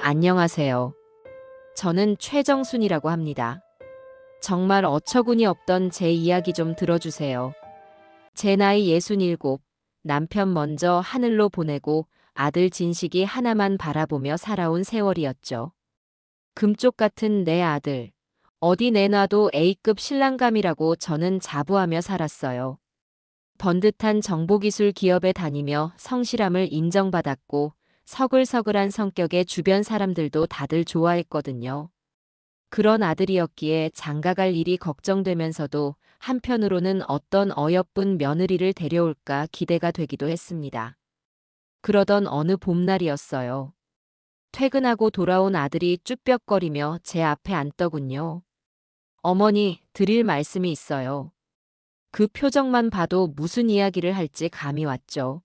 안녕하세요. 저는 최정순이라고 합니다. 정말 어처구니 없던 제 이야기 좀 들어주세요. 제 나이 67, 남편 먼저 하늘로 보내고 아들 진식이 하나만 바라보며 살아온 세월이었죠. 금쪽 같은 내 아들. 어디 내놔도 A급 신랑감이라고 저는 자부하며 살았어요. 번듯한 정보기술 기업에 다니며 성실함을 인정받았고 서글서글한 성격의 주변 사람들도 다들 좋아했거든요. 그런 아들이었기에 장가갈 일이 걱정되면서도 한편으로는 어떤 어여쁜 며느리를 데려올까 기대가 되기도 했습니다. 그러던 어느 봄날이었어요. 퇴근하고 돌아온 아들이 쭈뼛거리며 제 앞에 앉더군요. 어머니, 드릴 말씀이 있어요. 그 표정만 봐도 무슨 이야기를 할지 감이 왔죠.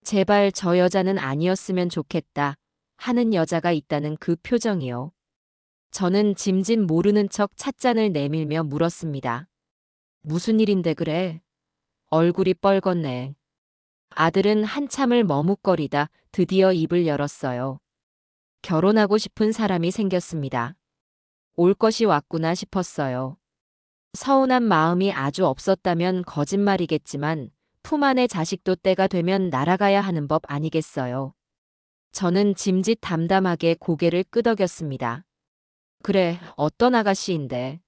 제발 저 여자는 아니었으면 좋겠다 하는 여자가 있다는 그 표정이요. 저는 짐짓 모르는 척 찻잔을 내밀며 물었습니다. 무슨 일인데 그래? 얼굴이 뻘겋네. 아들은 한참을 머뭇거리다 드디어 입을 열었어요. 결혼하고 싶은 사람이 생겼습니다. 올 것이 왔구나 싶었어요. 서운한 마음이 아주 없었다면 거짓말이겠지만 품 안의 자식도 때가 되면 날아가야 하는 법 아니겠어요. 저는 짐짓 담담하게 고개를 끄덕였습니다. 그래, 어떤 아가씨인데.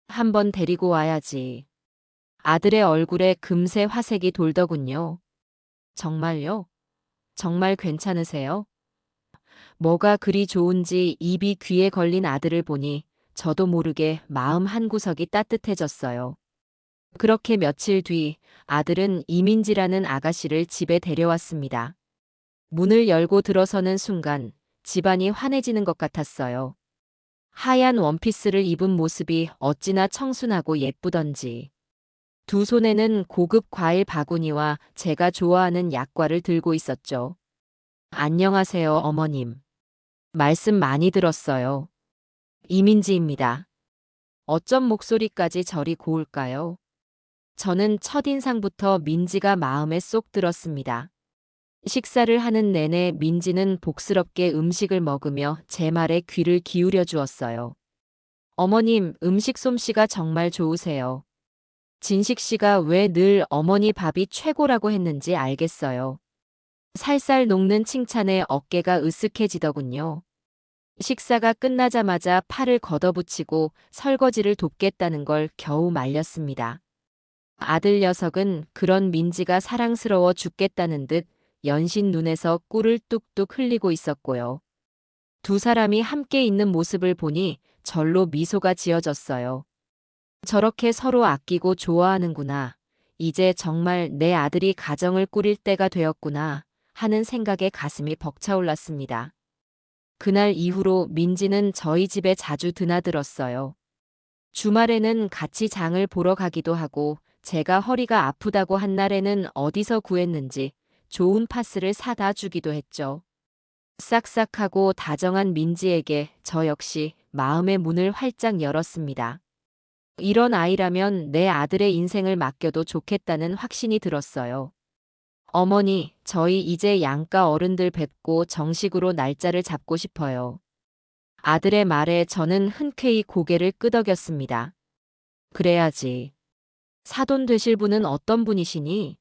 한번 데리고 와야지. 아들의 얼굴에 금세 화색이 돌더군요. 정말요? 정말 괜찮으세요? 뭐가 그리 좋은지 입이 귀에 걸린 아들을 보니 저도 모르게 마음 한구석이 따뜻해졌어요. 그렇게 며칠 뒤 아들은 이민지라는 아가씨를 집에 데려왔습니다. 문을 열고 들어서는 순간 집안이 환해지는 것 같았어요. 하얀 원피스를 입은 모습이 어찌나 청순하고 예쁘던지. 두 손에는 고급 과일 바구니와 제가 좋아하는 약과를 들고 있었죠. 안녕하세요, 어머님. 말씀 많이 들었어요. 이민지입니다. 어쩜 목소리까지 저리 고울까요? 저는 첫인상부터 민지가 마음에 쏙 들었습니다. 식사를 하는 내내 민지는 복스럽게 음식을 먹으며 제 말에 귀를 기울여 주었어요. 어머님, 음식 솜씨가 정말 좋으세요. 진식 씨가 왜 늘 어머니 밥이 최고라고 했는지 알겠어요. 살살 녹는 칭찬에 어깨가 으쓱해지더군요. 식사가 끝나자마자 팔을 걷어붙이고 설거지를 돕겠다는 걸 겨우 말렸습니다. 아들 녀석은 그런 민지가 사랑스러워 죽겠다는 듯 연신 눈에서 꿀을 뚝뚝 흘리고 있었고요. 두 사람이 함께 있는 모습을 보니 절로 미소가 지어졌어요. 저렇게 서로 아끼고 좋아하는구나. 이제 정말 내 아들이 가정을 꾸릴 때가 되었구나 하는 생각에 가슴이 벅차올랐습니다. 그날 이후로 민지는 저희 집에 자주 드나들었어요. 주말에는 같이 장을 보러 가기도 하고 제가 허리가 아프다고 한 날에는 어디서 구했는지 좋은 파스를 사다 주기도 했죠. 싹싹하고 다정한 민지에게 저 역시 마음의 문을 활짝 열었습니다. 이런 아이라면 내 아들의 인생을 맡겨도 좋겠다는 확신이 들었어요. 어머니, 저희 이제 양가 어른들 뵙고 정식으로 날짜를 잡고 싶어요. 아들의 말에 저는 흔쾌히 고개를 끄덕였습니다. 그래야지. 사돈 되실 분은 어떤 분이시니?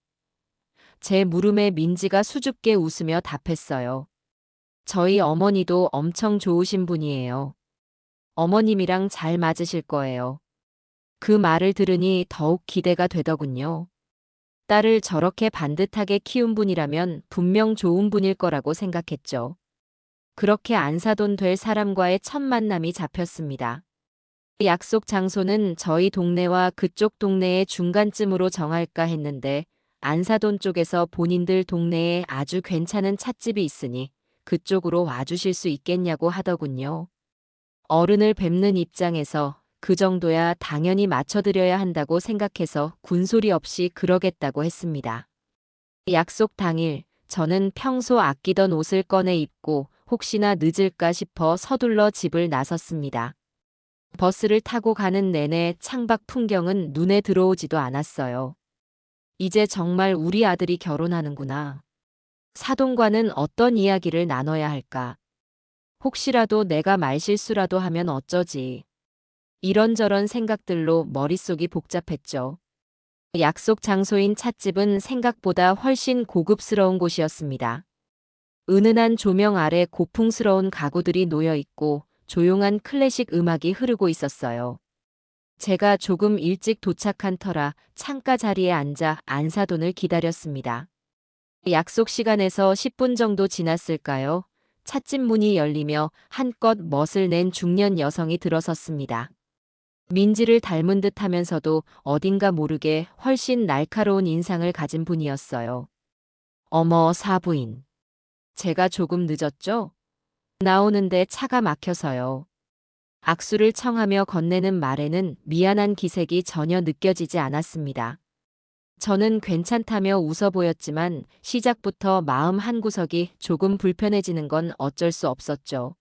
제 물음에 민지가 수줍게 웃으며 답했어요. 저희 어머니도 엄청 좋으신 분이에요. 어머님이랑 잘 맞으실 거예요. 그 말을 들으니 더욱 기대가 되더군요. 딸을 저렇게 반듯하게 키운 분이라면 분명 좋은 분일 거라고 생각했죠. 그렇게 안사돈 될 사람과의 첫 만남이 잡혔습니다. 약속 장소는 저희 동네와 그쪽 동네의 중간쯤으로 정할까 했는데 안사돈 쪽에서 본인들 동네에 아주 괜찮은 찻집이 있으니 그쪽으로 와주실 수 있겠냐고 하더군요. 어른을 뵙는 입장에서 그 정도야 당연히 맞춰드려야 한다고 생각해서 군소리 없이 그러겠다고 했습니다. 약속 당일 저는 평소 아끼던 옷을 꺼내 입고 혹시나 늦을까 싶어 서둘러 집을 나섰습니다. 버스를 타고 가는 내내 창밖 풍경은 눈에 들어오지도 않았어요. 이제 정말 우리 아들이 결혼하는구나. 사돈과는 어떤 이야기를 나눠야 할까? 혹시라도 내가 말실수라도 하면 어쩌지. 이런저런 생각들로 머릿속이 복잡했죠. 약속 장소인 찻집은 생각보다 훨씬 고급스러운 곳이었습니다. 은은한 조명 아래 고풍스러운 가구들이 놓여 있고 조용한 클래식 음악이 흐르고 있었어요. 제가 조금 일찍 도착한 터라 창가 자리에 앉아 안사돈을 기다렸습니다. 약속 시간에서 10분 정도 지났을까요? 찻집 문이 열리며 한껏 멋을 낸 중년 여성이 들어섰습니다. 민지를 닮은 듯 하면서도 어딘가 모르게 훨씬 날카로운 인상을 가진 분이었어요. 어머, 사부인. 제가 조금 늦었죠? 나오는데 차가 막혀서요. 악수를 청하며 건네는 말에는 미안한 기색이 전혀 느껴지지 않았습니다. 저는 괜찮다며 웃어 보였지만 시작부터 마음 한구석이 조금 불편해지는 건 어쩔 수 없었죠.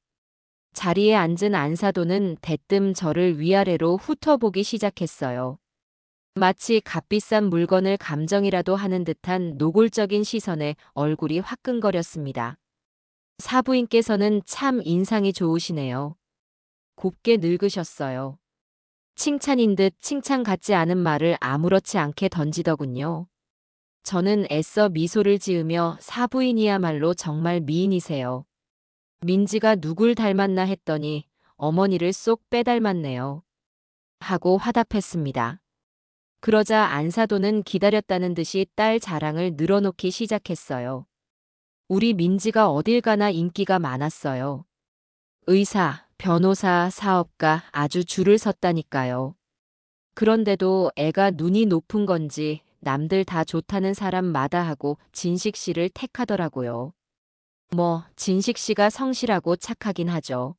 자리에 앉은 안사도는 대뜸 저를 위아래로 훑어보기 시작했어요. 마치 값비싼 물건을 감정이라도 하는 듯한 노골적인 시선에 얼굴이 화끈거렸습니다. 사부인께서는 참 인상이 좋으시네요. 곱게 늙으셨어요. 칭찬인 듯 칭찬 같지 않은 말을 아무렇지 않게 던지더군요. 저는 애써 미소를 지으며 사부인이야말로 정말 미인이세요. 민지가 누굴 닮았나 했더니 어머니를 쏙 빼닮았네요. 하고 화답했습니다. 그러자 안사도는 기다렸다는 듯이 딸 자랑을 늘어놓기 시작했어요. 우리 민지가 어딜 가나 인기가 많았어요. 의사, 변호사, 사업가 아주 줄을 섰다니까요. 그런데도 애가 눈이 높은 건지 남들 다 좋다는 사람 마다하고 진식 씨를 택하더라고요. 뭐 진식 씨가 성실하고 착하긴 하죠.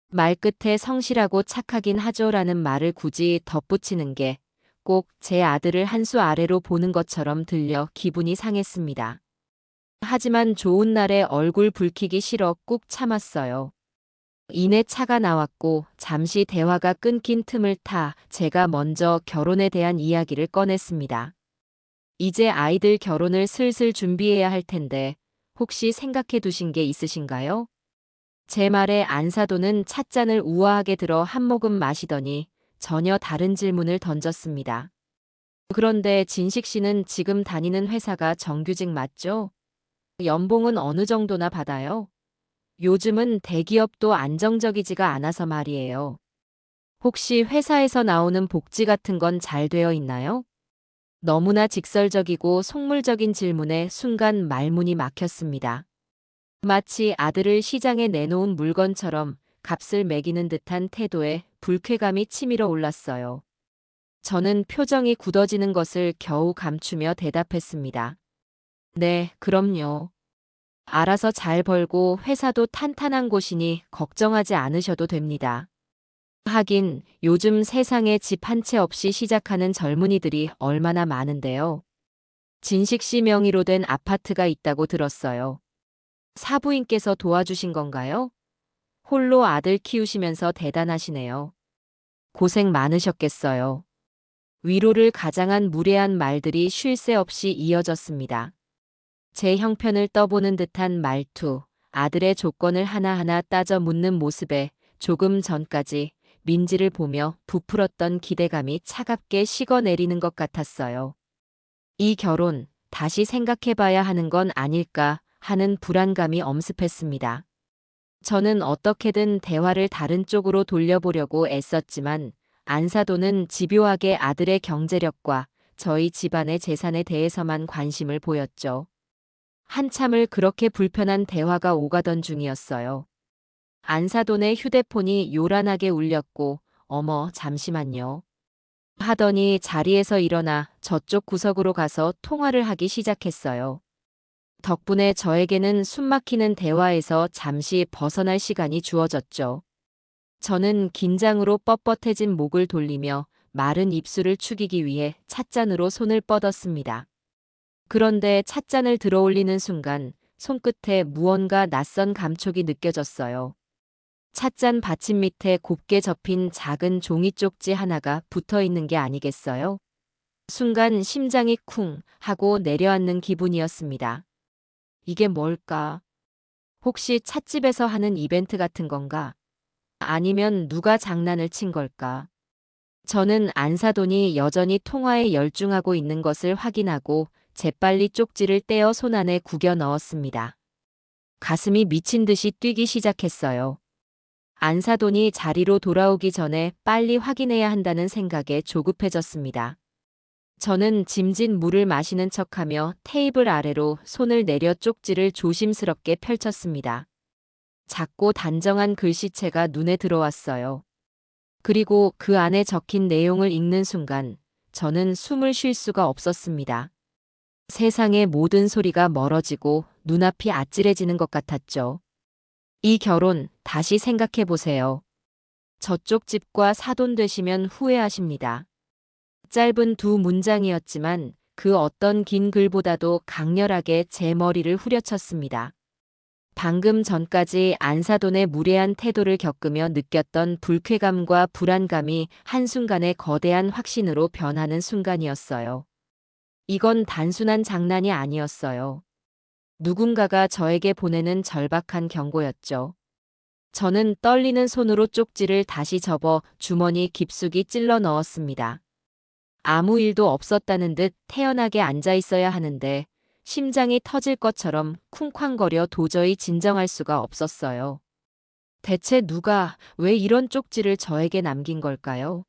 말끝에 성실하고 착하긴 하죠라는 말을 굳이 덧붙이는 게 꼭 제 아들을 한 수 아래로 보는 것처럼 들려 기분이 상했습니다. 하지만 좋은 날에 얼굴 붉히기 싫어 꾹 참았어요. 이내 차가 나왔고 잠시 대화가 끊긴 틈을 타 제가 먼저 결혼에 대한 이야기를 꺼냈습니다. 이제 아이들 결혼을 슬슬 준비해야 할 텐데 혹시 생각해 두신 게 있으신가요? 제 말에 안사도는 찻잔을 우아하게 들어 한 모금 마시더니 전혀 다른 질문을 던졌습니다. 그런데 진식 씨는 지금 다니는 회사가 정규직 맞죠? 연봉은 어느 정도나 받아요? 요즘은 대기업도 안정적이지가 않아서 말이에요. 혹시 회사에서 나오는 복지 같은 건 잘 되어 있나요? 너무나 직설적이고 속물적인 질문에 순간 말문이 막혔습니다. 마치 아들을 시장에 내놓은 물건처럼 값을 매기는 듯한 태도에 불쾌감이 치밀어 올랐어요. 저는 표정이 굳어지는 것을 겨우 감추며 대답했습니다. 네, 그럼요. 알아서 잘 벌고 회사도 탄탄한 곳이니 걱정하지 않으셔도 됩니다. 하긴 요즘 세상에 집 한 채 없이 시작하는 젊은이들이 얼마나 많은데요. 진식 씨 명의로 된 아파트가 있다고 들었어요. 사부인께서 도와주신 건가요? 홀로 아들 키우시면서 대단하시네요. 고생 많으셨겠어요. 위로를 가장한 무례한 말들이 쉴 새 없이 이어졌습니다. 제 형편을 떠보는 듯한 말투, 아들의 조건을 하나하나 따져 묻는 모습에 조금 전까지 민지를 보며 부풀었던 기대감이 차갑게 식어내리는 것 같았어요. 이 결혼, 다시 생각해봐야 하는 건 아닐까 하는 불안감이 엄습했습니다. 저는 어떻게든 대화를 다른 쪽으로 돌려보려고 애썼지만 안사도는 집요하게 아들의 경제력과 저희 집안의 재산에 대해서만 관심을 보였죠. 한참을 그렇게 불편한 대화가 오가던 중이었어요. 안사돈의 휴대폰이 요란하게 울렸고 어머 잠시만요. 하더니 자리에서 일어나 저쪽 구석으로 가서 통화를 하기 시작했어요. 덕분에 저에게는 숨막히는 대화에서 잠시 벗어날 시간이 주어졌죠. 저는 긴장으로 뻣뻣해진 목을 돌리며 마른 입술을 축이기 위해 찻잔으로 손을 뻗었습니다. 그런데 찻잔을 들어올리는 순간 손끝에 무언가 낯선 감촉이 느껴졌어요. 찻잔 받침 밑에 곱게 접힌 작은 종이 쪽지 하나가 붙어 있는 게 아니겠어요? 순간 심장이 쿵 하고 내려앉는 기분이었습니다. 이게 뭘까? 혹시 찻집에서 하는 이벤트 같은 건가? 아니면 누가 장난을 친 걸까? 저는 안사돈이 여전히 통화에 열중하고 있는 것을 확인하고 재빨리 쪽지를 떼어 손 안에 구겨 넣었습니다. 가슴이 미친 듯이 뛰기 시작했어요. 안사돈이 자리로 돌아오기 전에 빨리 확인해야 한다는 생각에 조급해졌습니다. 저는 짐진 물을 마시는 척하며 테이블 아래로 손을 내려 쪽지를 조심스럽게 펼쳤습니다. 작고 단정한 글씨체가 눈에 들어왔어요. 그리고 그 안에 적힌 내용을 읽는 순간 저는 숨을 쉴 수가 없었습니다. 세상의 모든 소리가 멀어지고 눈앞이 아찔해지는 것 같았죠. 이 결혼 다시 생각해 보세요. 저쪽 집과 사돈 되시면 후회하십니다. 짧은 두 문장이었지만 그 어떤 긴 글보다도 강렬하게 제 머리를 후려쳤습니다. 방금 전까지 안사돈의 무례한 태도를 겪으며 느꼈던 불쾌감과 불안감이 한순간에 거대한 확신으로 변하는 순간이었어요. 이건 단순한 장난이 아니었어요. 누군가가 저에게 보내는 절박한 경고였죠. 저는 떨리는 손으로 쪽지를 다시 접어 주머니 깊숙이 찔러 넣었습니다. 아무 일도 없었다는 듯 태연하게 앉아 있어야 하는데 심장이 터질 것처럼 쿵쾅거려 도저히 진정할 수가 없었어요. 대체 누가 왜 이런 쪽지를 저에게 남긴 걸까요?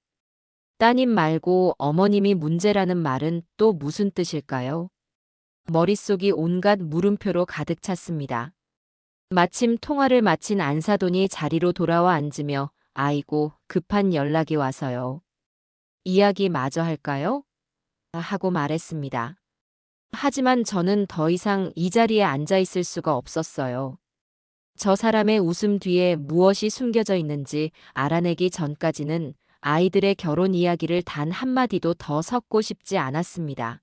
따님 말고 어머님이 문제라는 말은 또 무슨 뜻일까요? 머릿속이 온갖 물음표로 가득 찼습니다. 마침 통화를 마친 안사돈이 자리로 돌아와 앉으며 아이고 급한 연락이 와서요. 이야기 마저 할까요? 하고 말했습니다. 하지만 저는 더 이상 이 자리에 앉아 있을 수가 없었어요. 저 사람의 웃음 뒤에 무엇이 숨겨져 있는지 알아내기 전까지는 아이들의 결혼 이야기를 단 한마디도 더 섞고 싶지 않았습니다.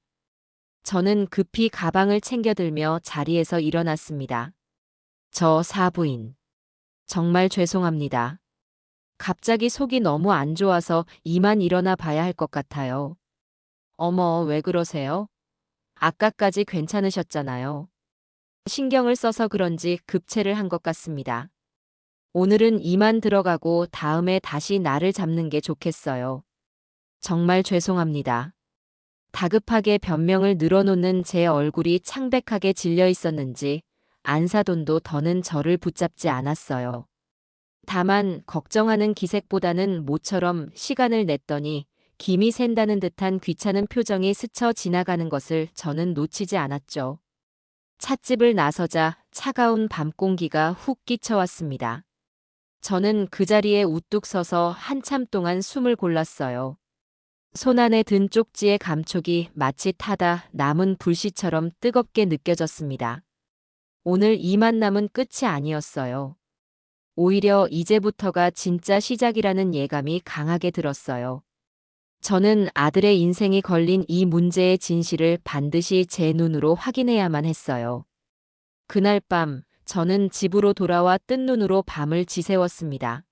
저는 급히 가방을 챙겨들며 자리에서 일어났습니다. 저 사부인. 정말 죄송합니다. 갑자기 속이 너무 안 좋아서 이만 일어나 봐야 할 것 같아요. 어머, 왜 그러세요? 아까까지 괜찮으셨잖아요. 신경을 써서 그런지 급체를 한 것 같습니다. 오늘은 이만 들어가고 다음에 다시 나를 잡는 게 좋겠어요. 정말 죄송합니다. 다급하게 변명을 늘어놓는 제 얼굴이 창백하게 질려 있었는지 안사돈도 더는 저를 붙잡지 않았어요. 다만 걱정하는 기색보다는 모처럼 시간을 냈더니 김이 샌다는 듯한 귀찮은 표정이 스쳐 지나가는 것을 저는 놓치지 않았죠. 찻집을 나서자 차가운 밤 공기가 훅 끼쳐왔습니다. 저는 그 자리에 우뚝 서서 한참 동안 숨을 골랐어요. 손 안에 든 쪽지의 감촉이 마치 타다 남은 불씨처럼 뜨겁게 느껴졌습니다. 오늘 이 만남은 끝이 아니었어요. 오히려 이제부터가 진짜 시작이라는 예감이 강하게 들었어요. 저는 아들의 인생이 걸린 이 문제의 진실을 반드시 제 눈으로 확인해야만 했어요. 그날 밤, 저는 집으로 돌아와 뜬 눈으로 밤을 지새웠습니다.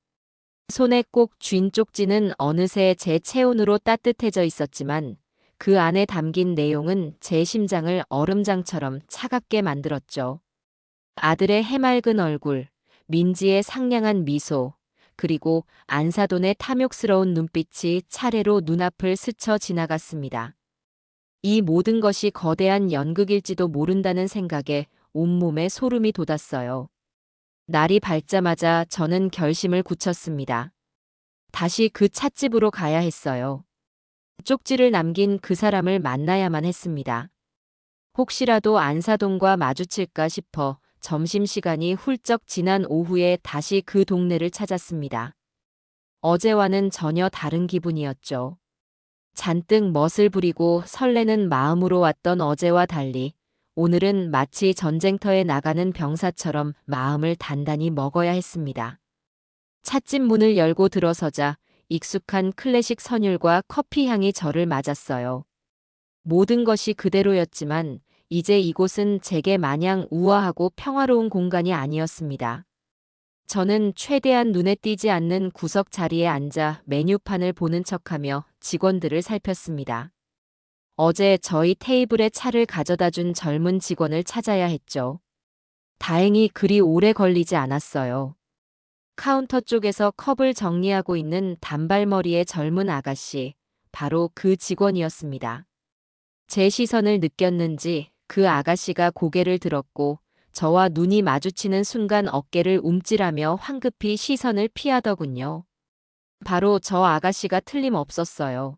손에 꼭 쥔 쪽지는 어느새 제 체온으로 따뜻해져 있었지만 그 안에 담긴 내용은 제 심장을 얼음장처럼 차갑게 만들었죠. 아들의 해맑은 얼굴, 민지의 상냥한 미소, 그리고 안사돈의 탐욕스러운 눈빛이 차례로 눈앞을 스쳐 지나갔습니다. 이 모든 것이 거대한 연극일지도 모른다는 생각에 온몸에 소름이 돋았어요. 날이 밝자마자 저는 결심을 굳혔습니다. 다시 그 찻집으로 가야 했어요. 쪽지를 남긴 그 사람을 만나야만 했습니다. 혹시라도 안사돈과 마주칠까 싶어 점심시간이 훌쩍 지난 오후에 다시 그 동네를 찾았습니다. 어제와는 전혀 다른 기분이었죠. 잔뜩 멋을 부리고 설레는 마음으로 왔던 어제와 달리 오늘은 마치 전쟁터에 나가는 병사처럼 마음을 단단히 먹어야 했습니다. 찻집 문을 열고 들어서자 익숙한 클래식 선율과 커피 향이 저를 맞았어요. 모든 것이 그대로였지만 이제 이곳은 제게 마냥 우아하고 평화로운 공간이 아니었습니다. 저는 최대한 눈에 띄지 않는 구석 자리에 앉아 메뉴판을 보는 척하며 직원들을 살폈습니다. 어제 저희 테이블에 차를 가져다 준 젊은 직원을 찾아야 했죠. 다행히 그리 오래 걸리지 않았어요. 카운터 쪽에서 컵을 정리하고 있는 단발머리의 젊은 아가씨, 바로 그 직원이었습니다. 제 시선을 느꼈는지 그 아가씨가 고개를 들었고 저와 눈이 마주치는 순간 어깨를 움찔하며 황급히 시선을 피하더군요. 바로 저 아가씨가 틀림없었어요.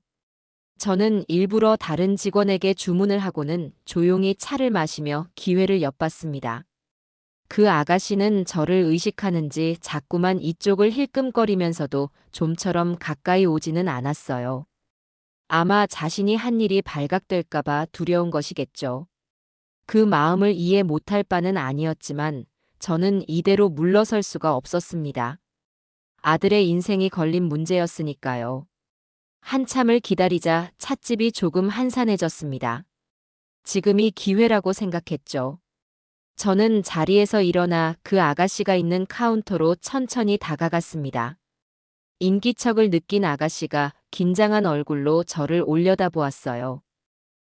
저는 일부러 다른 직원에게 주문을 하고는 조용히 차를 마시며 기회를 엿봤습니다. 그 아가씨는 저를 의식하는지 자꾸만 이쪽을 힐끔거리면서도 좀처럼 가까이 오지는 않았어요. 아마 자신이 한 일이 발각될까봐 두려운 것이겠죠. 그 마음을 이해 못할 바는 아니었지만 저는 이대로 물러설 수가 없었습니다. 아들의 인생이 걸린 문제였으니까요. 한참을 기다리자 찻집이 조금 한산해졌습니다. 지금이 기회라고 생각했죠. 저는 자리에서 일어나 그 아가씨가 있는 카운터로 천천히 다가갔습니다. 인기척을 느낀 아가씨가 긴장한 얼굴로 저를 올려다보았어요.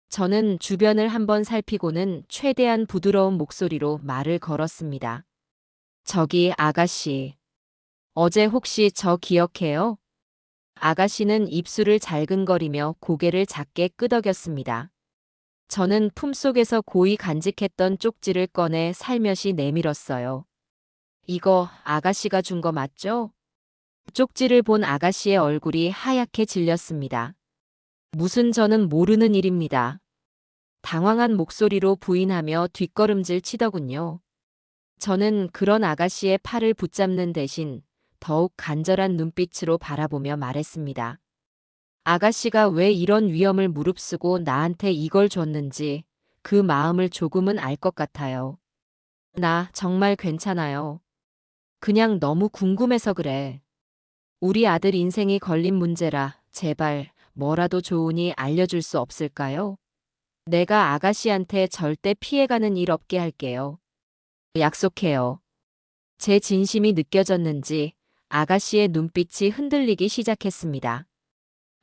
저는 주변을 한번 살피고는 최대한 부드러운 목소리로 말을 걸었습니다. 저기 아가씨, 어제 혹시 저 기억해요? 아가씨는 입술을 잘근거리며 고개를 작게 끄덕였습니다. 저는 품속에서 고이 간직했던 쪽지를 꺼내 살며시 내밀었어요. 이거 아가씨가 준 거 맞죠? 쪽지를 본 아가씨의 얼굴이 하얗게 질렸습니다. 무슨 저는 모르는 일입니다. 당황한 목소리로 부인하며 뒷걸음질 치더군요. 저는 그런 아가씨의 팔을 붙잡는 대신 더욱 간절한 눈빛으로 바라보며 말했습니다. 아가씨가 왜 이런 위험을 무릅쓰고 나한테 이걸 줬는지 그 마음을 조금은 알 것 같아요. 나 정말 괜찮아요. 그냥 너무 궁금해서 그래. 우리 아들 인생이 걸린 문제라 제발 뭐라도 좋으니 알려줄 수 없을까요? 내가 아가씨한테 절대 피해가는 일 없게 할게요. 약속해요. 제 진심이 느껴졌는지 아가씨의 눈빛이 흔들리기 시작했습니다.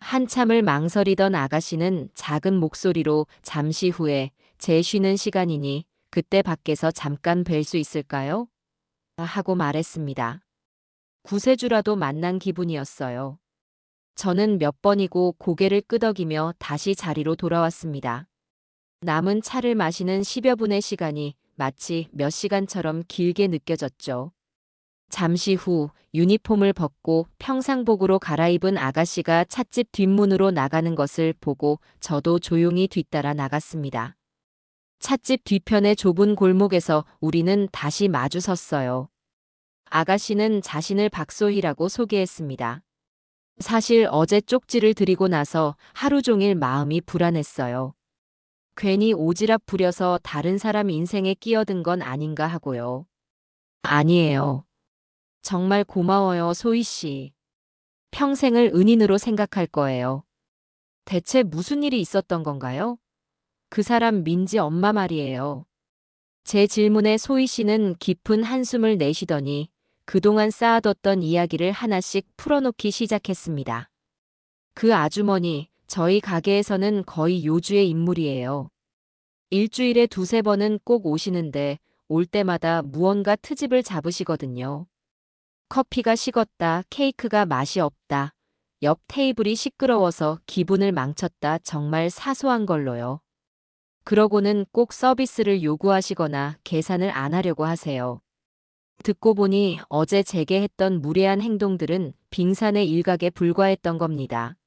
한참을 망설이던 아가씨는 작은 목소리로 잠시 후에 제 쉬는 시간이니 그때 밖에서 잠깐 뵐 수 있을까요? 하고 말했습니다. 구세주라도 만난 기분이었어요. 저는 몇 번이고 고개를 끄덕이며 다시 자리로 돌아왔습니다. 남은 차를 마시는 10여 분의 시간이 마치 몇 시간처럼 길게 느껴졌죠. 잠시 후 유니폼을 벗고 평상복으로 갈아입은 아가씨가 찻집 뒷문으로 나가는 것을 보고 저도 조용히 뒤따라 나갔습니다. 찻집 뒤편의 좁은 골목에서 우리는 다시 마주 섰어요. 아가씨는 자신을 박소희라고 소개했습니다. 사실 어제 쪽지를 드리고 나서 하루 종일 마음이 불안했어요. 괜히 오지랖 부려서 다른 사람 인생에 끼어든 건 아닌가 하고요. 아니에요. 정말 고마워요, 소희 씨. 평생을 은인으로 생각할 거예요. 대체 무슨 일이 있었던 건가요? 그 사람 민지 엄마 말이에요. 제 질문에 소희 씨는 깊은 한숨을 내쉬더니 그동안 쌓아뒀던 이야기를 하나씩 풀어놓기 시작했습니다. 그 아주머니, 저희 가게에서는 거의 요주의 인물이에요. 일주일에 두세 번은 꼭 오시는데 올 때마다 무언가 트집을 잡으시거든요. 커피가 식었다, 케이크가 맛이 없다, 옆 테이블이 시끄러워서 기분을 망쳤다, 정말 사소한 걸로요. 그러고는 꼭 서비스를 요구하시거나 계산을 안 하려고 하세요. 듣고 보니 어제 제게 했던 무례한 행동들은 빙산의 일각에 불과했던 겁니다.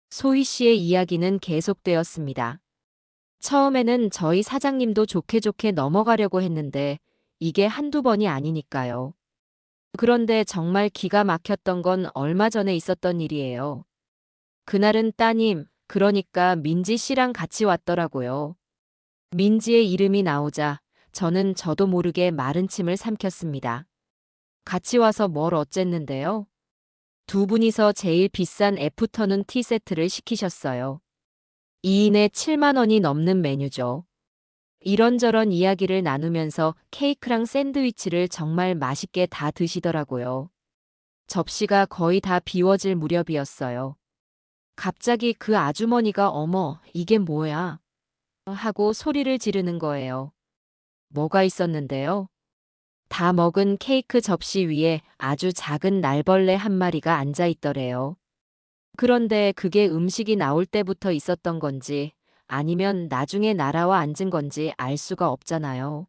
소희 씨의 이야기는 계속되었습니다. 처음에는 저희 사장님도 좋게 좋게 넘어가려고 했는데 이게 한두 번이 아니니까요. 그런데 정말 기가 막혔던 건 얼마 전에 있었던 일이에요. 그날은 따님, 그러니까 민지 씨랑 같이 왔더라고요. 민지의 이름이 나오자 저는 저도 모르게 마른 침을 삼켰습니다. 같이 와서 뭘 어쨌는데요? 두 분이서 제일 비싼 애프터눈 티 세트를 시키셨어요. 2인에 7만 원이 넘는 메뉴죠. 이런저런 이야기를 나누면서 케이크랑 샌드위치를 정말 맛있게 다 드시더라고요. 접시가 거의 다 비워질 무렵이었어요. 갑자기 그 아주머니가 어머, 이게 뭐야? 하고 소리를 지르는 거예요. 뭐가 있었는데요? 다 먹은 케이크 접시 위에 아주 작은 날벌레 한 마리가 앉아 있더래요. 그런데 그게 음식이 나올 때부터 있었던 건지 아니면 나중에 날아와 앉은 건지 알 수가 없잖아요.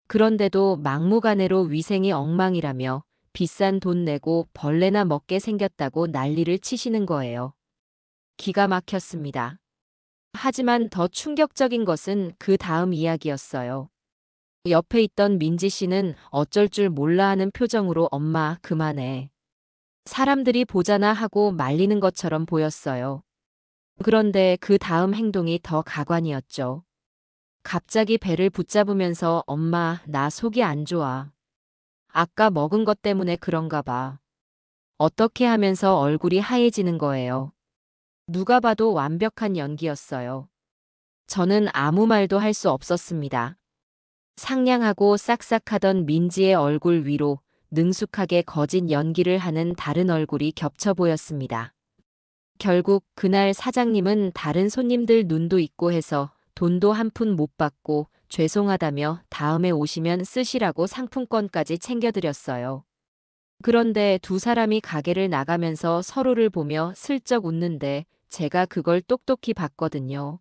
그런데도 막무가내로 위생이 엉망이라며 비싼 돈 내고 벌레나 먹게 생겼다고 난리를 치시는 거예요. 기가 막혔습니다. 하지만 더 충격적인 것은 그 다음 이야기였어요. 옆에 있던 민지 씨는 어쩔 줄 몰라 하는 표정으로 엄마, 그만해. 사람들이 보잖아 하고 말리는 것처럼 보였어요. 그런데 그 다음 행동이 더 가관이었죠. 갑자기 배를 붙잡으면서 엄마, 나 속이 안 좋아. 아까 먹은 것 때문에 그런가 봐. 어떻게 하면서 얼굴이 하얘지는 거예요. 누가 봐도 완벽한 연기였어요. 저는 아무 말도 할 수 없었습니다. 상냥하고 싹싹하던 민지의 얼굴 위로 능숙하게 거짓 연기를 하는 다른 얼굴이 겹쳐 보였습니다. 결국 그날 사장님은 다른 손님들 눈도 있고 해서 돈도 한 푼 못 받고 죄송하다며 다음에 오시면 쓰시라고 상품권까지 챙겨드렸어요. 그런데 두 사람이 가게를 나가면서 서로를 보며 슬쩍 웃는데 제가 그걸 똑똑히 봤거든요.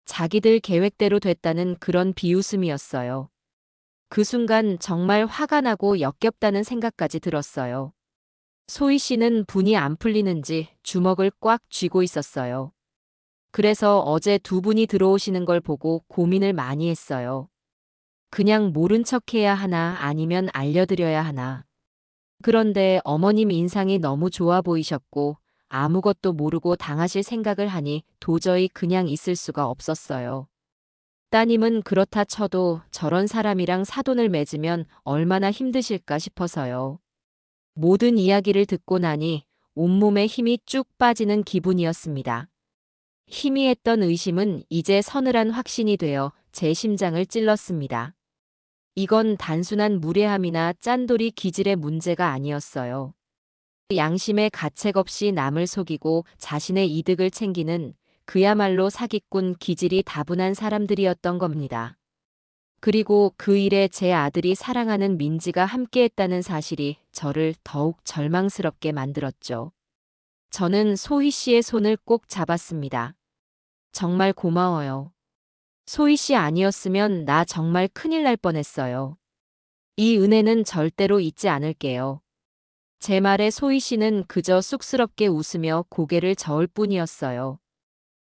자기들 계획대로 됐다는 그런 비웃음이었어요. 그 순간 정말 화가 나고 역겹다는 생각까지 들었어요. 소희 씨는 분이 안 풀리는지 주먹을 꽉 쥐고 있었어요. 그래서 어제 두 분이 들어오시는 걸 보고 고민을 많이 했어요. 그냥 모른 척 해야 하나 아니면 알려드려야 하나. 그런데 어머님 인상이 너무 좋아 보이셨고 아무것도 모르고 당하실 생각을 하니 도저히 그냥 있을 수가 없었어요. 따님은 그렇다 쳐도 저런 사람이랑 사돈을 맺으면 얼마나 힘드실까 싶어서요. 모든 이야기를 듣고 나니 온몸에 힘이 쭉 빠지는 기분이었습니다. 희미했던 의심은 이제 서늘한 확신이 되어 제 심장을 찔렀습니다. 이건 단순한 무례함이나 짠돌이 기질의 문제가 아니었어요. 양심의 가책 없이 남을 속이고 자신의 이득을 챙기는 그야말로 사기꾼 기질이 다분한 사람들이었던 겁니다. 그리고 그 일에 제 아들이 사랑하는 민지가 함께했다는 사실이 저를 더욱 절망스럽게 만들었죠. 저는 소희 씨의 손을 꼭 잡았습니다. 정말 고마워요. 소희 씨 아니었으면 나 정말 큰일 날 뻔했어요. 이 은혜는 절대로 잊지 않을게요. 제 말에 소희 씨는 그저 쑥스럽게 웃으며 고개를 저을 뿐이었어요.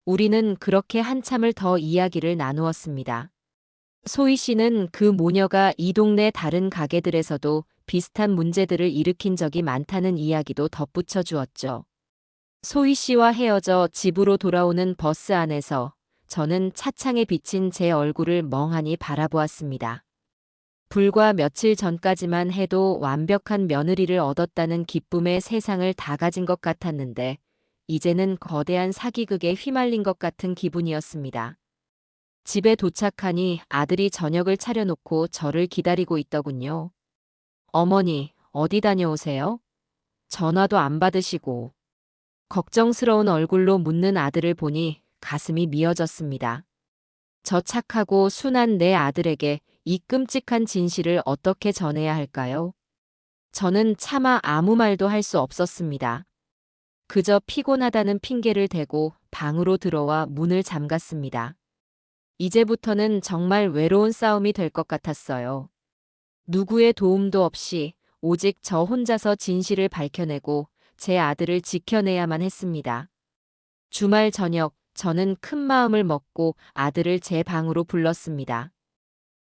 우리는 그렇게 한참을 더 이야기를 나누었습니다. 소희 씨는 그 모녀가 이 동네 다른 가게들에서도 비슷한 문제들을 일으킨 적이 많다는 이야기도 덧붙여 주었죠. 소희 씨와 헤어져 집으로 돌아오는 버스 안에서 저는 차창에 비친 제 얼굴을 멍하니 바라보았습니다. 불과 며칠 전까지만 해도 완벽한 며느리를 얻었다는 기쁨에 세상을 다 가진 것 같았는데 이제는 거대한 사기극에 휘말린 것 같은 기분이었습니다. 집에 도착하니 아들이 저녁을 차려놓고 저를 기다리고 있더군요. 어머니, 어디 다녀오세요? 전화도 안 받으시고. 걱정스러운 얼굴로 묻는 아들을 보니 가슴이 미어졌습니다. 저 착하고 순한 내 아들에게 이 끔찍한 진실을 어떻게 전해야 할까요? 저는 차마 아무 말도 할 수 없었습니다. 그저 피곤하다는 핑계를 대고 방으로 들어와 문을 잠갔습니다. 이제부터는 정말 외로운 싸움이 될 것 같았어요. 누구의 도움도 없이 오직 저 혼자서 진실을 밝혀내고 제 아들을 지켜내야만 했습니다. 주말 저녁, 저는 큰 마음을 먹고 아들을 제 방으로 불렀습니다.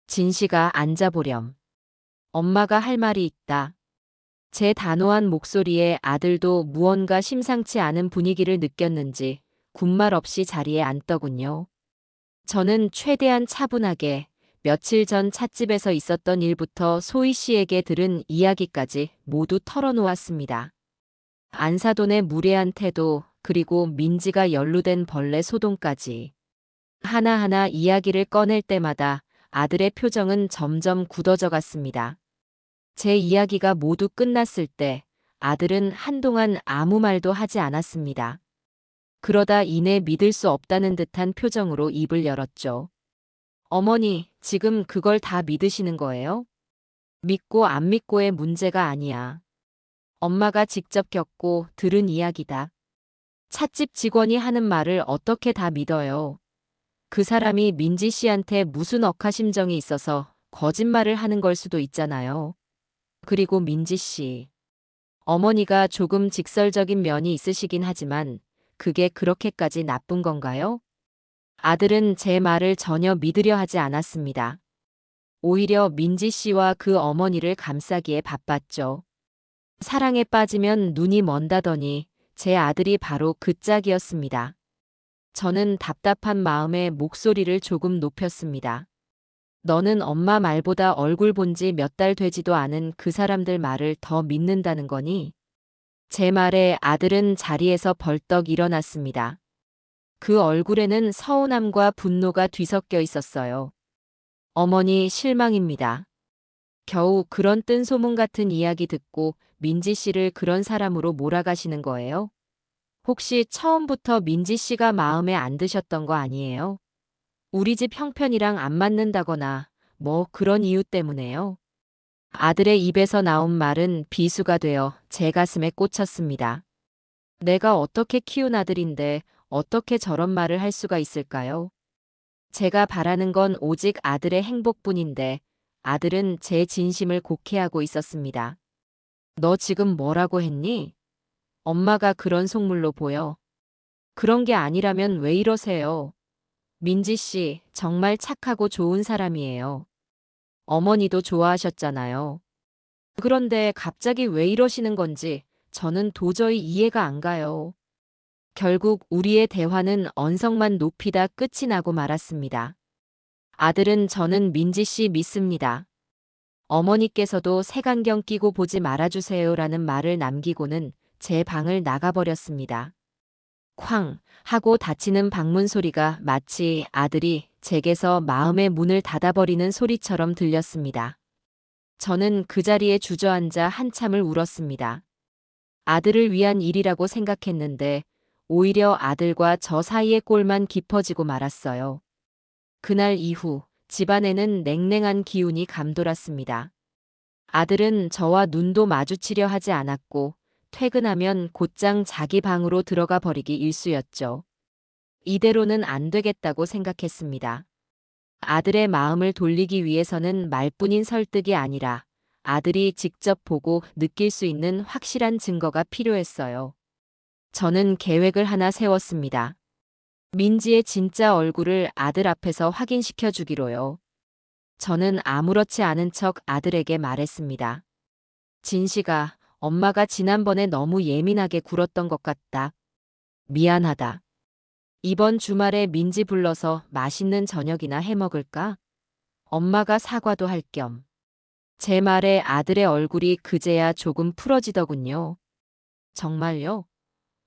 진시가 앉아보렴. 엄마가 할 말이 있다. 제 단호한 목소리에 아들도 무언가 심상치 않은 분위기를 느꼈는지 군말 없이 자리에 앉더군요. 저는 최대한 차분하게 며칠 전 찻집에서 있었던 일부터 소희 씨에게 들은 이야기까지 모두 털어놓았습니다. 안사돈의 무례한 태도, 그리고 민지가 연루된 벌레 소동까지. 하나하나 이야기를 꺼낼 때마다 아들의 표정은 점점 굳어져 갔습니다. 제 이야기가 모두 끝났을 때 아들은 한동안 아무 말도 하지 않았습니다. 그러다 이내 믿을 수 없다는 듯한 표정으로 입을 열었죠. 어머니, 지금 그걸 다 믿으시는 거예요? 믿고 안 믿고의 문제가 아니야. 엄마가 직접 겪고 들은 이야기다. 찻집 직원이 하는 말을 어떻게 다 믿어요? 그 사람이 민지 씨한테 무슨 억하심정이 있어서 거짓말을 하는 걸 수도 있잖아요. 그리고 민지 씨, 어머니가 조금 직설적인 면이 있으시긴 하지만 그게 그렇게까지 나쁜 건가요? 아들은 제 말을 전혀 믿으려 하지 않았습니다. 오히려 민지 씨와 그 어머니를 감싸기에 바빴죠. 사랑에 빠지면 눈이 먼다더니 제 아들이 바로 그 짝이었습니다. 저는 답답한 마음에 목소리를 조금 높였습니다. 너는 엄마 말보다 얼굴 본지 몇 달 되지도 않은 그 사람들 말을 더 믿는다는 거니? 제 말에 아들은 자리에서 벌떡 일어났습니다. 그 얼굴에는 서운함과 분노가 뒤섞여 있었어요. 어머니 실망입니다. 겨우 그런 뜬소문 같은 이야기 듣고 민지 씨를 그런 사람으로 몰아가시는 거예요? 혹시 처음부터 민지 씨가 마음에 안 드셨던 거 아니에요? 우리 집 형편이랑 안 맞는다거나 뭐 그런 이유 때문에요. 아들의 입에서 나온 말은 비수가 되어 제 가슴에 꽂혔습니다. 내가 어떻게 키운 아들인데 어떻게 저런 말을 할 수가 있을까요? 제가 바라는 건 오직 아들의 행복뿐인데 아들은 제 진심을 곡해하고 있었습니다. 너 지금 뭐라고 했니? 엄마가 그런 속물로 보여. 그런 게 아니라면 왜 이러세요? 민지 씨, 정말 착하고 좋은 사람이에요. 어머니도 좋아하셨잖아요. 그런데 갑자기 왜 이러시는 건지 저는 도저히 이해가 안 가요. 결국 우리의 대화는 언성만 높이다 끝이 나고 말았습니다. 아들은 저는 민지 씨 믿습니다. 어머니께서도 색안경 끼고 보지 말아주세요라는 말을 남기고는 제 방을 나가버렸습니다. 쾅 하고 닫히는 방문 소리가 마치 아들이 제게서 마음의 문을 닫아버리는 소리처럼 들렸습니다. 저는 그 자리에 주저앉아 한참을 울었습니다. 아들을 위한 일이라고 생각했는데 오히려 아들과 저 사이의 꼴만 깊어지고 말았어요. 그날 이후 집안에는 냉랭한 기운이 감돌았습니다. 아들은 저와 눈도 마주치려 하지 않았고 퇴근하면 곧장 자기 방으로 들어가 버리기 일쑤였죠. 이대로는 안 되겠다고 생각했습니다. 아들의 마음을 돌리기 위해서는 말뿐인 설득이 아니라 아들이 직접 보고 느낄 수 있는 확실한 증거가 필요했어요. 저는 계획을 하나 세웠습니다. 민지의 진짜 얼굴을 아들 앞에서 확인시켜 주기로요. 저는 아무렇지 않은 척 아들에게 말했습니다. 진식아, 엄마가 지난번에 너무 예민하게 굴었던 것 같다. 미안하다. 이번 주말에 민지 불러서 맛있는 저녁이나 해 먹을까? 엄마가 사과도 할 겸. 제 말에 아들의 얼굴이 그제야 조금 풀어지더군요. 정말요?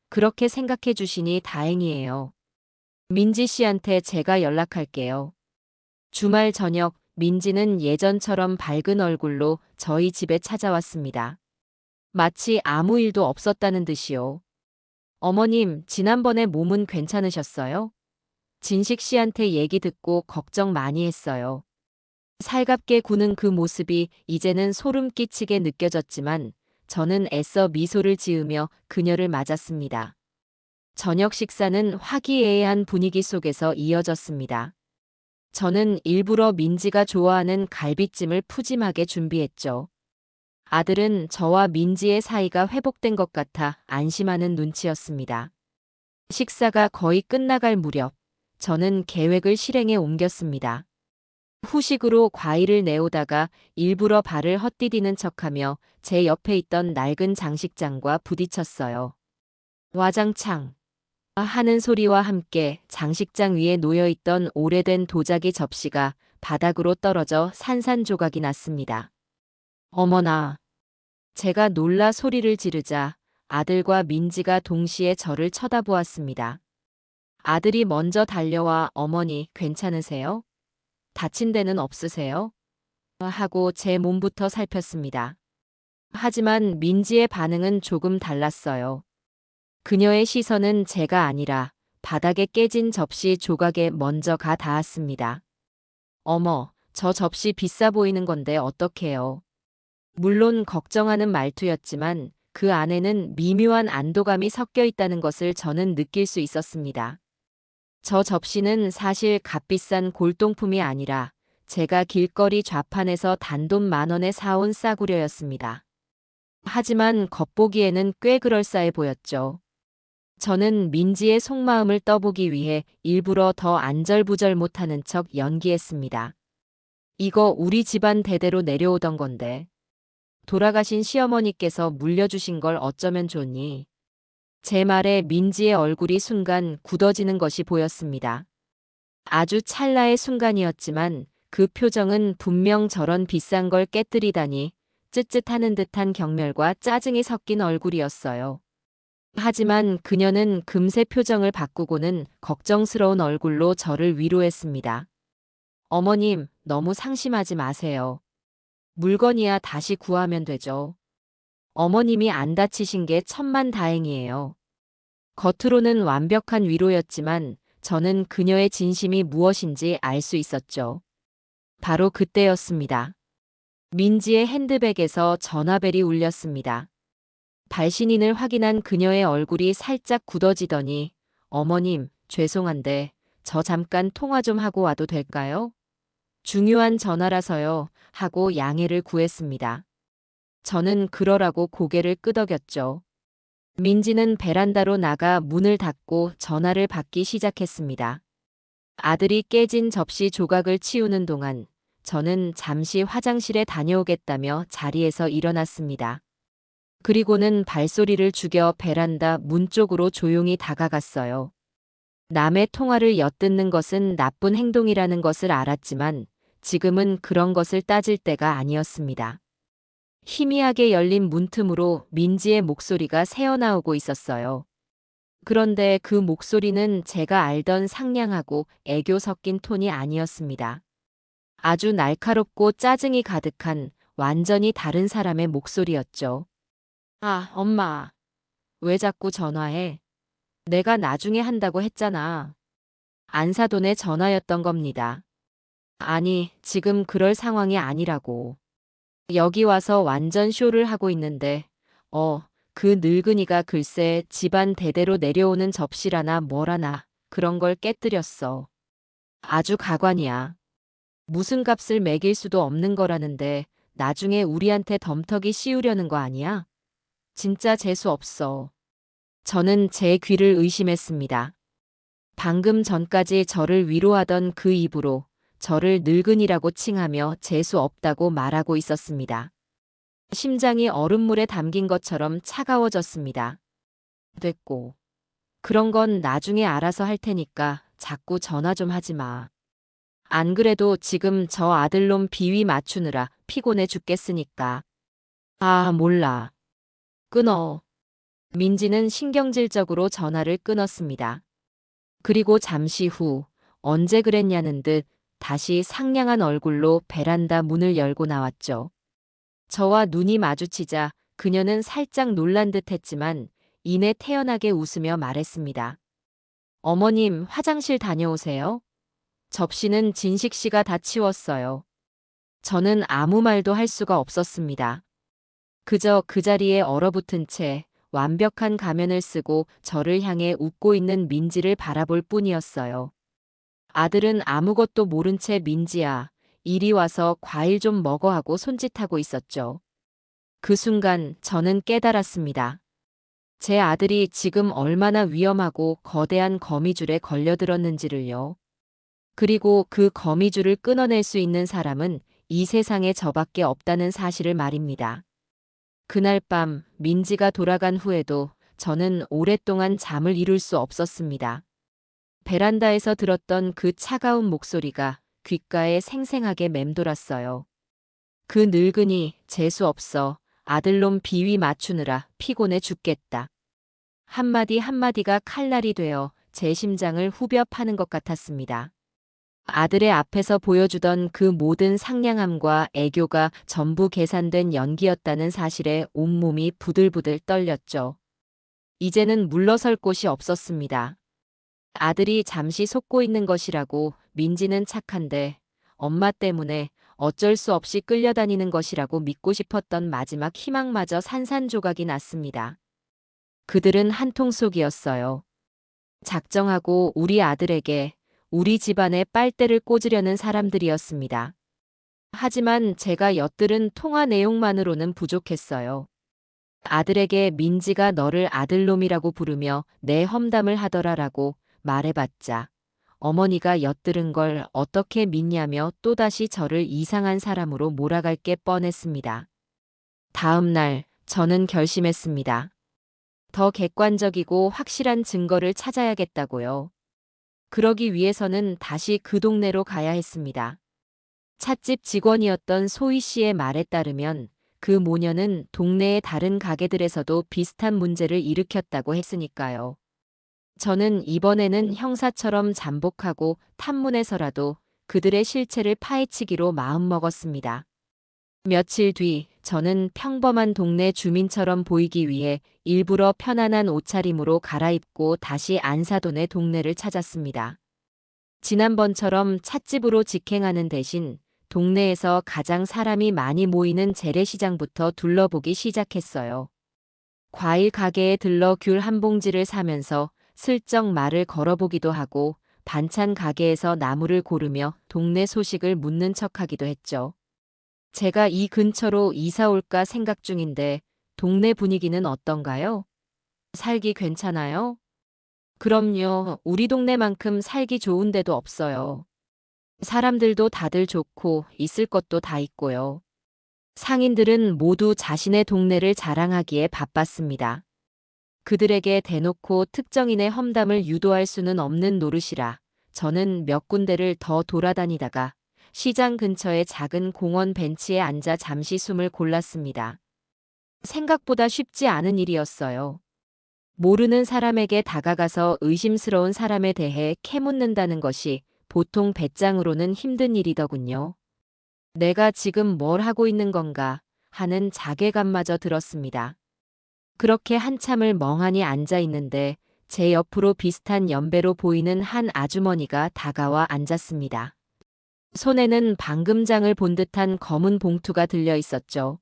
그렇게 생각해 주시니 다행이에요. 민지 씨한테 제가 연락할게요. 주말 저녁 민지는 예전처럼 밝은 얼굴로 저희 집에 찾아왔습니다. 마치 아무 일도 없었다는 듯이요. 어머님, 지난번에 몸은 괜찮으셨어요? 진식 씨한테 얘기 듣고 걱정 많이 했어요. 살갑게 구는 그 모습이 이제는 소름 끼치게 느껴졌지만 저는 애써 미소를 지으며 그녀를 맞았습니다. 저녁 식사는 화기애애한 분위기 속에서 이어졌습니다. 저는 일부러 민지가 좋아하는 갈비찜을 푸짐하게 준비했죠. 아들은 저와 민지의 사이가 회복된 것 같아 안심하는 눈치였습니다. 식사가 거의 끝나갈 무렵, 저는 계획을 실행에 옮겼습니다. 후식으로 과일을 내오다가 일부러 발을 헛디디는 척하며 제 옆에 있던 낡은 장식장과 부딪혔어요. 와장창 하는 소리와 함께 장식장 위에 놓여있던 오래된 도자기 접시가 바닥으로 떨어져 산산조각이 났습니다. 어머나! 제가 놀라 소리를 지르자 아들과 민지가 동시에 저를 쳐다보았습니다. 아들이 먼저 달려와 어머니 괜찮으세요? 다친 데는 없으세요? 하고 제 몸부터 살폈습니다. 하지만 민지의 반응은 조금 달랐어요. 그녀의 시선은 제가 아니라 바닥에 깨진 접시 조각에 먼저 가 닿았습니다. 어머, 저 접시 비싸 보이는 건데 어떡해요? 물론 걱정하는 말투였지만 그 안에는 미묘한 안도감이 섞여 있다는 것을 저는 느낄 수 있었습니다. 저 접시는 사실 값비싼 골동품이 아니라 제가 길거리 좌판에서 단돈 10,000원에 사온 싸구려였습니다. 하지만 겉보기에는 꽤 그럴싸해 보였죠. 저는 민지의 속마음을 떠보기 위해 일부러 더 안절부절 못하는 척 연기했습니다. 이거 우리 집안 대대로 내려오던 건데. 돌아가신 시어머니께서 물려주신 걸 어쩌면 좋니? 제 말에 민지의 얼굴이 순간 굳어지는 것이 보였습니다. 아주 찰나의 순간이었지만 그 표정은 분명 저런 비싼 걸 깨뜨리다니 쯧쯧하는 듯한 경멸과 짜증이 섞인 얼굴이었어요. 하지만 그녀는 금세 표정을 바꾸고는 걱정스러운 얼굴로 저를 위로했습니다. 어머님, 너무 상심하지 마세요. 물건이야 다시 구하면 되죠. 어머님이 안 다치신 게 천만다행이에요. 겉으로는 완벽한 위로였지만 저는 그녀의 진심이 무엇인지 알 수 있었죠. 바로 그때였습니다. 민지의 핸드백에서 전화벨이 울렸습니다. 발신인을 확인한 그녀의 얼굴이 살짝 굳어지더니 어머님, 죄송한데 저 잠깐 통화 좀 하고 와도 될까요? 중요한 전화라서요. 하고 양해를 구했습니다. 저는 그러라고 고개를 끄덕였죠. 민지는 베란다로 나가 문을 닫고 전화를 받기 시작했습니다. 아들이 깨진 접시 조각을 치우는 동안 저는 잠시 화장실에 다녀오겠다며 자리에서 일어났습니다. 그리고는 발소리를 죽여 베란다 문 쪽으로 조용히 다가갔어요. 남의 통화를 엿듣는 것은 나쁜 행동이라는 것을 알았지만 지금은 그런 것을 따질 때가 아니었습니다. 희미하게 열린 문틈으로 민지의 목소리가 새어나오고 있었어요. 그런데 그 목소리는 제가 알던 상냥하고 애교 섞인 톤이 아니었습니다. 아주 날카롭고 짜증이 가득한 완전히 다른 사람의 목소리였죠. 아, 엄마. 왜 자꾸 전화해? 내가 나중에 한다고 했잖아. 안사돈의 전화였던 겁니다. 아니, 지금 그럴 상황이 아니라고. 여기 와서 완전 쇼를 하고 있는데, 그 늙은이가 글쎄 집안 대대로 내려오는 접시라나 뭐라나 그런 걸 깨뜨렸어. 아주 가관이야. 무슨 값을 매길 수도 없는 거라는데 나중에 우리한테 덤터기 씌우려는 거 아니야? 진짜 재수 없어. 저는 제 귀를 의심했습니다. 방금 전까지 저를 위로하던 그 입으로 저를 늙은이라고 칭하며 재수 없다고 말하고 있었습니다. 심장이 얼음물에 담긴 것처럼 차가워졌습니다. 됐고. 그런 건 나중에 알아서 할 테니까 자꾸 전화 좀 하지 마. 안 그래도 지금 저 아들놈 비위 맞추느라 피곤해 죽겠으니까. 아, 몰라. 끊어. 민지는 신경질적으로 전화를 끊었습니다. 그리고 잠시 후 언제 그랬냐는 듯 다시 상냥한 얼굴로 베란다 문을 열고 나왔죠. 저와 눈이 마주치자 그녀는 살짝 놀란 듯 했지만 이내 태연하게 웃으며 말했습니다. 어머님, 화장실 다녀오세요. 접시는 진식 씨가 다 치웠어요. 저는 아무 말도 할 수가 없었습니다. 그저 그 자리에 얼어붙은 채 완벽한 가면을 쓰고 저를 향해 웃고 있는 민지를 바라볼 뿐이었어요. 아들은 아무것도 모른 채 민지야, 이리 와서 과일 좀 먹어 하고 손짓하고 있었죠. 그 순간 저는 깨달았습니다. 제 아들이 지금 얼마나 위험하고 거대한 거미줄에 걸려들었는지를요. 그리고 그 거미줄을 끊어낼 수 있는 사람은 이 세상에 저밖에 없다는 사실을 말입니다. 그날 밤 민지가 돌아간 후에도 저는 오랫동안 잠을 이룰 수 없었습니다. 베란다에서 들었던 그 차가운 목소리가 귓가에 생생하게 맴돌았어요. 그 늙은이 재수 없어. 아들놈 비위 맞추느라 피곤해 죽겠다. 한마디 한마디가 칼날이 되어 제 심장을 후벼 파는 것 같았습니다. 아들의 앞에서 보여주던 그 모든 상냥함과 애교가 전부 계산된 연기였다는 사실에 온몸이 부들부들 떨렸죠. 이제는 물러설 곳이 없었습니다. 아들이 잠시 속고 있는 것이라고 민지는 착한데 엄마 때문에 어쩔 수 없이 끌려다니는 것이라고 믿고 싶었던 마지막 희망마저 산산조각이 났습니다. 그들은 한통속이었어요. 작정하고 우리 아들에게 우리 집안에 빨대를 꽂으려는 사람들이었습니다. 하지만 제가 엿들은 통화 내용만으로는 부족했어요. 아들에게 민지가 너를 아들놈이라고 부르며 내 험담을 하더라라고 말해봤자 어머니가 엿들은 걸 어떻게 믿냐며 또다시 저를 이상한 사람으로 몰아갈 게 뻔했습니다. 다음 날 저는 결심했습니다. 더 객관적이고 확실한 증거를 찾아야겠다고요. 그러기 위해서는 다시 그 동네로 가야 했습니다. 찻집 직원이었던 소희 씨의 말에 따르면 그 모녀는 동네의 다른 가게들에서도 비슷한 문제를 일으켰다고 했으니까요. 저는 이번에는 형사처럼 잠복하고 탐문해서라도 그들의 실체를 파헤치기로 마음먹었습니다. 며칠 뒤 저는 평범한 동네 주민처럼 보이기 위해 일부러 편안한 옷차림으로 갈아입고 다시 안사돈의 동네를 찾았습니다. 지난번처럼 찻집으로 직행하는 대신 동네에서 가장 사람이 많이 모이는 재래시장부터 둘러보기 시작했어요. 과일 가게에 들러 귤 한 봉지를 사면서 슬쩍 말을 걸어보기도 하고 반찬 가게에서 나물을 고르며 동네 소식을 묻는 척하기도 했죠. 제가 이 근처로 이사 올까 생각 중인데 동네 분위기는 어떤가요? 살기 괜찮아요? 그럼요. 우리 동네만큼 살기 좋은 데도 없어요. 사람들도 다들 좋고 있을 것도 다 있고요. 상인들은 모두 자신의 동네를 자랑하기에 바빴습니다. 그들에게 대놓고 특정인의 험담을 유도할 수는 없는 노릇이라 저는 몇 군데를 더 돌아다니다가 시장 근처의 작은 공원 벤치에 앉아 잠시 숨을 골랐습니다. 생각보다 쉽지 않은 일이었어요. 모르는 사람에게 다가가서 의심스러운 사람에 대해 캐묻는다는 것이 보통 배짱으로는 힘든 일이더군요. 내가 지금 뭘 하고 있는 건가 하는 자괴감마저 들었습니다. 그렇게 한참을 멍하니 앉아 있는데 제 옆으로 비슷한 연배로 보이는 한 아주머니가 다가와 앉았습니다. 손에는 방금 장을 본 듯한 검은 봉투가 들려 있었죠.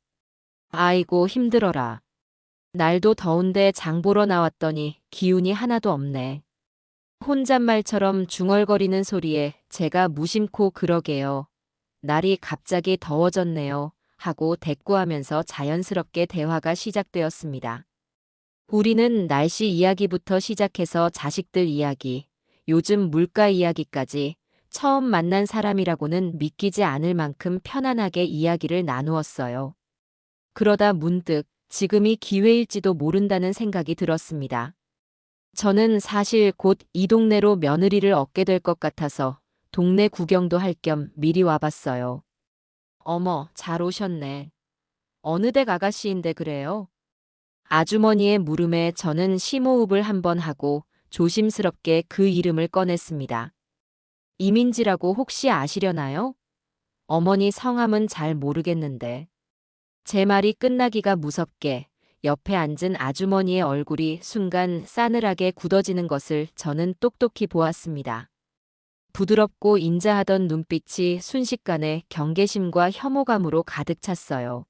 아이고 힘들어라. 날도 더운데 장 보러 나왔더니 기운이 하나도 없네. 혼잣말처럼 중얼거리는 소리에 제가 무심코 그러게요. 날이 갑자기 더워졌네요. 하고 대꾸하면서 자연스럽게 대화가 시작되었습니다. 우리는 날씨 이야기부터 시작해서 자식들 이야기, 요즘 물가 이야기까지 처음 만난 사람이라고는 믿기지 않을 만큼 편안하게 이야기를 나누었어요. 그러다 문득 지금이 기회일지도 모른다는 생각이 들었습니다. 저는 사실 곧 이 동네로 며느리를 얻게 될 것 같아서 동네 구경도 할 겸 미리 와봤어요. 어머, 잘 오셨네. 어느 댁 아가씨인데 그래요? 아주머니의 물음에 저는 심호흡을 한번 하고 조심스럽게 그 이름을 꺼냈습니다. 이민지라고 혹시 아시려나요? 어머니 성함은 잘 모르겠는데. 제 말이 끝나기가 무섭게 옆에 앉은 아주머니의 얼굴이 순간 싸늘하게 굳어지는 것을 저는 똑똑히 보았습니다. 부드럽고 인자하던 눈빛이 순식간에 경계심과 혐오감으로 가득 찼어요.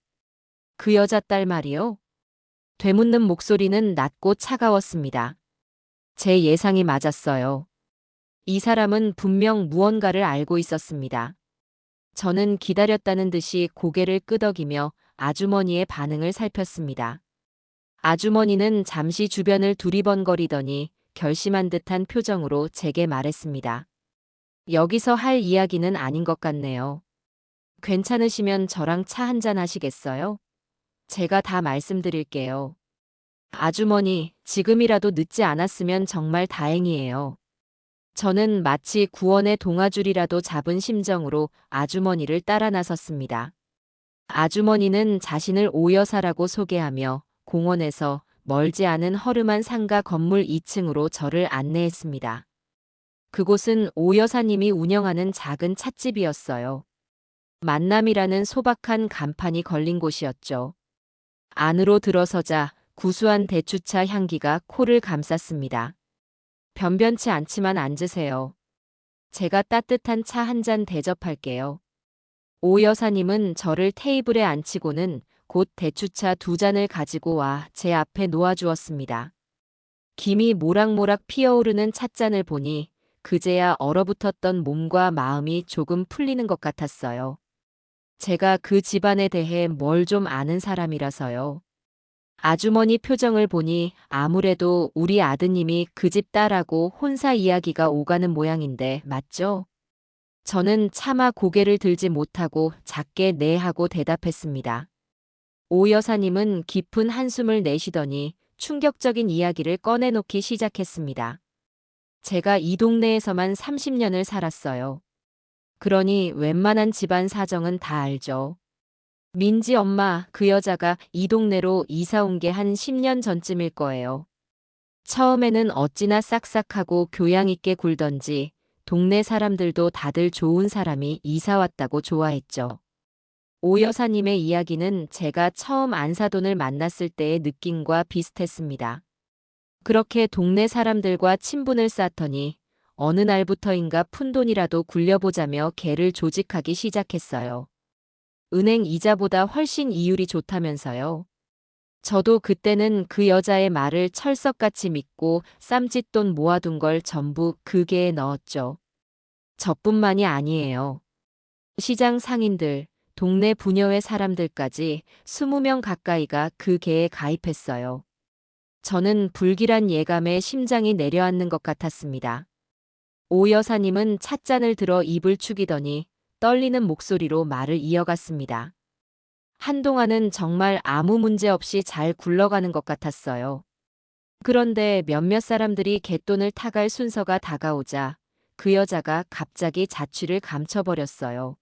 그 여자 딸 말이요? 되묻는 목소리는 낮고 차가웠습니다. 제 예상이 맞았어요. 이 사람은 분명 무언가를 알고 있었습니다. 저는 기다렸다는 듯이 고개를 끄덕이며 아주머니의 반응을 살폈습니다. 아주머니는 잠시 주변을 두리번거리더니 결심한 듯한 표정으로 제게 말했습니다. 여기서 할 이야기는 아닌 것 같네요. 괜찮으시면 저랑 차 한잔 하시겠어요? 제가 다 말씀드릴게요. 아주머니, 지금이라도 늦지 않았으면 정말 다행이에요. 저는 마치 구원의 동아줄이라도 잡은 심정으로 아주머니를 따라 나섰습니다. 아주머니는 자신을 오여사라고 소개하며 공원에서 멀지 않은 허름한 상가 건물 2층으로 저를 안내했습니다. 그곳은 오 여사님이 운영하는 작은 찻집이었어요. 만남이라는 소박한 간판이 걸린 곳이었죠. 안으로 들어서자 구수한 대추차 향기가 코를 감쌌습니다. 변변치 않지만 앉으세요. 제가 따뜻한 차 한 잔 대접할게요. 오 여사님은 저를 테이블에 앉히고는 곧 대추차 두 잔을 가지고 와 제 앞에 놓아주었습니다. 김이 모락모락 피어오르는 찻잔을 보니 그제야 얼어붙었던 몸과 마음이 조금 풀리는 것 같았어요. 제가 그 집안에 대해 뭘 좀 아는 사람이라서요. 아주머니 표정을 보니 아무래도 우리 아드님이 그 집 딸하고 혼사 이야기가 오가는 모양인데 맞죠? 저는 차마 고개를 들지 못하고 작게 네 하고 대답했습니다. 오 여사님은 깊은 한숨을 내쉬더니 충격적인 이야기를 꺼내놓기 시작했습니다. 제가 이 동네에서만 30년을 살았어요. 그러니 웬만한 집안 사정은 다 알죠. 민지 엄마, 그 여자가 이 동네로 이사 온 게 한 10년 전쯤일 거예요. 처음에는 어찌나 싹싹하고 교양 있게 굴던지 동네 사람들도 다들 좋은 사람이 이사 왔다고 좋아했죠. 오 여사님의 이야기는 제가 처음 안사돈을 만났을 때의 느낌과 비슷했습니다. 그렇게 동네 사람들과 친분을 쌓더니 어느 날부터인가 푼돈이라도 굴려보자며 개를 조직하기 시작했어요. 은행 이자보다 훨씬 이율이 좋다면서요. 저도 그때는 그 여자의 말을 철석같이 믿고 쌈짓돈 모아둔 걸 전부 그 개에 넣었죠. 저뿐만이 아니에요. 시장 상인들, 동네 부녀회 사람들까지 20명 가까이가 그 개에 가입했어요. 저는 불길한 예감에 심장이 내려앉는 것 같았습니다. 오 여사님은 찻잔을 들어 입을 축이더니 떨리는 목소리로 말을 이어갔습니다. 한동안은 정말 아무 문제 없이 잘 굴러가는 것 같았어요. 그런데 몇몇 사람들이 갯돈을 타갈 순서가 다가오자 그 여자가 갑자기 자취를 감춰버렸어요.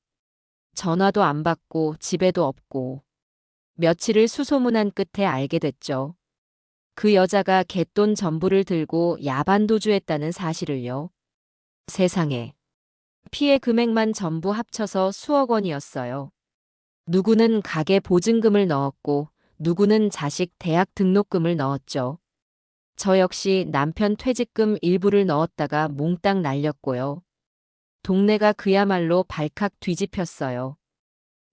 전화도 안 받고 집에도 없고 며칠을 수소문한 끝에 알게 됐죠. 그 여자가 갯돈 전부를 들고 야반도주했다는 사실을요. 세상에. 피해 금액만 전부 합쳐서 수억 원이었어요. 누구는 가게 보증금을 넣었고 누구는 자식 대학 등록금을 넣었죠. 저 역시 남편 퇴직금 일부를 넣었다가 몽땅 날렸고요. 동네가 그야말로 발칵 뒤집혔어요.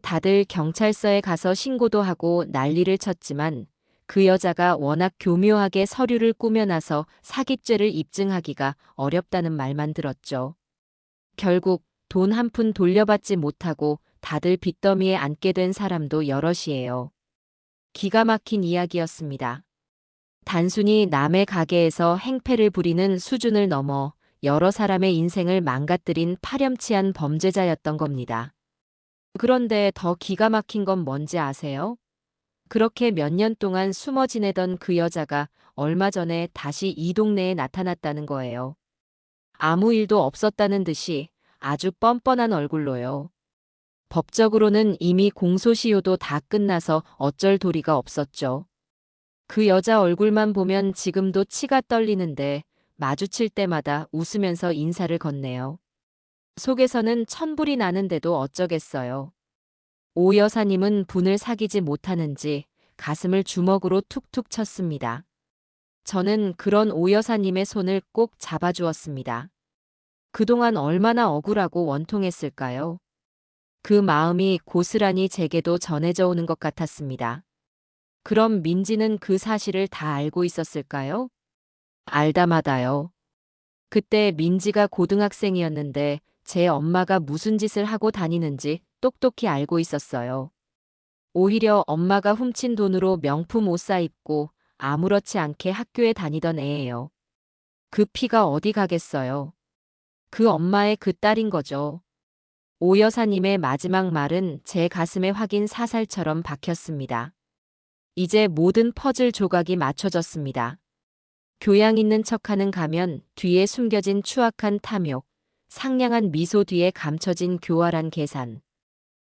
다들 경찰서에 가서 신고도 하고 난리를 쳤지만 그 여자가 워낙 교묘하게 서류를 꾸며놔서 사기죄를 입증하기가 어렵다는 말만 들었죠. 결국 돈 한 푼 돌려받지 못하고 다들 빚더미에 앉게 된 사람도 여럿이에요. 기가 막힌 이야기였습니다. 단순히 남의 가게에서 행패를 부리는 수준을 넘어 여러 사람의 인생을 망가뜨린 파렴치한 범죄자였던 겁니다. 그런데 더 기가 막힌 건 뭔지 아세요? 그렇게 몇 년 동안 숨어 지내던 그 여자가 얼마 전에 다시 이 동네에 나타났다는 거예요. 아무 일도 없었다는 듯이 아주 뻔뻔한 얼굴로요. 법적으로는 이미 공소시효도 다 끝나서 어쩔 도리가 없었죠. 그 여자 얼굴만 보면 지금도 치가 떨리는데 마주칠 때마다 웃으면서 인사를 건네요. 속에서는 천불이 나는데도 어쩌겠어요. 오 여사님은 분을 사귀지 못하는지 가슴을 주먹으로 툭툭 쳤습니다. 저는 그런 오 여사님의 손을 꼭 잡아주었습니다. 그동안 얼마나 억울하고 원통했을까요? 그 마음이 고스란히 제게도 전해져 오는 것 같았습니다. 그럼 민지는 그 사실을 다 알고 있었을까요? 알다마다요. 그때 민지가 고등학생이었는데 제 엄마가 무슨 짓을 하고 다니는지 똑똑히 알고 있었어요. 오히려 엄마가 훔친 돈으로 명품 옷 사입고 아무렇지 않게 학교에 다니던 애예요. 그 피가 어디 가겠어요. 그 엄마의 그 딸인 거죠. 오 여사님의 마지막 말은 제 가슴에 확인 사살처럼 박혔습니다. 이제 모든 퍼즐 조각이 맞춰졌습니다. 교양 있는 척하는 가면 뒤에 숨겨진 추악한 탐욕, 상냥한 미소 뒤에 감춰진 교활한 계산.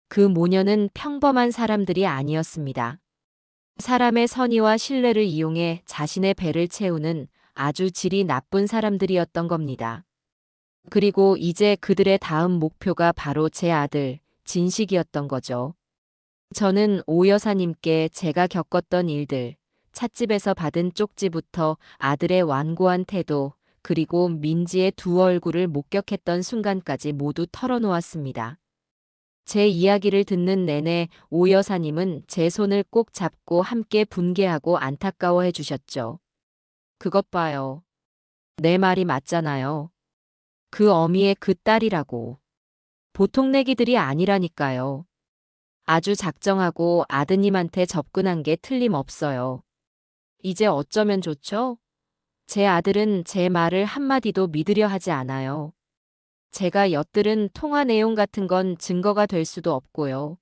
그 모녀는 평범한 사람들이 아니었습니다. 사람의 선의와 신뢰를 이용해 자신의 배를 채우는 아주 질이 나쁜 사람들이었던 겁니다. 그리고 이제 그들의 다음 목표가 바로 제 아들, 진식이었던 거죠. 저는 오 여사님께 제가 겪었던 일들, 찻집에서 받은 쪽지부터 아들의 완고한 태도, 그리고 민지의 두 얼굴을 목격했던 순간까지 모두 털어놓았습니다. 제 이야기를 듣는 내내 오 여사님은 제 손을 꼭 잡고 함께 분개하고 안타까워해 주셨죠. 그것 봐요. 내 말이 맞잖아요. 그 어미의 그 딸이라고. 보통 내기들이 아니라니까요. 아주 작정하고 아드님한테 접근한 게 틀림없어요. 이제 어쩌면 좋죠? 제 아들은 제 말을 한마디도 믿으려 하지 않아요. 제가 엿들은 통화 내용 같은 건 증거가 될 수도 없고요.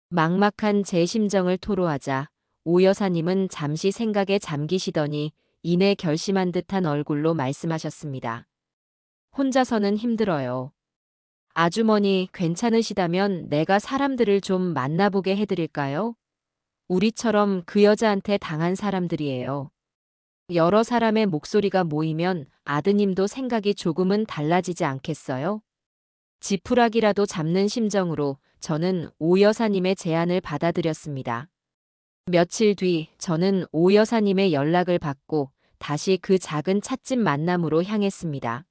막막한 제 심정을 토로하자 오 여사님은 잠시 생각에 잠기시더니 이내 결심한 듯한 얼굴로 말씀하셨습니다. 혼자서는 힘들어요. 아주머니 괜찮으시다면 내가 사람들을 좀 만나보게 해드릴까요? 우리처럼 그 여자한테 당한 사람들이에요. 여러 사람의 목소리가 모이면 아드님도 생각이 조금은 달라지지 않겠어요? 지푸라기라도 잡는 심정으로 저는 오 여사님의 제안을 받아들였습니다. 며칠 뒤 저는 오 여사님의 연락을 받고 다시 그 작은 찻집 만남으로 향했습니다.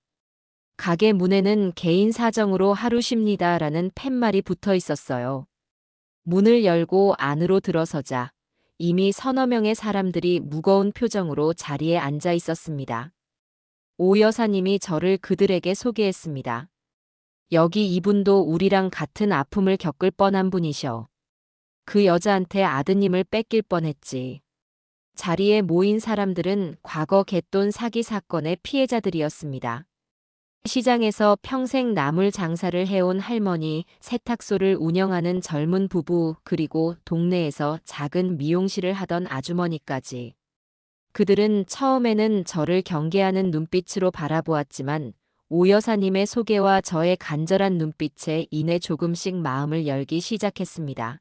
가게 문에는 개인 사정으로 하루 쉽니다라는 팻말이 붙어 있었어요. 문을 열고 안으로 들어서자 이미 서너 명의 사람들이 무거운 표정으로 자리에 앉아 있었습니다. 오 여사님이 저를 그들에게 소개했습니다. 여기 이분도 우리랑 같은 아픔을 겪을 뻔한 분이셔. 그 여자한테 아드님을 뺏길 뻔했지. 자리에 모인 사람들은 과거 갯돈 사기 사건의 피해자들이었습니다. 시장에서 평생 나물 장사를 해온 할머니, 세탁소를 운영하는 젊은 부부, 그리고 동네에서 작은 미용실을 하던 아주머니까지. 그들은 처음에는 저를 경계하는 눈빛으로 바라보았지만 오 여사님의 소개와 저의 간절한 눈빛에 이내 조금씩 마음을 열기 시작했습니다.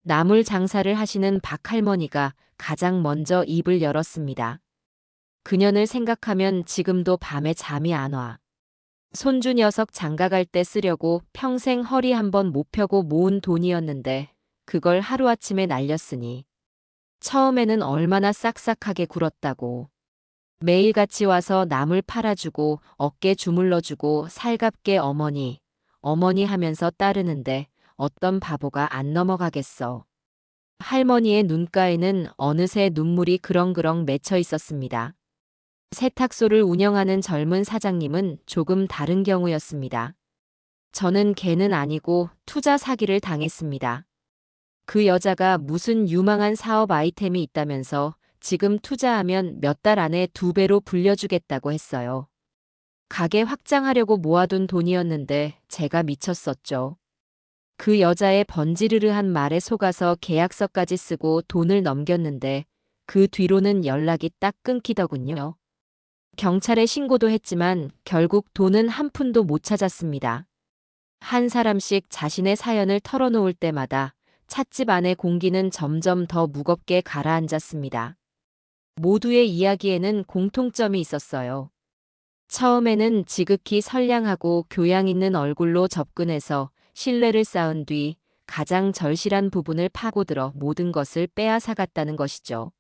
나물 장사를 하시는 박 할머니가 가장 먼저 입을 열었습니다. 그년을 생각하면 지금도 밤에 잠이 안 와. 손주 녀석 장가갈 때 쓰려고 평생 허리 한번 못 펴고 모은 돈이었는데 그걸 하루아침에 날렸으니 처음에는 얼마나 싹싹하게 굴었다고. 매일같이 와서 나물 팔아주고 어깨 주물러주고 살갑게 어머니, 어머니 하면서 따르는데 어떤 바보가 안 넘어가겠어. 할머니의 눈가에는 어느새 눈물이 그렁그렁 맺혀 있었습니다. 세탁소를 운영하는 젊은 사장님은 조금 다른 경우였습니다. 저는 개는 아니고 투자 사기를 당했습니다. 그 여자가 무슨 유망한 사업 아이템이 있다면서 지금 투자하면 몇 달 안에 2배로 불려주겠다고 했어요. 가게 확장하려고 모아둔 돈이었는데 제가 미쳤었죠. 그 여자의 번지르르한 말에 속아서 계약서까지 쓰고 돈을 넘겼는데 그 뒤로는 연락이 딱 끊기더군요. 경찰에 신고도 했지만 결국 돈은 한 푼도 못 찾았습니다. 한 사람씩 자신의 사연을 털어놓을 때마다 찻집 안의 공기는 점점 더 무겁게 가라앉았습니다. 모두의 이야기에는 공통점이 있었어요. 처음에는 지극히 선량하고 교양 있는 얼굴로 접근해서 신뢰를 쌓은 뒤 가장 절실한 부분을 파고들어 모든 것을 빼앗아갔다는 것이죠.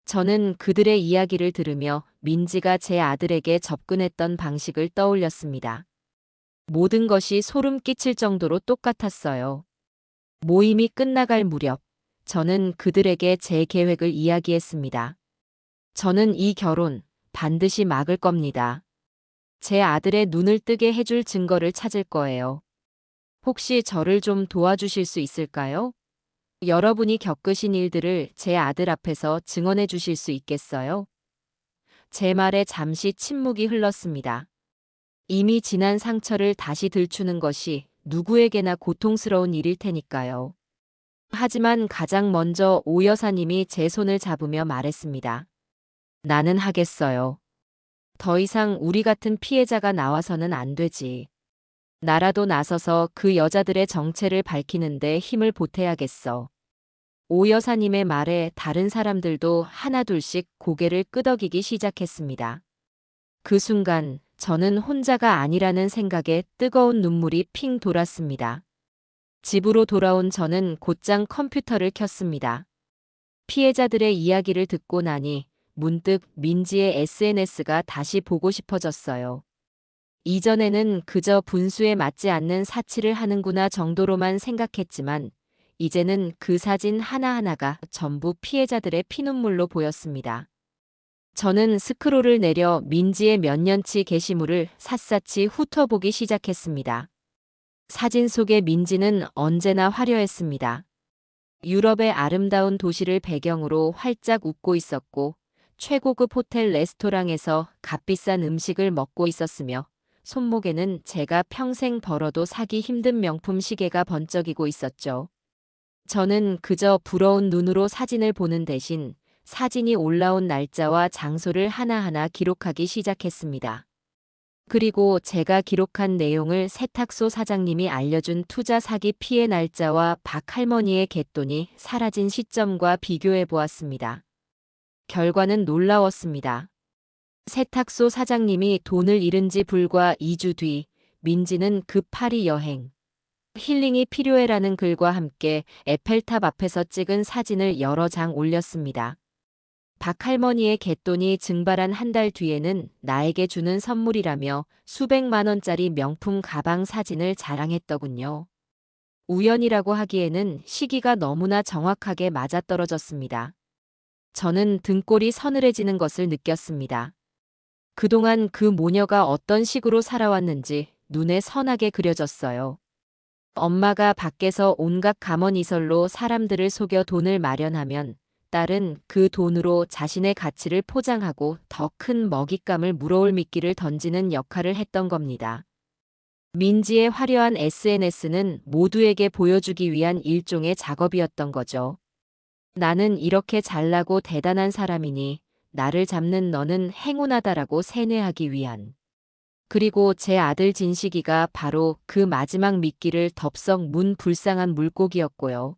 저는 그들의 이야기를 들으며 민지가 제 아들에게 접근했던 방식을 떠올렸습니다. 모든 것이 소름 끼칠 정도로 똑같았어요. 모임이 끝나갈 무렵, 저는 그들에게 제 계획을 이야기했습니다. 저는 이 결혼 반드시 막을 겁니다. 제 아들의 눈을 뜨게 해줄 증거를 찾을 거예요. 혹시 저를 좀 도와주실 수 있을까요? 여러분이 겪으신 일들을 제 아들 앞에서 증언해 주실 수 있겠어요? 제 말에 잠시 침묵이 흘렀습니다. 이미 지난 상처를 다시 들추는 것이 누구에게나 고통스러운 일일 테니까요. 하지만 가장 먼저 오 여사님이 제 손을 잡으며 말했습니다. 나는 하겠어요. 더 이상 우리 같은 피해자가 나와서는 안 되지. 나라도 나서서 그 여자들의 정체를 밝히는데 힘을 보태야겠어. 오 여사님의 말에 다른 사람들도 하나둘씩 고개를 끄덕이기 시작했습니다. 그 순간 저는 혼자가 아니라는 생각에 뜨거운 눈물이 핑 돌았습니다. 집으로 돌아온 저는 곧장 컴퓨터를 켰습니다. 피해자들의 이야기를 듣고 나니 문득 민지의 SNS가 다시 보고 싶어졌어요. 이전에는 그저 분수에 맞지 않는 사치를 하는구나 정도로만 생각했지만 이제는 그 사진 하나하나가 전부 피해자들의 피눈물로 보였습니다. 저는 스크롤을 내려 민지의 몇 년치 게시물을 샅샅이 훑어보기 시작했습니다. 사진 속의 민지는 언제나 화려했습니다. 유럽의 아름다운 도시를 배경으로 활짝 웃고 있었고 최고급 호텔 레스토랑에서 값비싼 음식을 먹고 있었으며 손목에는 제가 평생 벌어도 사기 힘든 명품 시계가 번쩍이고 있었죠. 저는 그저 부러운 눈으로 사진을 보는 대신 사진이 올라온 날짜와 장소를 하나하나 기록하기 시작했습니다. 그리고 제가 기록한 내용을 세탁소 사장님이 알려준 투자 사기 피해 날짜와 박 할머니의 갯돈이 사라진 시점과 비교해 보았습니다. 결과는 놀라웠습니다. 세탁소 사장님이 돈을 잃은 지 불과 2주 뒤 민지는 급 파리 여행, 힐링이 필요해라는 글과 함께 에펠탑 앞에서 찍은 사진을 여러 장 올렸습니다. 박 할머니의 갯돈이 증발한 한 달 뒤에는 나에게 주는 선물이라며 수백만 원짜리 명품 가방 사진을 자랑했더군요. 우연이라고 하기에는 시기가 너무나 정확하게 맞아떨어졌습니다. 저는 등골이 서늘해지는 것을 느꼈습니다. 그동안 그 모녀가 어떤 식으로 살아왔는지 눈에 선하게 그려졌어요. 엄마가 밖에서 온갖 감언이설로 사람들을 속여 돈을 마련하면 딸은 그 돈으로 자신의 가치를 포장하고 더 큰 먹잇감을 물어올 미끼를 던지는 역할을 했던 겁니다. 민지의 화려한 SNS는 모두에게 보여주기 위한 일종의 작업이었던 거죠. 나는 이렇게 잘나고 대단한 사람이니 나를 잡는 너는 행운하다라고 세뇌하기 위한. 그리고 제 아들 진식이가 바로 그 마지막 미끼를 덥석 문 불쌍한 물고기였고요.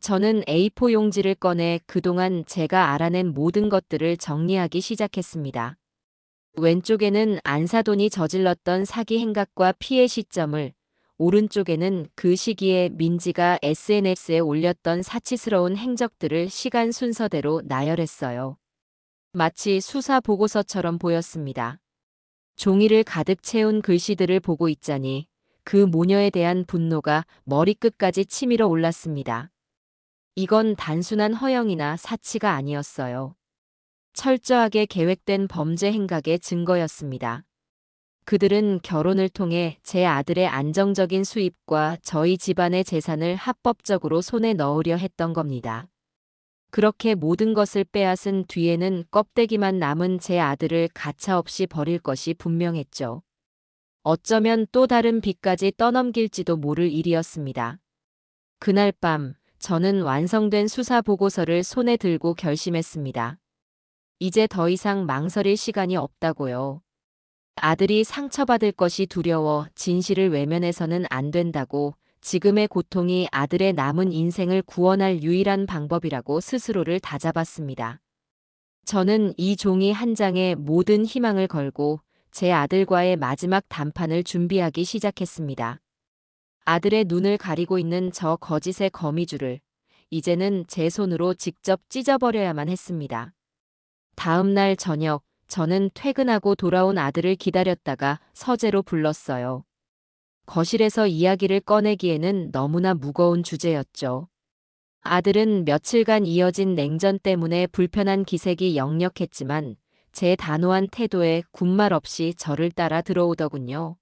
저는 A4 용지를 꺼내 그동안 제가 알아낸 모든 것들을 정리하기 시작했습니다. 왼쪽에는 안사돈이 저질렀던 사기 행각과 피해 시점을, 오른쪽에는 그 시기에 민지가 SNS에 올렸던 사치스러운 행적들을 시간 순서대로 나열했어요. 마치 수사 보고서처럼 보였습니다. 종이를 가득 채운 글씨들을 보고 있자니 그 모녀에 대한 분노가 머리끝까지 치밀어 올랐습니다. 이건 단순한 허영이나 사치가 아니었어요. 철저하게 계획된 범죄 행각의 증거였습니다. 그들은 결혼을 통해 제 아들의 안정적인 수입과 저희 집안의 재산을 합법적으로 손에 넣으려 했던 겁니다. 그렇게 모든 것을 빼앗은 뒤에는 껍데기만 남은 제 아들을 가차없이 버릴 것이 분명했죠. 어쩌면 또 다른 빚까지 떠넘길지도 모를 일이었습니다. 그날 밤 저는 완성된 수사 보고서를 손에 들고 결심했습니다. 이제 더 이상 망설일 시간이 없다고요. 아들이 상처받을 것이 두려워 진실을 외면해서는 안 된다고, 지금의 고통이 아들의 남은 인생을 구원할 유일한 방법이라고 스스로를 다잡았습니다. 저는 이 종이 한 장에 모든 희망을 걸고 제 아들과의 마지막談판을 준비하기 시작했습니다. 아들의 눈을 가리고 있는 저 거짓의 거미줄을 이제는 제 손으로 직접 찢어버려야만 했습니다. 다음 날 저녁, 저는 퇴근하고 돌아온 아들을 기다렸다가 서재로 불렀어요. 거실에서 이야기를 꺼내기에는 너무나 무거운 주제였죠. 아들은 며칠간 이어진 냉전 때문에 불편한 기색이 역력했지만 제 단호한 태도에 군말 없이 저를 따라 들어오더군요.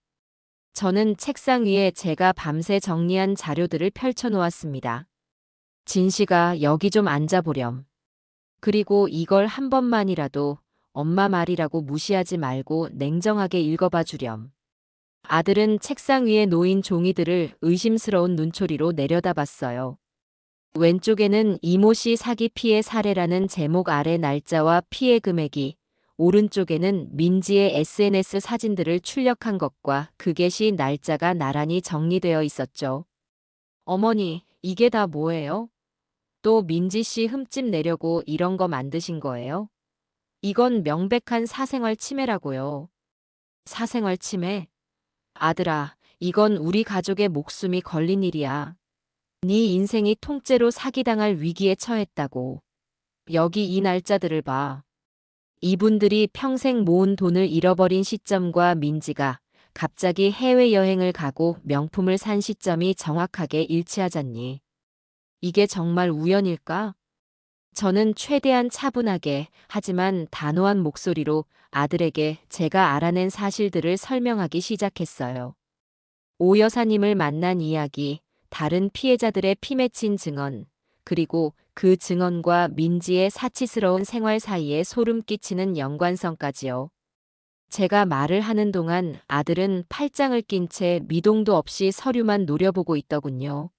저는 책상 위에 제가 밤새 정리한 자료들을 펼쳐놓았습니다. 진씨가 여기 좀 앉아보렴. 그리고 이걸 한 번만이라도 엄마 말이라고 무시하지 말고 냉정하게 읽어봐 주렴. 아들은 책상 위에 놓인 종이들을 의심스러운 눈초리로 내려다봤어요. 왼쪽에는 이모 씨 사기 피해 사례라는 제목 아래 날짜와 피해 금액이, 오른쪽에는 민지의 SNS 사진들을 출력한 것과 그 게시 날짜가 나란히 정리되어 있었죠. 어머니, 이게 다 뭐예요? 또 민지 씨 흠집 내려고 이런 거 만드신 거예요? 이건 명백한 사생활 침해라고요. 사생활 침해? 아들아, 이건 우리 가족의 목숨이 걸린 일이야. 네 인생이 통째로 사기당할 위기에 처했다고. 여기 이 날짜들을 봐. 이분들이 평생 모은 돈을 잃어버린 시점과 민지가 갑자기 해외여행을 가고 명품을 산 시점이 정확하게 일치하잖니. 이게 정말 우연일까? 저는 최대한 차분하게 하지만 단호한 목소리로 아들에게 제가 알아낸 사실들을 설명하기 시작했어요. 오 여사님을 만난 이야기, 다른 피해자들의 피 맺힌 증언, 그리고 그 증언과 민지의 사치스러운 생활 사이에 소름 끼치는 연관성까지요. 제가 말을 하는 동안 아들은 팔짱을 낀 채 미동도 없이 서류만 노려보고 있더군요.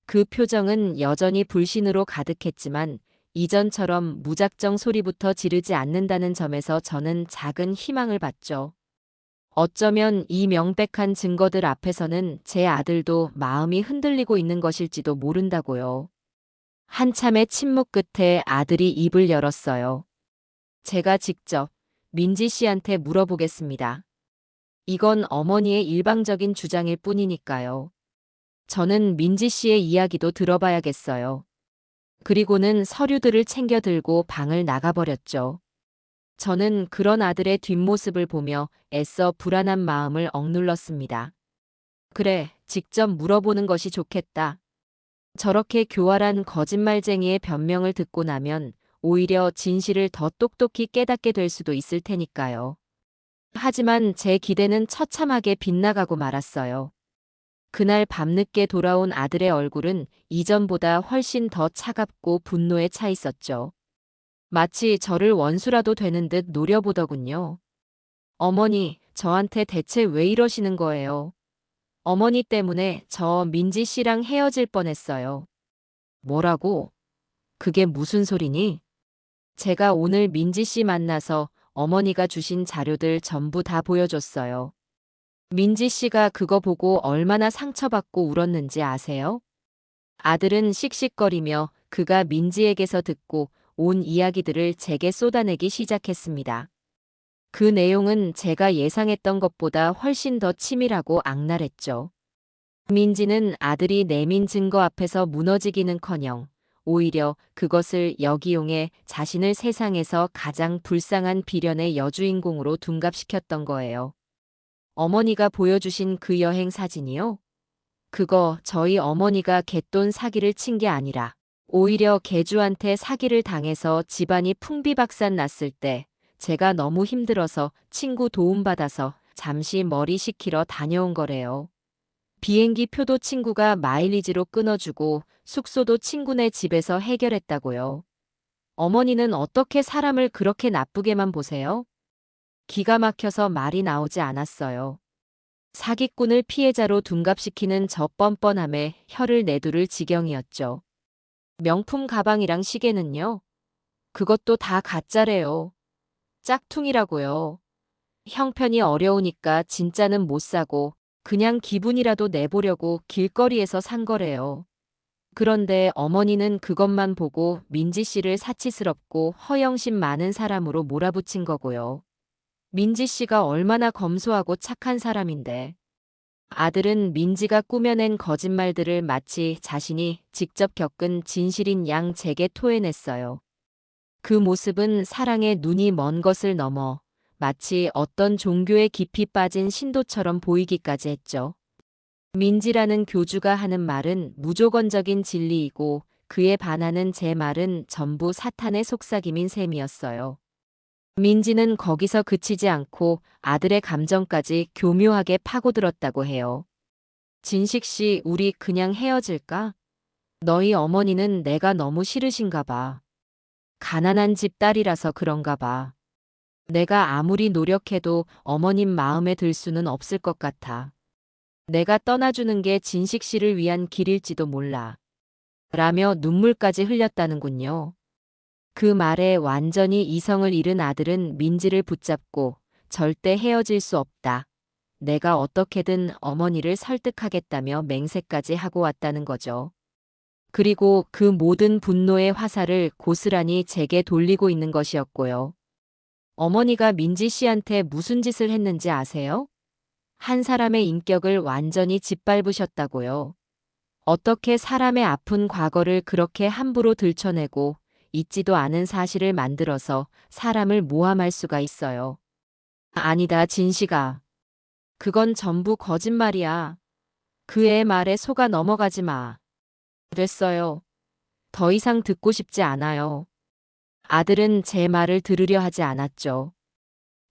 그 표정은 여전히 불신으로 가득했지만 이전처럼 무작정 소리부터 지르지 않는다는 점에서 저는 작은 희망을 봤죠. 어쩌면 이 명백한 증거들 앞에서는 제 아들도 마음이 흔들리고 있는 것일지도 모른다고요. 한참의 침묵 끝에 아들이 입을 열었어요. 제가 직접 민지 씨한테 물어보겠습니다. 이건 어머니의 일방적인 주장일 뿐이니까요. 저는 민지 씨의 이야기도 들어봐야겠어요. 그리고는 서류들을 챙겨 들고 방을 나가버렸죠. 저는 그런 아들의 뒷모습을 보며 애써 불안한 마음을 억눌렀습니다. 그래, 직접 물어보는 것이 좋겠다. 저렇게 교활한 거짓말쟁이의 변명을 듣고 나면 오히려 진실을 더 똑똑히 깨닫게 될 수도 있을 테니까요. 하지만 제 기대는 처참하게 빗나가고 말았어요. 그날 밤늦게 돌아온 아들의 얼굴은 이전보다 훨씬 더 차갑고 분노에 차 있었죠. 마치 저를 원수라도 되는 듯 노려보더군요. 어머니, 저한테 대체 왜 이러시는 거예요? 어머니 때문에 저 민지 씨랑 헤어질 뻔했어요. 뭐라고? 그게 무슨 소리니? 제가 오늘 민지 씨 만나서 어머니가 주신 자료들 전부 다 보여줬어요. 민지 씨가 그거 보고 얼마나 상처받고 울었는지 아세요? 아들은 씩씩거리며 그가 민지에게서 듣고 온 이야기들을 제게 쏟아내기 시작했습니다. 그 내용은 제가 예상했던 것보다 훨씬 더 치밀하고 악랄했죠. 민지는 아들이 내민 증거 앞에서 무너지기는커녕 오히려 그것을 역이용해 자신을 세상에서 가장 불쌍한 비련의 여주인공으로 둔갑시켰던 거예요. 어머니가 보여주신 그 여행 사진이요? 그거 저희 어머니가 갯돈 사기를 친 게 아니라 오히려 개주한테 사기를 당해서 집안이 풍비박산 났을 때 제가 너무 힘들어서 친구 도움받아서 잠시 머리 식히러 다녀온 거래요. 비행기 표도 친구가 마일리지로 끊어주고 숙소도 친구네 집에서 해결했다고요. 어머니는 어떻게 사람을 그렇게 나쁘게만 보세요? 기가 막혀서 말이 나오지 않았어요. 사기꾼을 피해자로 둔갑시키는 저 뻔뻔함에 혀를 내두를 지경이었죠. 명품 가방이랑 시계는요? 그것도 다 가짜래요. 짝퉁이라고요. 형편이 어려우니까 진짜는 못 사고 그냥 기분이라도 내보려고 길거리에서 산 거래요. 그런데 어머니는 그것만 보고 민지 씨를 사치스럽고 허영심 많은 사람으로 몰아붙인 거고요. 민지 씨가 얼마나 검소하고 착한 사람인데. 아들은 민지가 꾸며낸 거짓말들을 마치 자신이 직접 겪은 진실인 양 제게 토해냈어요. 그 모습은 사랑에 눈이 먼 것을 넘어 마치 어떤 종교에 깊이 빠진 신도처럼 보이기까지 했죠. 민지라는 교주가 하는 말은 무조건적인 진리이고 그에 반하는 제 말은 전부 사탄의 속삭임인 셈이었어요. 민지는 거기서 그치지 않고 아들의 감정까지 교묘하게 파고들었다고 해요. 진식 씨, 우리 그냥 헤어질까? 너희 어머니는 내가 너무 싫으신가 봐. 가난한 집 딸이라서 그런가 봐. 내가 아무리 노력해도 어머님 마음에 들 수는 없을 것 같아. 내가 떠나주는 게 진식 씨를 위한 길일지도 몰라. 라며 눈물까지 흘렸다는군요. 그 말에 완전히 이성을 잃은 아들은 민지를 붙잡고 절대 헤어질 수 없다. 내가 어떻게든 어머니를 설득하겠다며 맹세까지 하고 왔다는 거죠. 그리고 그 모든 분노의 화살을 고스란히 제게 돌리고 있는 것이었고요. 어머니가 민지 씨한테 무슨 짓을 했는지 아세요? 한 사람의 인격을 완전히 짓밟으셨다고요. 어떻게 사람의 아픈 과거를 그렇게 함부로 들춰내고 있지도 않은 사실을 만들어서 사람을 모함할 수가 있어요. 아니다, 진식아. 그건 전부 거짓말이야. 그 애 말에 속아 넘어가지 마. 됐어요. 더 이상 듣고 싶지 않아요. 아들은 제 말을 들으려 하지 않았죠.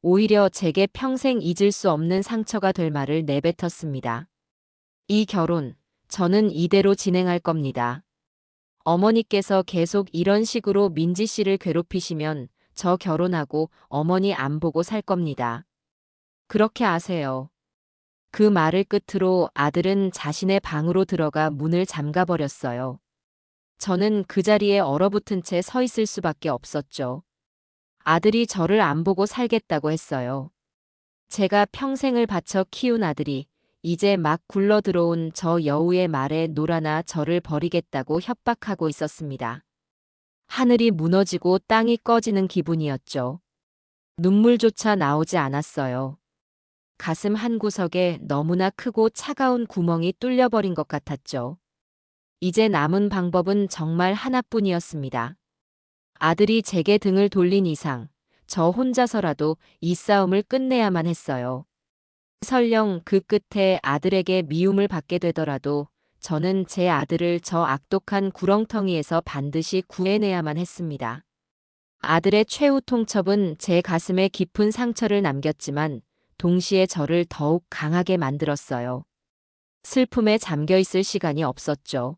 오히려 제게 평생 잊을 수 없는 상처가 될 말을 내뱉었습니다. 이 결혼, 저는 이대로 진행할 겁니다. 어머니께서 계속 이런 식으로 민지 씨를 괴롭히시면 저 결혼하고 어머니 안 보고 살 겁니다. 그렇게 아세요. 그 말을 끝으로 아들은 자신의 방으로 들어가 문을 잠가버렸어요. 저는 그 자리에 얼어붙은 채 서 있을 수밖에 없었죠. 아들이 저를 안 보고 살겠다고 했어요. 제가 평생을 바쳐 키운 아들이 이제 막 굴러 들어온 저 여우의 말에 놀아나 저를 버리겠다고 협박하고 있었습니다. 하늘이 무너지고 땅이 꺼지는 기분이었죠. 눈물조차 나오지 않았어요. 가슴 한구석에 너무나 크고 차가운 구멍이 뚫려버린 것 같았죠. 이제 남은 방법은 정말 하나뿐이었습니다. 아들이 제게 등을 돌린 이상 저 혼자서라도 이 싸움을 끝내야만 했어요. 설령 그 끝에 아들에게 미움을 받게 되더라도 저는 제 아들을 저 악독한 구렁텅이에서 반드시 구해내야만 했습니다. 아들의 최후 통첩은 제 가슴에 깊은 상처를 남겼지만 동시에 저를 더욱 강하게 만들었어요. 슬픔에 잠겨 있을 시간이 없었죠.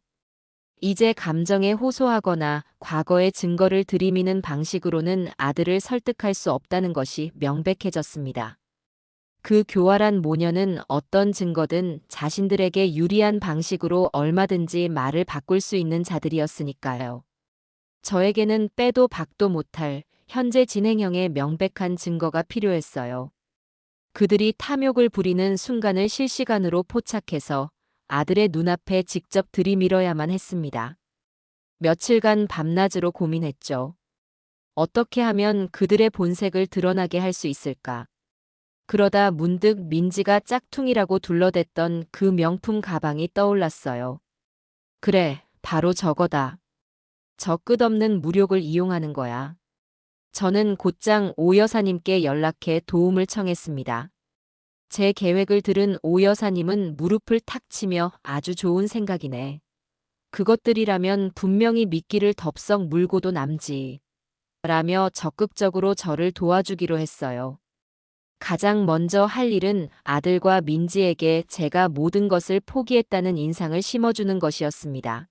이제 감정에 호소하거나 과거의 증거를 들이미는 방식으로는 아들을 설득할 수 없다는 것이 명백해졌습니다. 그 교활한 모녀는 어떤 증거든 자신들에게 유리한 방식으로 얼마든지 말을 바꿀 수 있는 자들이었으니까요. 저에게는 빼도 박도 못할 현재 진행형의 명백한 증거가 필요했어요. 그들이 탐욕을 부리는 순간을 실시간으로 포착해서 아들의 눈앞에 직접 들이밀어야만 했습니다. 며칠간 밤낮으로 고민했죠. 어떻게 하면 그들의 본색을 드러나게 할 수 있을까? 그러다 문득 민지가 짝퉁이라고 둘러댔던 그 명품 가방이 떠올랐어요. 그래, 바로 저거다. 저 끝없는 무력을 이용하는 거야. 저는 곧장 오 여사님께 연락해 도움을 청했습니다. 제 계획을 들은 오 여사님은 무릎을 탁 치며 아주 좋은 생각이네. 그것들이라면 분명히 미끼를 덥석 물고도 남지. 라며 적극적으로 저를 도와주기로 했어요. 가장 먼저 할 일은 아들과 민지에게 제가 모든 것을 포기했다는 인상을 심어주는 것이었습니다.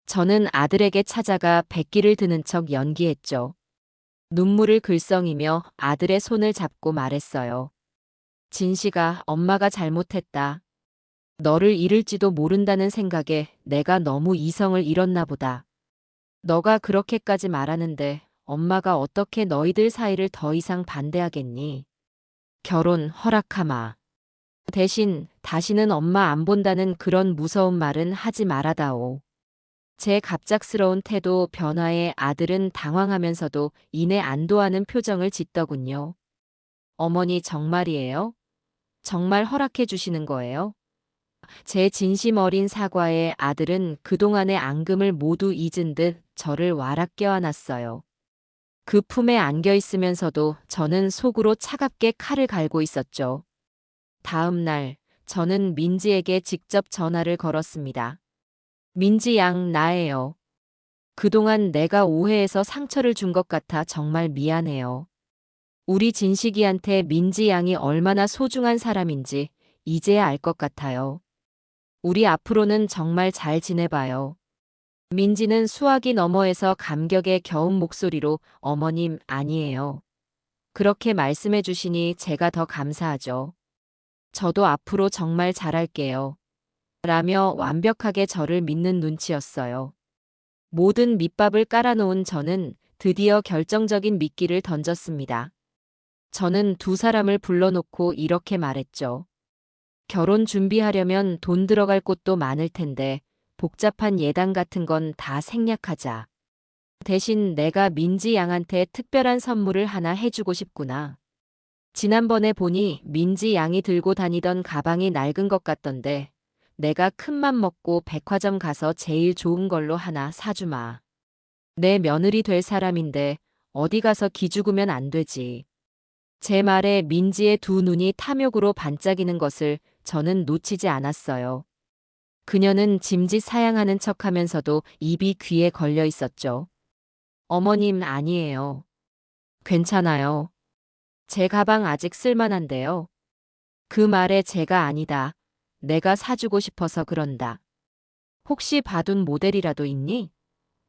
저는 아들에게 찾아가 백기를 드는 척 연기했죠. 눈물을 글썽이며 아들의 손을 잡고 말했어요. 진식아, 엄마가 잘못했다. 너를 잃을지도 모른다는 생각에 내가 너무 이성을 잃었나 보다. 너가 그렇게까지 말하는데 엄마가 어떻게 너희들 사이를 더 이상 반대하겠니? 결혼 허락하마. 대신 다시는 엄마 안 본다는 그런 무서운 말은 하지 말아다오. 제 갑작스러운 태도 변화에 아들은 당황하면서도 이내 안도하는 표정을 짓더군요. 어머니 정말이에요? 정말 허락해 주시는 거예요? 제 진심 어린 사과에 아들은 그동안의 앙금을 모두 잊은 듯 저를 와락 껴안았어요. 그 품에 안겨 있으면서도 저는 속으로 차갑게 칼을 갈고 있었죠. 다음 날, 저는 민지에게 직접 전화를 걸었습니다. 민지 양 나예요. 그동안 내가 오해해서 상처를 준 것 같아 정말 미안해요. 우리 진식이한테 민지 양이 얼마나 소중한 사람인지 이제야 알 것 같아요. 우리 앞으로는 정말 잘 지내봐요. 민지는 수화기 너머에서 감격에 겨운 목소리로 어머님 아니에요. 그렇게 말씀해 주시니 제가 더 감사하죠. 저도 앞으로 정말 잘할게요. 라며 완벽하게 저를 믿는 눈치였어요. 모든 밑밥을 깔아놓은 저는 드디어 결정적인 미끼를 던졌습니다. 저는 두 사람을 불러놓고 이렇게 말했죠. 결혼 준비하려면 돈 들어갈 곳도 많을 텐데 복잡한 예단 같은 건 다 생략하자. 대신 내가 민지 양한테 특별한 선물을 하나 해주고 싶구나. 지난번에 보니 민지 양이 들고 다니던 가방이 낡은 것 같던데 내가 큰맘 먹고 백화점 가서 제일 좋은 걸로 하나 사주마. 내 며느리 될 사람인데 어디 가서 기죽으면 안 되지. 제 말에 민지의 두 눈이 탐욕으로 반짝이는 것을 저는 놓치지 않았어요. 그녀는 짐짓 사양하는 척하면서도 입이 귀에 걸려 있었죠. 어머님, 아니에요. 괜찮아요. 제 가방 아직 쓸만한데요. 그 말에 제가 아니다. 내가 사주고 싶어서 그런다. 혹시 봐둔 모델이라도 있니?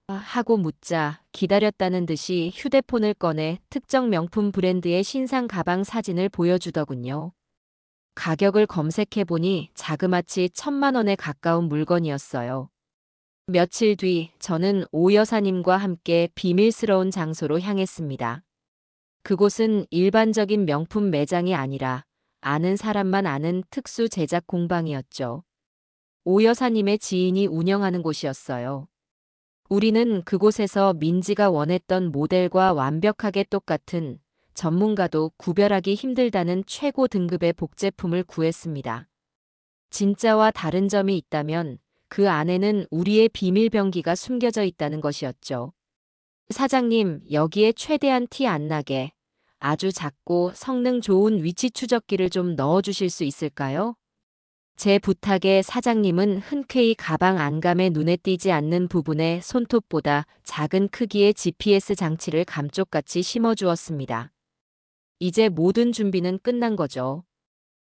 하고 묻자 기다렸다는 듯이 휴대폰을 꺼내 특정 명품 브랜드의 신상 가방 사진을 보여주더군요. 가격을 검색해보니 자그마치 1,000만 원에 가까운 물건이었어요. 며칠 뒤 저는 오 여사님과 함께 비밀스러운 장소로 향했습니다. 그곳은 일반적인 명품 매장이 아니라 아는 사람만 아는 특수 제작 공방이었죠. 오 여사님의 지인이 운영하는 곳이었어요. 우리는 그곳에서 민지가 원했던 모델과 완벽하게 똑같은, 전문가도 구별하기 힘들다는 최고 등급의 복제품을 구했습니다. 진짜와 다른 점이 있다면 그 안에는 우리의 비밀 병기가 숨겨져 있다는 것이었죠. 사장님, 여기에 최대한 티 안 나게 아주 작고 성능 좋은 위치 추적기를 좀 넣어주실 수 있을까요? 제 부탁에 사장님은 흔쾌히 가방 안감에 눈에 띄지 않는 부분에 손톱보다 작은 크기의 GPS 장치를 감쪽같이 심어주었습니다. 이제 모든 준비는 끝난 거죠.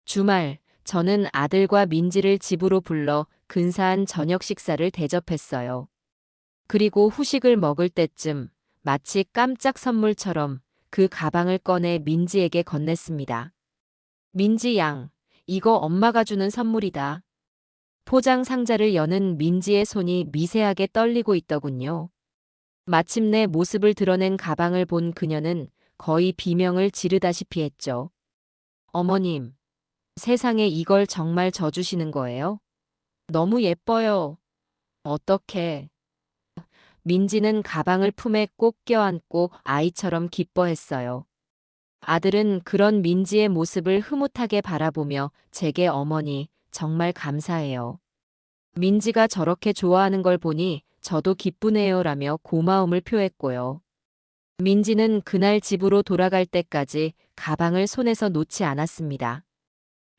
주말, 저는 아들과 민지를 집으로 불러 근사한 저녁 식사를 대접했어요. 그리고 후식을 먹을 때쯤 마치 깜짝 선물처럼 그 가방을 꺼내 민지에게 건넸습니다. 민지 양, 이거 엄마가 주는 선물이다. 포장 상자를 여는 민지의 손이 미세하게 떨리고 있더군요. 마침내 모습을 드러낸 가방을 본 그녀는 거의 비명을 지르다시피 했죠. 어머님, 세상에 이걸 정말 져주시는 거예요? 너무 예뻐요. 어떡해. 민지는 가방을 품에 꼭 껴안고 아이처럼 기뻐했어요. 아들은 그런 민지의 모습을 흐뭇하게 바라보며 제게 어머니, 정말 감사해요. 민지가 저렇게 좋아하는 걸 보니 저도 기쁘네요라며 고마움을 표했고요. 민지는 그날 집으로 돌아갈 때까지 가방을 손에서 놓지 않았습니다.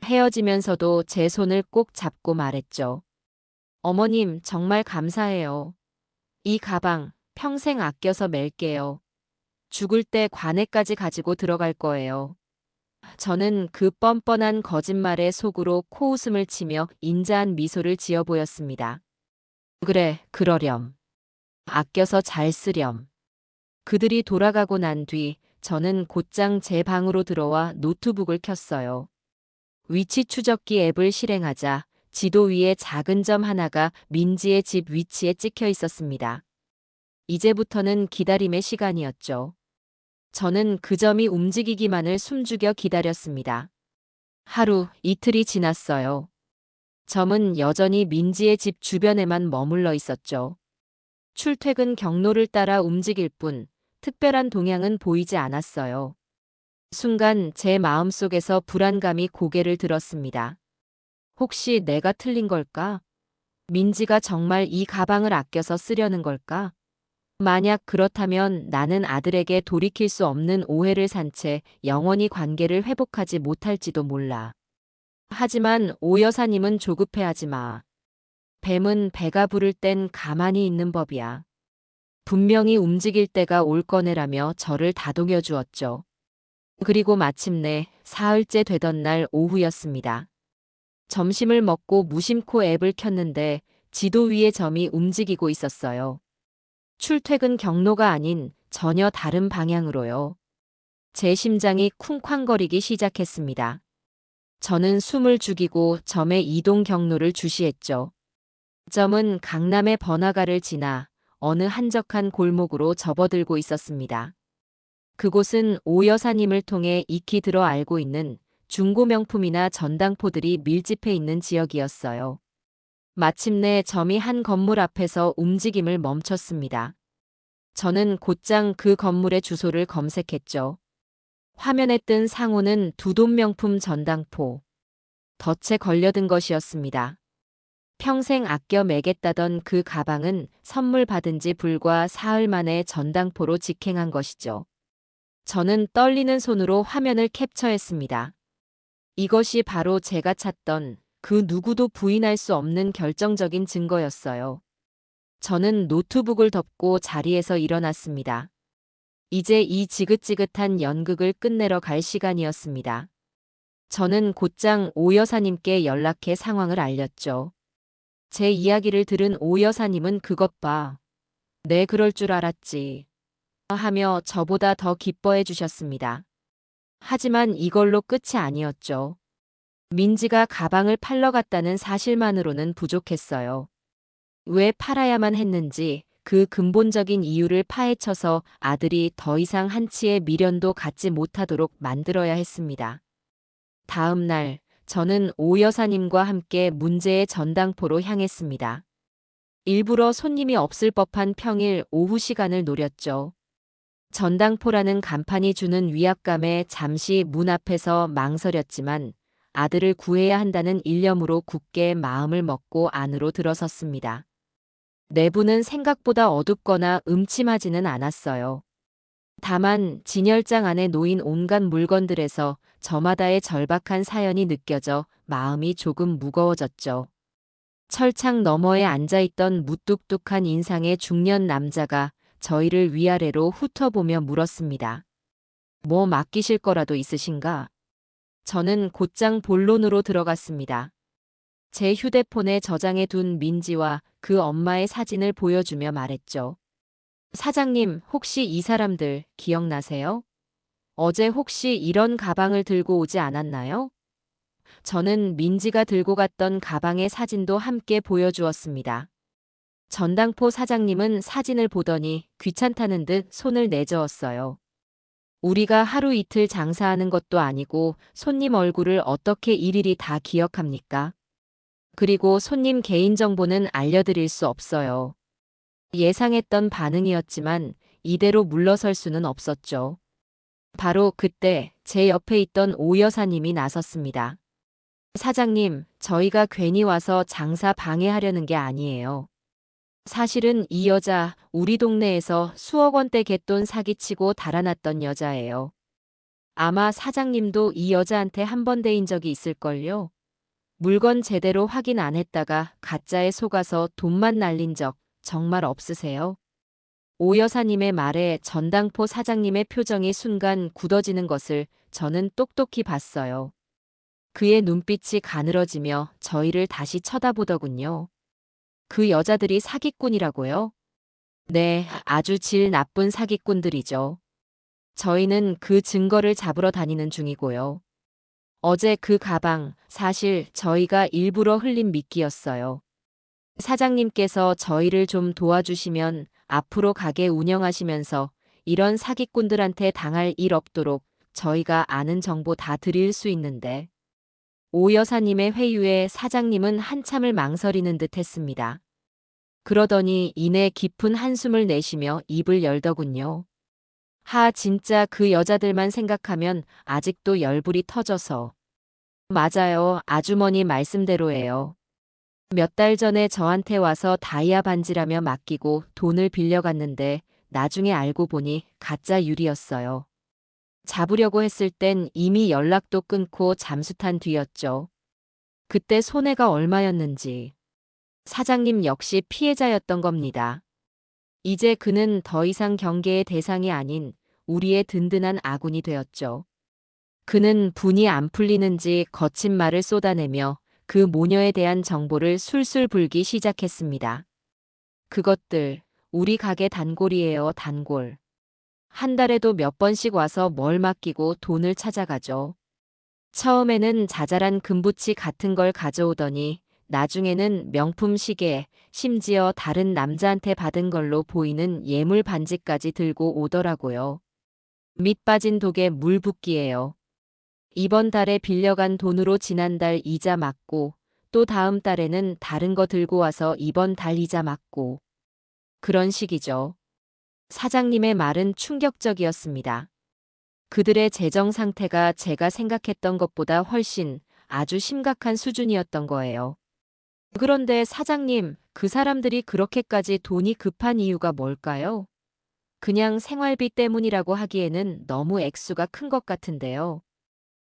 헤어지면서도 제 손을 꼭 잡고 말했죠. 어머님, 정말 감사해요. 이 가방 평생 아껴서 맬게요. 죽을 때 관에까지 가지고 들어갈 거예요. 저는 그 뻔뻔한 거짓말에 속으로 코웃음을 치며 인자한 미소를 지어 보였습니다. 그래, 그러렴. 아껴서 잘 쓰렴. 그들이 돌아가고 난 뒤 저는 곧장 제 방으로 들어와 노트북을 켰어요. 위치 추적기 앱을 실행하자 지도 위에 작은 점 하나가 민지의 집 위치에 찍혀 있었습니다. 이제부터는 기다림의 시간이었죠. 저는 그 점이 움직이기만을 숨죽여 기다렸습니다. 하루, 이틀이 지났어요. 점은 여전히 민지의 집 주변에만 머물러 있었죠. 출퇴근 경로를 따라 움직일 뿐 특별한 동향은 보이지 않았어요. 순간 제 마음속에서 불안감이 고개를 들었습니다. 혹시 내가 틀린 걸까? 민지가 정말 이 가방을 아껴서 쓰려는 걸까? 만약 그렇다면 나는 아들에게 돌이킬 수 없는 오해를 산 채 영원히 관계를 회복하지 못할지도 몰라. 하지만 오 여사님은 조급해하지 마. 뱀은 배가 부를 땐 가만히 있는 법이야. 분명히 움직일 때가 올 거네라며 저를 다독여 주었죠. 그리고 마침내 사흘째 되던 날 오후였습니다. 점심을 먹고 무심코 앱을 켰는데 지도 위에 점이 움직이고 있었어요. 출퇴근 경로가 아닌 전혀 다른 방향으로요. 제 심장이 쿵쾅거리기 시작했습니다. 저는 숨을 죽이고 점의 이동 경로를 주시했죠. 점은 강남의 번화가를 지나 어느 한적한 골목으로 접어들고 있었습니다. 그곳은 오 여사님을 통해 익히 들어 알고 있는 중고 명품이나 전당포들이 밀집해 있는 지역이었어요. 마침내 점이 한 건물 앞에서 움직임을 멈췄습니다. 저는 곧장 그 건물의 주소를 검색했죠. 화면에 뜬 상호는 두돈 명품 전당포. 덫에 걸려든 것이었습니다. 평생 아껴 매겠다던 그 가방은 선물 받은 지 불과 사흘 만에 전당포로 직행한 것이죠. 저는 떨리는 손으로 화면을 캡처했습니다. 이것이 바로 제가 찾던 그 누구도 부인할 수 없는 결정적인 증거였어요. 저는 노트북을 덮고 자리에서 일어났습니다. 이제 이 지긋지긋한 연극을 끝내러 갈 시간이었습니다. 저는 곧장 오 여사님께 연락해 상황을 알렸죠. 제 이야기를 들은 오 여사님은 그것 봐. 네, 그럴 줄 알았지. 하며 저보다 더 기뻐해 주셨습니다. 하지만 이걸로 끝이 아니었죠. 민지가 가방을 팔러 갔다는 사실만으로는 부족했어요. 왜 팔아야만 했는지 그 근본적인 이유를 파헤쳐서 아들이 더 이상 한치의 미련도 갖지 못하도록 만들어야 했습니다. 다음 날, 저는 오 여사님과 함께 문제의 전당포로 향했습니다. 일부러 손님이 없을 법한 평일 오후 시간을 노렸죠. 전당포라는 간판이 주는 위압감에 잠시 문 앞에서 망설였지만 아들을 구해야 한다는 일념으로 굳게 마음을 먹고 안으로 들어섰습니다. 내부는 생각보다 어둡거나 음침하지는 않았어요. 다만 진열장 안에 놓인 온갖 물건들에서 저마다의 절박한 사연이 느껴져 마음이 조금 무거워졌죠. 철창 너머에 앉아있던 무뚝뚝한 인상의 중년 남자가 저희를 위아래로 훑어보며 물었습니다. 뭐 맡기실 거라도 있으신가? 저는 곧장 본론으로 들어갔습니다. 제 휴대폰에 저장해 둔 민지와 그 엄마의 사진을 보여주며 말했죠. 사장님, 혹시 이 사람들 기억나세요? 어제 혹시 이런 가방을 들고 오지 않았나요? 저는 민지가 들고 갔던 가방의 사진도 함께 보여주었습니다. 전당포 사장님은 사진을 보더니 귀찮다는 듯 손을 내저었어요. 우리가 하루 이틀 장사하는 것도 아니고 손님 얼굴을 어떻게 일일이 다 기억합니까? 그리고 손님 개인정보는 알려드릴 수 없어요. 예상했던 반응이었지만 이대로 물러설 수는 없었죠. 바로 그때 제 옆에 있던 오 여사님이 나섰습니다. 사장님, 저희가 괜히 와서 장사 방해하려는 게 아니에요. 사실은 이 여자 우리 동네에서 수억 원대 갯돈 사기치고 달아났던 여자예요. 아마 사장님도 이 여자한테 한 번 대인 적이 있을걸요. 물건 제대로 확인 안 했다가 가짜에 속아서 돈만 날린 적 정말 없으세요? 오 여사님의 말에 전당포 사장님의 표정이 순간 굳어지는 것을 저는 똑똑히 봤어요. 그의 눈빛이 가늘어지며 저희를 다시 쳐다보더군요. 그 여자들이 사기꾼이라고요? 네, 아주 질 나쁜 사기꾼들이죠. 저희는 그 증거를 잡으러 다니는 중이고요. 어제 그 가방, 사실 저희가 일부러 흘린 미끼였어요. 사장님께서 저희를 좀 도와주시면 앞으로 가게 운영하시면서 이런 사기꾼들한테 당할 일 없도록 저희가 아는 정보 다 드릴 수 있는데. 오 여사님의 회유에 사장님은 한참을 망설이는 듯 했습니다. 그러더니 이내 깊은 한숨을 내쉬며 입을 열더군요. 진짜 그 여자들만 생각하면 아직도 열불이 터져서. 맞아요, 아주머니 말씀대로예요. 몇 달 전에 저한테 와서 다이아 반지라며 맡기고 돈을 빌려갔는데 나중에 알고 보니 가짜 유리였어요. 잡으려고 했을 땐 이미 연락도 끊고 잠수탄 뒤였죠. 그때 손해가 얼마였는지. 사장님 역시 피해자였던 겁니다. 이제 그는 더 이상 경계의 대상이 아닌 우리의 든든한 아군이 되었죠. 그는 분이 안 풀리는지 거친 말을 쏟아내며 그 모녀에 대한 정보를 술술 불기 시작했습니다. 그것들, 우리 가게 단골이에요, 단골. 한 달에도 몇 번씩 와서 뭘 맡기고 돈을 찾아가죠. 처음에는 자잘한 금붙이 같은 걸 가져오더니 나중에는 명품 시계, 심지어 다른 남자한테 받은 걸로 보이는 예물 반지까지 들고 오더라고요. 밑 빠진 독에 물 붓기예요. 이번 달에 빌려간 돈으로 지난달 이자 맞고 또 다음 달에는 다른 거 들고 와서 이번 달 이자 맞고 그런 식이죠. 사장님의 말은 충격적이었습니다. 그들의 재정 상태가 제가 생각했던 것보다 훨씬 아주 심각한 수준이었던 거예요. 그런데 사장님, 그 사람들이 그렇게까지 돈이 급한 이유가 뭘까요? 그냥 생활비 때문이라고 하기에는 너무 액수가 큰 것 같은데요.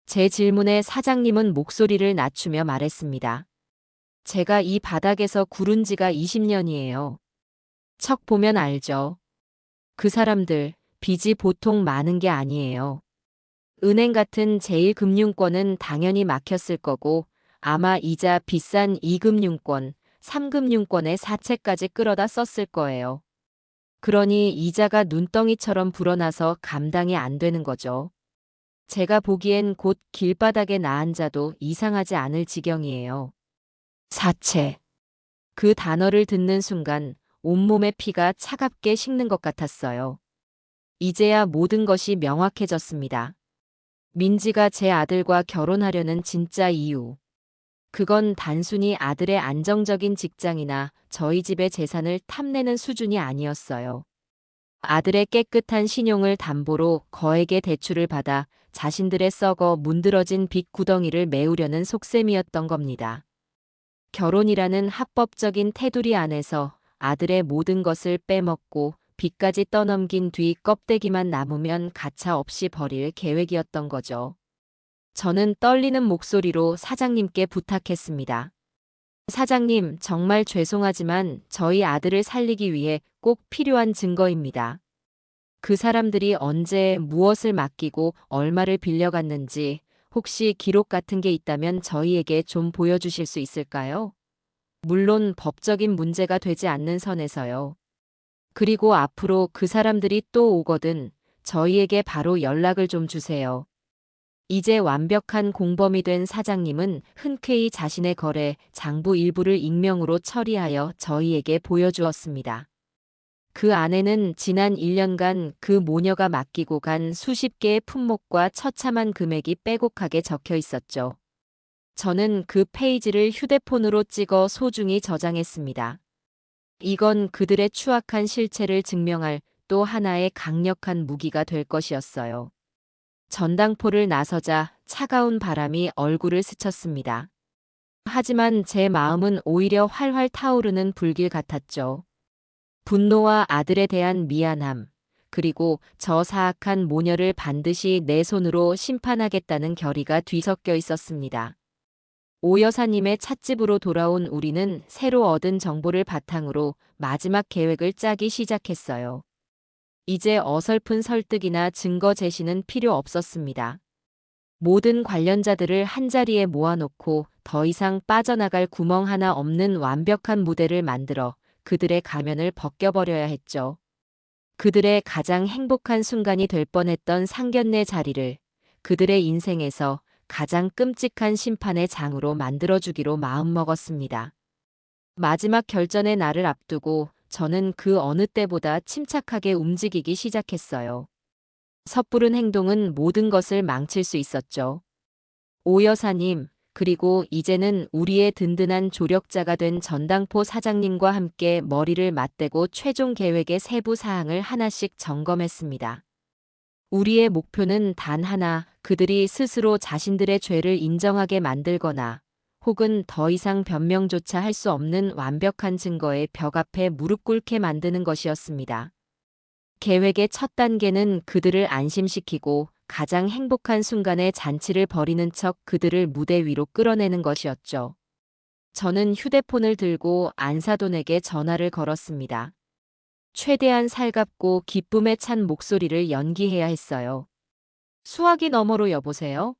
제 질문에 사장님은 목소리를 낮추며 말했습니다. 제가 이 바닥에서 구른 지가 20년이에요. 척 보면 알죠. 그 사람들, 빚이 보통 많은 게 아니에요. 은행 같은 제1금융권은 당연히 막혔을 거고, 아마 이자 비싼 2금융권, 3금융권의 사채까지 끌어다 썼을 거예요. 그러니 이자가 눈덩이처럼 불어나서 감당이 안 되는 거죠. 제가 보기엔 곧 길바닥에 나앉아도 이상하지 않을 지경이에요. 사채. 그 단어를 듣는 순간 온몸의 피가 차갑게 식는 것 같았어요. 이제야 모든 것이 명확해졌습니다. 민지가 제 아들과 결혼하려는 진짜 이유. 그건 단순히 아들의 안정적인 직장이나 저희 집의 재산을 탐내는 수준이 아니었어요. 아들의 깨끗한 신용을 담보로 거액의 대출을 받아 자신들의 썩어 문드러진 빚 구덩이를 메우려는 속셈이었던 겁니다. 결혼이라는 합법적인 테두리 안에서 아들의 모든 것을 빼먹고 빚까지 떠넘긴 뒤 껍데기만 남으면 가차없이 버릴 계획이었던 거죠. 저는 떨리는 목소리로 사장님께 부탁했습니다. 사장님, 정말 죄송하지만 저희 아들을 살리기 위해 꼭 필요한 증거입니다. 그 사람들이 언제 무엇을 맡기고 얼마를 빌려갔는지 혹시 기록 같은 게 있다면 저희에게 좀 보여주실 수 있을까요? 물론 법적인 문제가 되지 않는 선에서요. 그리고 앞으로 그 사람들이 또 오거든 저희에게 바로 연락을 좀 주세요. 이제 완벽한 공범이 된 사장님은 흔쾌히 자신의 거래 장부 일부를 익명으로 처리하여 저희에게 보여주었습니다. 그 안에는 지난 1년간 그 모녀가 맡기고 간 수십 개의 품목과 처참한 금액이 빼곡하게 적혀 있었죠. 저는 그 페이지를 휴대폰으로 찍어 소중히 저장했습니다. 이건 그들의 추악한 실체를 증명할 또 하나의 강력한 무기가 될 것이었어요. 전당포를 나서자 차가운 바람이 얼굴을 스쳤습니다. 하지만 제 마음은 오히려 활활 타오르는 불길 같았죠. 분노와 아들에 대한 미안함, 그리고 저 사악한 모녀를 반드시 내 손으로 심판하겠다는 결의가 뒤섞여 있었습니다. 오 여사님의 찻집으로 돌아온 우리는 새로 얻은 정보를 바탕으로 마지막 계획을 짜기 시작했어요. 이제 어설픈 설득이나 증거 제시는 필요 없었습니다. 모든 관련자들을 한자리에 모아놓고 더 이상 빠져나갈 구멍 하나 없는 완벽한 무대를 만들어 그들의 가면을 벗겨버려야 했죠. 그들의 가장 행복한 순간이 될 뻔했던 상견례 자리를 그들의 인생에서 가장 끔찍한 심판의 장으로 만들어주기로 마음먹었습니다. 마지막 결전의 날을 앞두고 저는 그 어느 때보다 침착하게 움직이기 시작했어요. 섣부른 행동은 모든 것을 망칠 수 있었죠. 오 여사님, 그리고 이제는 우리의 든든한 조력자가 된 전당포 사장님과 함께 머리를 맞대고 최종 계획의 세부 사항을 하나씩 점검했습니다. 우리의 목표는 단 하나, 그들이 스스로 자신들의 죄를 인정하게 만들거나 혹은 더 이상 변명조차 할 수 없는 완벽한 증거의 벽 앞에 무릎 꿇게 만드는 것이었습니다. 계획의 첫 단계는 그들을 안심시키고 가장 행복한 순간에 잔치를 벌이는 척 그들을 무대 위로 끌어내는 것이었죠. 저는 휴대폰을 들고 안사돈에게 전화를 걸었습니다. 최대한 살갑고 기쁨에 찬 목소리를 연기해야 했어요. 수화기 너머로 여보세요?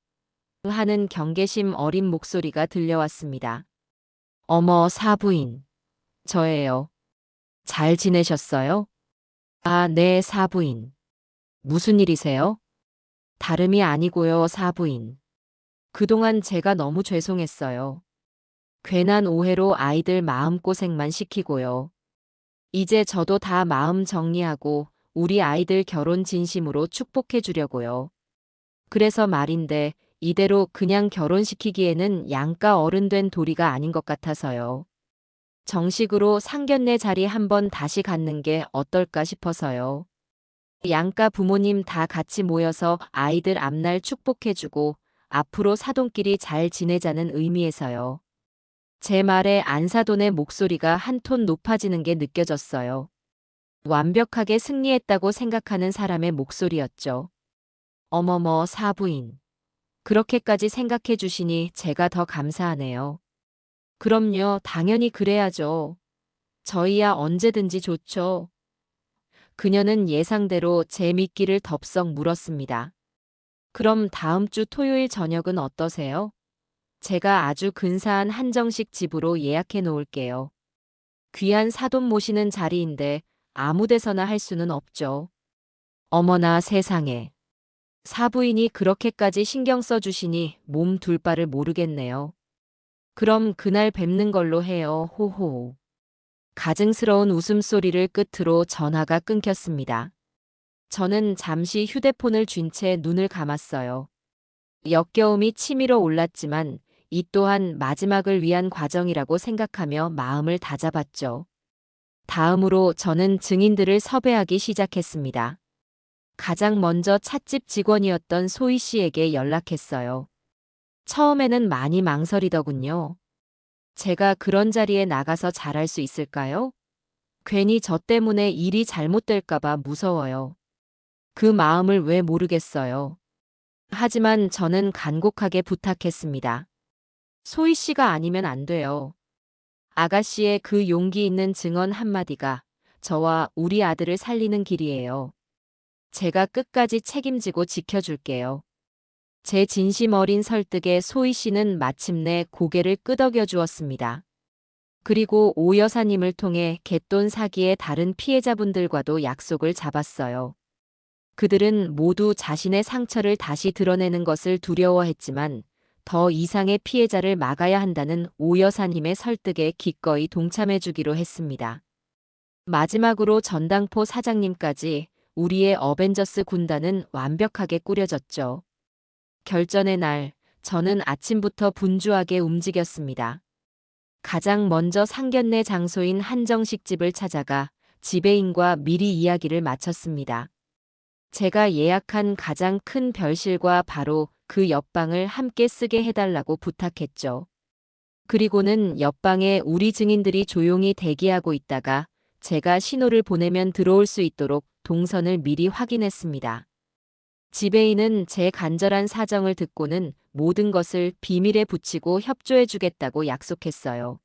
하는 경계심 어린 목소리가 들려왔습니다. 어머, 사부인. 저예요. 잘 지내셨어요? 아, 네, 사부인. 무슨 일이세요? 다름이 아니고요, 사부인. 그동안 제가 너무 죄송했어요. 괜한 오해로 아이들 마음고생만 시키고요. 이제 저도 다 마음 정리하고 우리 아이들 결혼 진심으로 축복해 주려고요. 그래서 말인데 이대로 그냥 결혼시키기에는 양가 어른 된 도리가 아닌 것 같아서요. 정식으로 상견례 자리 한번 다시 갖는 게 어떨까 싶어서요. 양가 부모님 다 같이 모여서 아이들 앞날 축복해주고 앞으로 사돈끼리 잘 지내자는 의미에서요. 제 말에 안사돈의 목소리가 한 톤 높아지는 게 느껴졌어요. 완벽하게 승리했다고 생각하는 사람의 목소리였죠. 어머머, 사부인. 그렇게까지 생각해 주시니 제가 더 감사하네요. 그럼요, 당연히 그래야죠. 저희야 언제든지 좋죠. 그녀는 예상대로 제 미끼를 덥석 물었습니다. 그럼 다음 주 토요일 저녁은 어떠세요? 제가 아주 근사한 한정식 집으로 예약해 놓을게요. 귀한 사돈 모시는 자리인데 아무 데서나 할 수는 없죠. 어머나 세상에. 사부인이 그렇게까지 신경 써주시니 몸 둘 바를 모르겠네요. 그럼 그날 뵙는 걸로 해요. 호호. 가증스러운 웃음소리를 끝으로 전화가 끊겼습니다. 저는 잠시 휴대폰을 쥔 채 눈을 감았어요. 역겨움이 치밀어 올랐지만 이 또한 마지막을 위한 과정이라고 생각하며 마음을 다잡았죠. 다음으로 저는 증인들을 섭외하기 시작했습니다. 가장 먼저 찻집 직원이었던 소희 씨에게 연락했어요. 처음에는 많이 망설이더군요. 제가 그런 자리에 나가서 잘할 수 있을까요? 괜히 저 때문에 일이 잘못될까봐 무서워요. 그 마음을 왜 모르겠어요. 하지만 저는 간곡하게 부탁했습니다. 소희 씨가 아니면 안 돼요. 아가씨의 그 용기 있는 증언 한마디가 저와 우리 아들을 살리는 길이에요. 제가 끝까지 책임지고 지켜줄게요. 제 진심 어린 설득에 소희 씨는 마침내 고개를 끄덕여 주었습니다. 그리고 오 여사님을 통해 갯돈 사기의 다른 피해자분들과도 약속을 잡았어요. 그들은 모두 자신의 상처를 다시 드러내는 것을 두려워했지만 더 이상의 피해자를 막아야 한다는 오 여사님의 설득에 기꺼이 동참해주기로 했습니다. 마지막으로 전당포 사장님까지 우리의 어벤져스 군단은 완벽하게 꾸려졌죠. 결전의 날, 저는 아침부터 분주하게 움직였습니다. 가장 먼저 상견례 장소인 한정식집을 찾아가 지배인과 미리 이야기를 마쳤습니다. 제가 예약한 가장 큰 별실과 바로 그 옆방을 함께 쓰게 해달라고 부탁했죠. 그리고는 옆방에 우리 증인들이 조용히 대기하고 있다가 제가 신호를 보내면 들어올 수 있도록 동선을 미리 확인했습니다. 지배인은 제 간절한 사정을 듣고는 모든 것을 비밀에 붙이고 협조해주겠다고 약속했어요.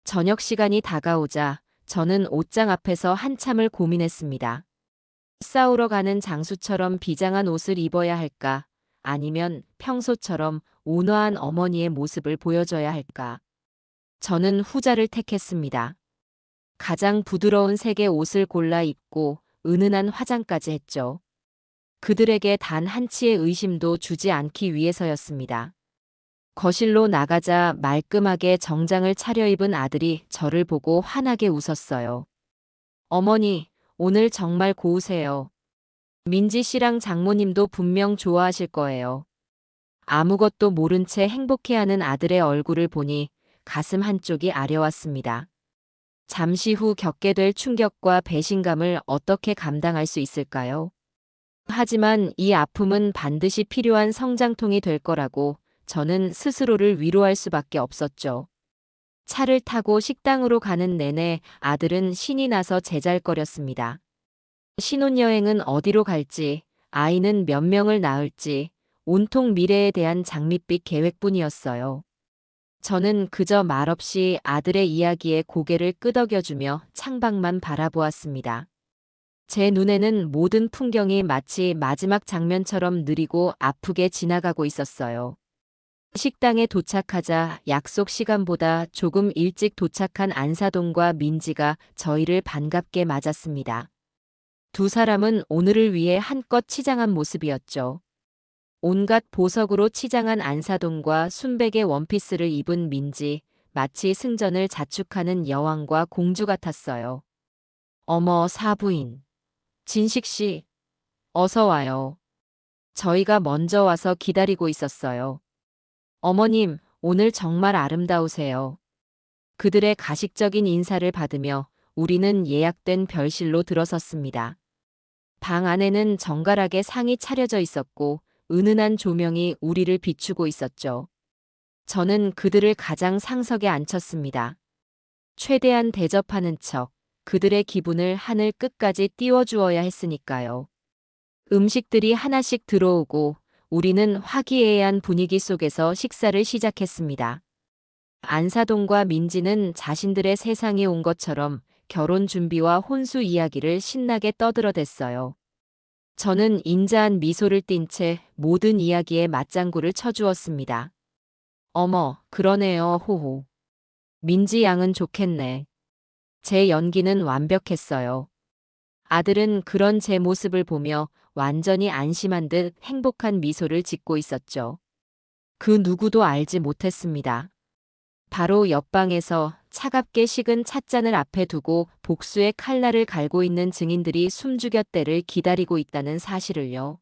저녁 시간이 다가오자 저는 옷장 앞에서 한참을 고민했습니다. 싸우러 가는 장수처럼 비장한 옷을 입어야 할까? 아니면 평소처럼 온화한 어머니의 모습을 보여줘야 할까? 저는 후자를 택했습니다. 가장 부드러운 색의 옷을 골라 입고 은은한 화장까지 했죠. 그들에게 단 한치의 의심도 주지 않기 위해서였습니다. 거실로 나가자 말끔하게 정장을 차려입은 아들이 저를 보고 환하게 웃었어요. 어머니, 오늘 정말 고우세요. 민지 씨랑 장모님도 분명 좋아하실 거예요. 아무것도 모른 채 행복해하는 아들의 얼굴을 보니 가슴 한쪽이 아려왔습니다. 잠시 후 겪게 될 충격과 배신감을 어떻게 감당할 수 있을까요? 하지만 이 아픔은 반드시 필요한 성장통이 될 거라고 저는 스스로를 위로할 수밖에 없었죠. 차를 타고 식당으로 가는 내내 아들은 신이 나서 제잘거렸습니다. 신혼여행은 어디로 갈지, 아이는 몇 명을 낳을지, 온통 미래에 대한 장밋빛 계획뿐이었어요. 저는 그저 말없이 아들의 이야기에 고개를 끄덕여주며 창밖만 바라보았습니다. 제 눈에는 모든 풍경이 마치 마지막 장면처럼 느리고 아프게 지나가고 있었어요. 식당에 도착하자 약속 시간보다 조금 일찍 도착한 안사돈과 민지가 저희를 반갑게 맞았습니다. 두 사람은 오늘을 위해 한껏 치장한 모습이었죠. 온갖 보석으로 치장한 안사돈과 순백의 원피스를 입은 민지, 마치 승전을 자축하는 여왕과 공주 같았어요. 어머, 사부인. 진식 씨, 어서 와요. 저희가 먼저 와서 기다리고 있었어요. 어머님, 오늘 정말 아름다우세요. 그들의 가식적인 인사를 받으며 우리는 예약된 별실로 들어섰습니다. 방 안에는 정갈하게 상이 차려져 있었고 은은한 조명이 우리를 비추고 있었죠. 저는 그들을 가장 상석에 앉혔습니다. 최대한 대접하는 척, 그들의 기분을 하늘 끝까지 띄워주어야 했으니까요. 음식들이 하나씩 들어오고 우리는 화기애애한 분위기 속에서 식사를 시작했습니다. 안사돈과 민지는 자신들의 세상에 온 것처럼 결혼 준비와 혼수 이야기를 신나게 떠들어댔어요. 저는 인자한 미소를 띤 채 모든 이야기에 맞장구를 쳐주었습니다. 어머, 그러네요, 호호. 민지 양은 좋겠네. 제 연기는 완벽했어요. 아들은 그런 제 모습을 보며 완전히 안심한 듯 행복한 미소를 짓고 있었죠. 그 누구도 알지 못했습니다. 바로 옆방에서 차갑게 식은 찻잔을 앞에 두고 복수의 칼날을 갈고 있는 증인들이 숨죽여 때를 기다리고 있다는 사실을요.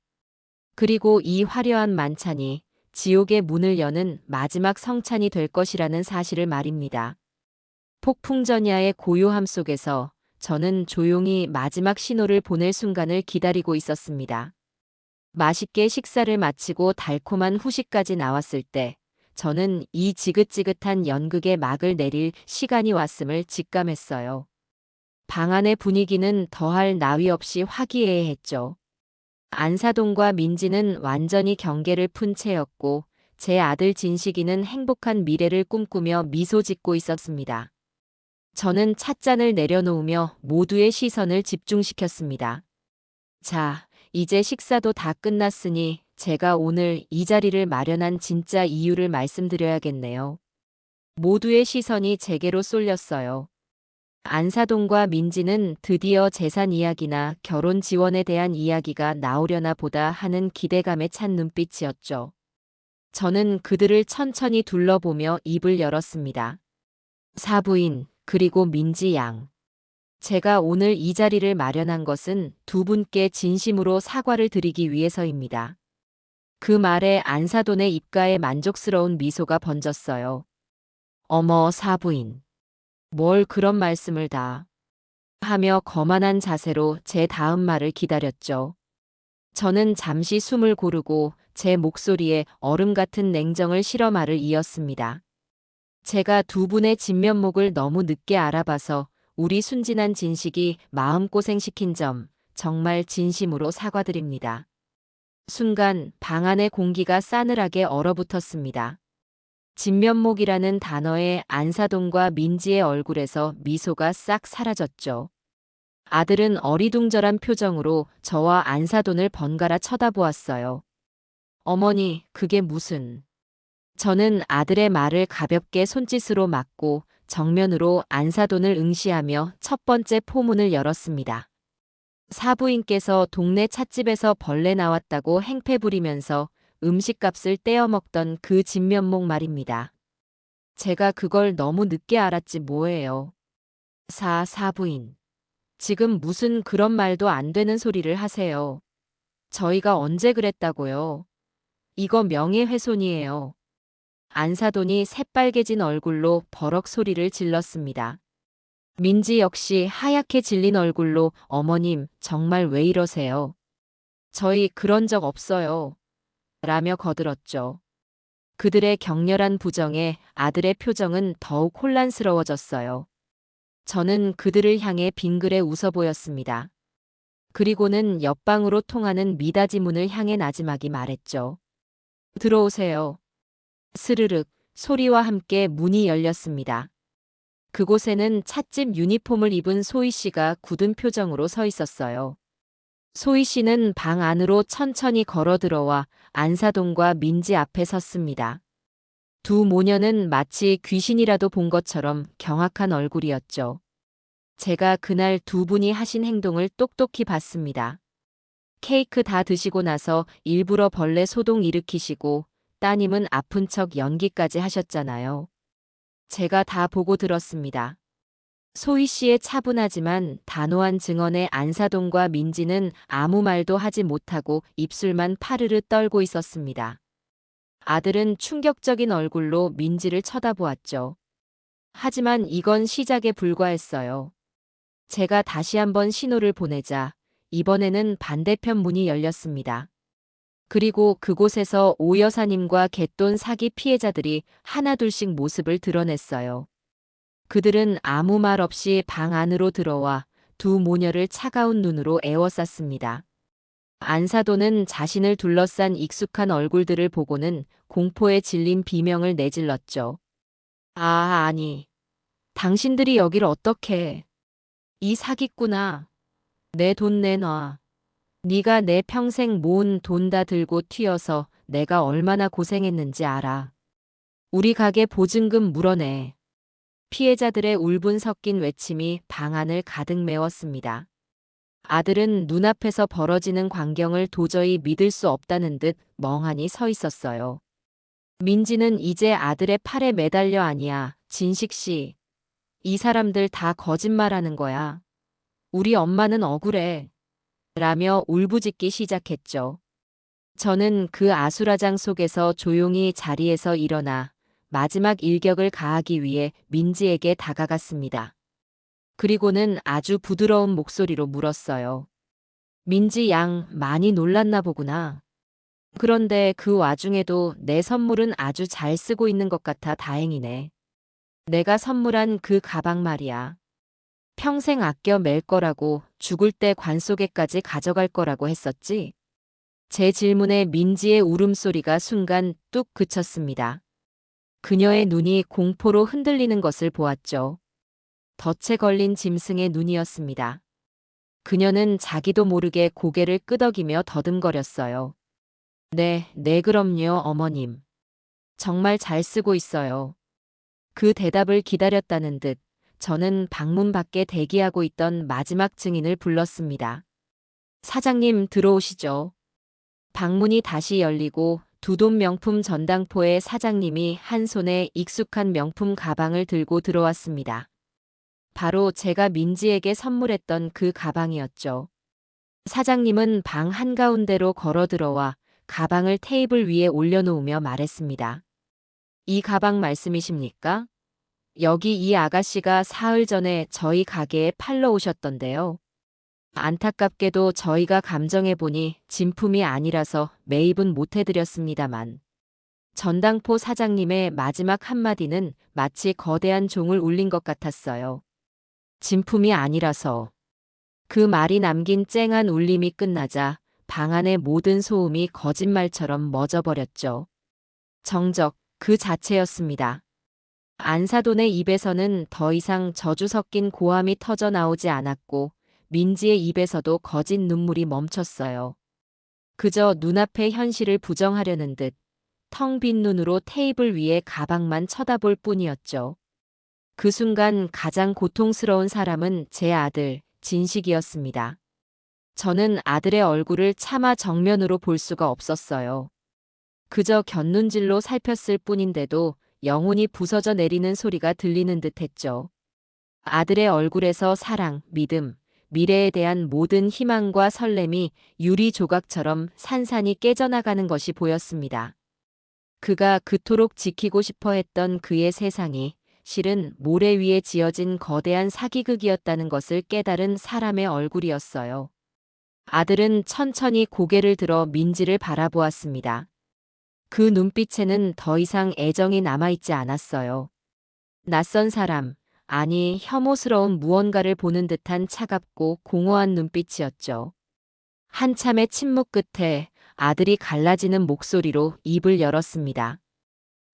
그리고 이 화려한 만찬이 지옥의 문을 여는 마지막 성찬이 될 것이라는 사실을 말입니다. 폭풍전야의 고요함 속에서 저는 조용히 마지막 신호를 보낼 순간을 기다리고 있었습니다. 맛있게 식사를 마치고 달콤한 후식까지 나왔을 때 저는 이 지긋지긋한 연극의 막을 내릴 시간이 왔음을 직감했어요. 방 안의 분위기는 더할 나위 없이 화기애애했죠. 안사돈과 민지는 완전히 경계를 푼 채였고 제 아들 진식이는 행복한 미래를 꿈꾸며 미소 짓고 있었습니다. 저는 찻잔을 내려놓으며 모두의 시선을 집중시켰습니다. 자, 이제 식사도 다 끝났으니 제가 오늘 이 자리를 마련한 진짜 이유를 말씀드려야겠네요. 모두의 시선이 제게로 쏠렸어요. 안사돈과 민지는 드디어 재산 이야기나 결혼 지원에 대한 이야기가 나오려나 보다 하는 기대감에 찬 눈빛이었죠. 저는 그들을 천천히 둘러보며 입을 열었습니다. 사부인, 그리고 민지 양. 제가 오늘 이 자리를 마련한 것은 두 분께 진심으로 사과를 드리기 위해서입니다. 그 말에 안사돈의 입가에 만족스러운 미소가 번졌어요. 어머, 사부인. 뭘 그런 말씀을 다. 하며 거만한 자세로 제 다음 말을 기다렸죠. 저는 잠시 숨을 고르고 제 목소리에 얼음 같은 냉정을 실어 말을 이었습니다. 제가 두 분의 진면목을 너무 늦게 알아봐서 우리 순진한 진식이 마음고생시킨 점 정말 진심으로 사과드립니다. 순간 방 안의 공기가 싸늘하게 얼어붙었습니다. 진면목이라는 단어에 안사돈과 민지의 얼굴에서 미소가 싹 사라졌죠. 아들은 어리둥절한 표정으로 저와 안사돈을 번갈아 쳐다보았어요. 어머니, 그게 무슨... 저는 아들의 말을 가볍게 손짓으로 막고 정면으로 안사돈을 응시하며 첫 번째 포문을 열었습니다. 사부인께서 동네 찻집에서 벌레 나왔다고 행패 부리면서 음식값을 떼어 먹던 그 진면목 말입니다. 제가 그걸 너무 늦게 알았지 뭐예요. 사부인. 지금 무슨 그런 말도 안 되는 소리를 하세요. 저희가 언제 그랬다고요. 이거 명예훼손이에요. 안사돈이 새빨개진 얼굴로 버럭 소리를 질렀습니다. 민지 역시 하얗게 질린 얼굴로 어머님 정말 왜 이러세요? 저희 그런 적 없어요. 라며 거들었죠. 그들의 격렬한 부정에 아들의 표정은 더욱 혼란스러워졌어요. 저는 그들을 향해 빙그레 웃어 보였습니다. 그리고는 옆방으로 통하는 미닫이 문을 향해 나지막이 말했죠. 들어오세요. 스르륵 소리와 함께 문이 열렸습니다. 그곳에는 찻집 유니폼을 입은 소희 씨가 굳은 표정으로 서 있었어요. 소희 씨는 방 안으로 천천히 걸어 들어와 안사돈과 민지 앞에 섰습니다. 두 모녀는 마치 귀신이라도 본 것처럼 경악한 얼굴이었죠. 제가 그날 두 분이 하신 행동을 똑똑히 봤습니다. 케이크 다 드시고 나서 일부러 벌레 소동 일으키시고 따님은 아픈 척 연기까지 하셨잖아요. 제가 다 보고 들었습니다. 소희 씨의 차분하지만 단호한 증언에 안사돈과 민지는 아무 말도 하지 못하고 입술만 파르르 떨고 있었습니다. 아들은 충격적인 얼굴로 민지를 쳐다보았죠. 하지만 이건 시작에 불과했어요. 제가 다시 한번 신호를 보내자 이번에는 반대편 문이 열렸습니다. 그리고 그곳에서 오 여사님과 갯돈 사기 피해자들이 하나둘씩 모습을 드러냈어요. 그들은 아무 말 없이 방 안으로 들어와 두 모녀를 차가운 눈으로 에워쌌습니다. 안사돈은 자신을 둘러싼 익숙한 얼굴들을 보고는 공포에 질린 비명을 내질렀죠. 아, 아니. 당신들이 여길 어떻게. 이 사기꾼아. 내 돈 내놔. 네가 내 평생 모은 돈 다 들고 튀어서 내가 얼마나 고생했는지 알아. 우리 가게 보증금 물어내. 피해자들의 울분 섞인 외침이 방 안을 가득 메웠습니다. 아들은 눈앞에서 벌어지는 광경을 도저히 믿을 수 없다는 듯 멍하니 서 있었어요. 민지는 이제 아들의 팔에 매달려 아니야. 진식 씨. 이 사람들 다 거짓말하는 거야. 우리 엄마는 억울해. 라며 울부짖기 시작했죠. 저는 그 아수라장 속에서 조용히 자리에서 일어나 마지막 일격을 가하기 위해 민지에게 다가갔습니다. 그리고는 아주 부드러운 목소리로 물었어요. 민지 양 많이 놀랐나 보구나. 그런데 그 와중에도 내 선물은 아주 잘 쓰고 있는 것 같아 다행이네. 내가 선물한 그 가방 말이야. 평생 아껴 맬 거라고 죽을 때 관속에까지 가져갈 거라고 했었지? 제 질문에 민지의 울음소리가 순간 뚝 그쳤습니다. 그녀의 눈이 공포로 흔들리는 것을 보았죠. 덫에 걸린 짐승의 눈이었습니다. 그녀는 자기도 모르게 고개를 끄덕이며 더듬거렸어요. 네, 그럼요, 어머님. 정말 잘 쓰고 있어요. 그 대답을 기다렸다는 듯 저는 방문 밖에 대기하고 있던 마지막 증인을 불렀습니다. 사장님 들어오시죠. 방문이 다시 열리고 두돈 명품 전당포의 사장님이 한 손에 익숙한 명품 가방을 들고 들어왔습니다. 바로 제가 민지에게 선물했던 그 가방이었죠. 사장님은 방 한가운데로 걸어 들어와 가방을 테이블 위에 올려놓으며 말했습니다. 이 가방 말씀이십니까? 여기 이 아가씨가 사흘 전에 저희 가게에 팔러 오셨던데요. 안타깝게도 저희가 감정해보니 진품이 아니라서 매입은 못해드렸습니다만. 전당포 사장님의 마지막 한마디는 마치 거대한 종을 울린 것 같았어요. 진품이 아니라서. 그 말이 남긴 쨍한 울림이 끝나자 방 안의 모든 소음이 거짓말처럼 멎어버렸죠. 정적 그 자체였습니다. 안사돈의 입에서는 더 이상 저주 섞인 고함이 터져 나오지 않았고 민지의 입에서도 거짓 눈물이 멈췄어요. 그저 눈앞의 현실을 부정하려는 듯 텅 빈 눈으로 테이블 위에 가방만 쳐다볼 뿐이었죠. 그 순간 가장 고통스러운 사람은 제 아들 진식이었습니다. 저는 아들의 얼굴을 차마 정면으로 볼 수가 없었어요. 그저 곁눈질로 살폈을 뿐인데도 영혼이 부서져 내리는 소리가 들리는 듯 했죠. 아들의 얼굴에서 사랑, 믿음, 미래에 대한 모든 희망과 설렘이 유리 조각처럼 산산이 깨져나가는 것이 보였습니다. 그가 그토록 지키고 싶어 했던 그의 세상이 실은 모래 위에 지어진 거대한 사기극이었다는 것을 깨달은 사람의 얼굴이었어요. 아들은 천천히 고개를 들어 민지를 바라보았습니다. 그 눈빛에는 더 이상 애정이 남아있지 않았어요. 낯선 사람, 아니 혐오스러운 무언가를 보는 듯한 차갑고 공허한 눈빛이었죠. 한참의 침묵 끝에 아들이 갈라지는 목소리로 입을 열었습니다.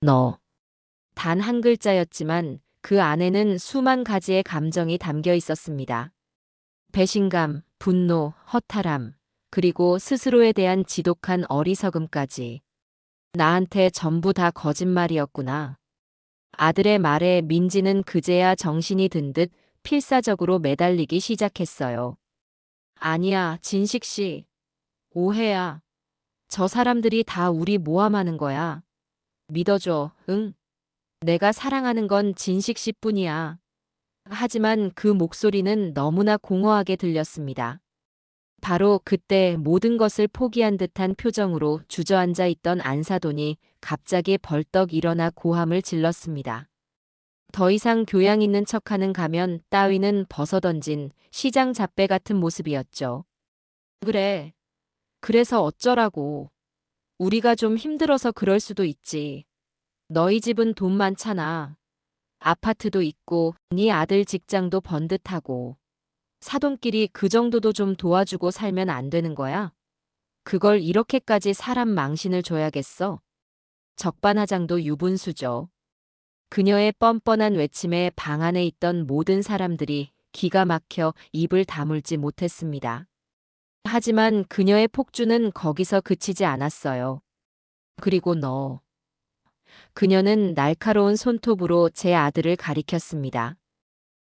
너. 단 한 글자였지만 그 안에는 수만 가지의 감정이 담겨 있었습니다. 배신감, 분노, 허탈함, 그리고 스스로에 대한 지독한 어리석음까지. 나한테 전부 다 거짓말이었구나. 아들의 말에 민지는 그제야 정신이 든 듯 필사적으로 매달리기 시작했어요. 아니야, 진식 씨. 오해야. 저 사람들이 다 우리 모함하는 거야. 믿어줘, 응? 내가 사랑하는 건 진식 씨뿐이야. 하지만 그 목소리는 너무나 공허하게 들렸습니다. 바로 그때 모든 것을 포기한 듯한 표정으로 주저앉아 있던 안사돈이 갑자기 벌떡 일어나 고함을 질렀습니다. 더 이상 교양 있는 척하는 가면 따위는 벗어던진 시장 잡배 같은 모습이었죠. 그래. 그래서 어쩌라고. 우리가 좀 힘들어서 그럴 수도 있지. 너희 집은 돈 많잖아. 아파트도 있고 네 아들 직장도 번듯하고 사돈끼리 그 정도도 좀 도와주고 살면 안 되는 거야? 그걸 이렇게까지 사람 망신을 줘야겠어? 적반하장도 유분수죠. 그녀의 뻔뻔한 외침에 방 안에 있던 모든 사람들이 기가 막혀 입을 다물지 못했습니다. 하지만 그녀의 폭주는 거기서 그치지 않았어요. 그리고 너. 그녀는 날카로운 손톱으로 제 아들을 가리켰습니다.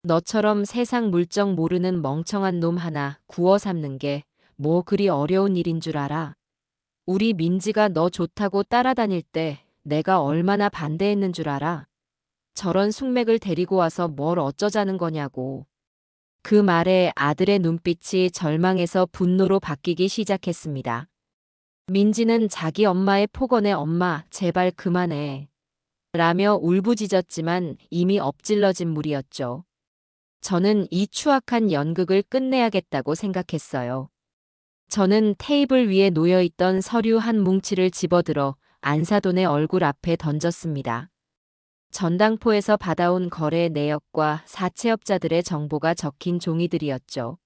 너처럼 세상 물정 모르는 멍청한 놈 하나 구워 삼는 게 뭐 그리 어려운 일인 줄 알아? 우리 민지가 너 좋다고 따라다닐 때 내가 얼마나 반대했는 줄 알아? 저런 숙맥을 데리고 와서 뭘 어쩌자는 거냐고. 그 말에 아들의 눈빛이 절망에서 분노로 바뀌기 시작했습니다. 민지는 자기 엄마의 폭언에 엄마 제발 그만해 라며 울부짖었지만 이미 엎질러진 물이었죠. 저는 이 추악한 연극을 끝내야겠다고 생각했어요. 저는 테이블 위에 놓여있던 서류 한 뭉치를 집어들어 안사돈의 얼굴 앞에 던졌습니다. 전당포에서 받아온 거래 내역과 사채업자들의 정보가 적힌 종이들이었죠.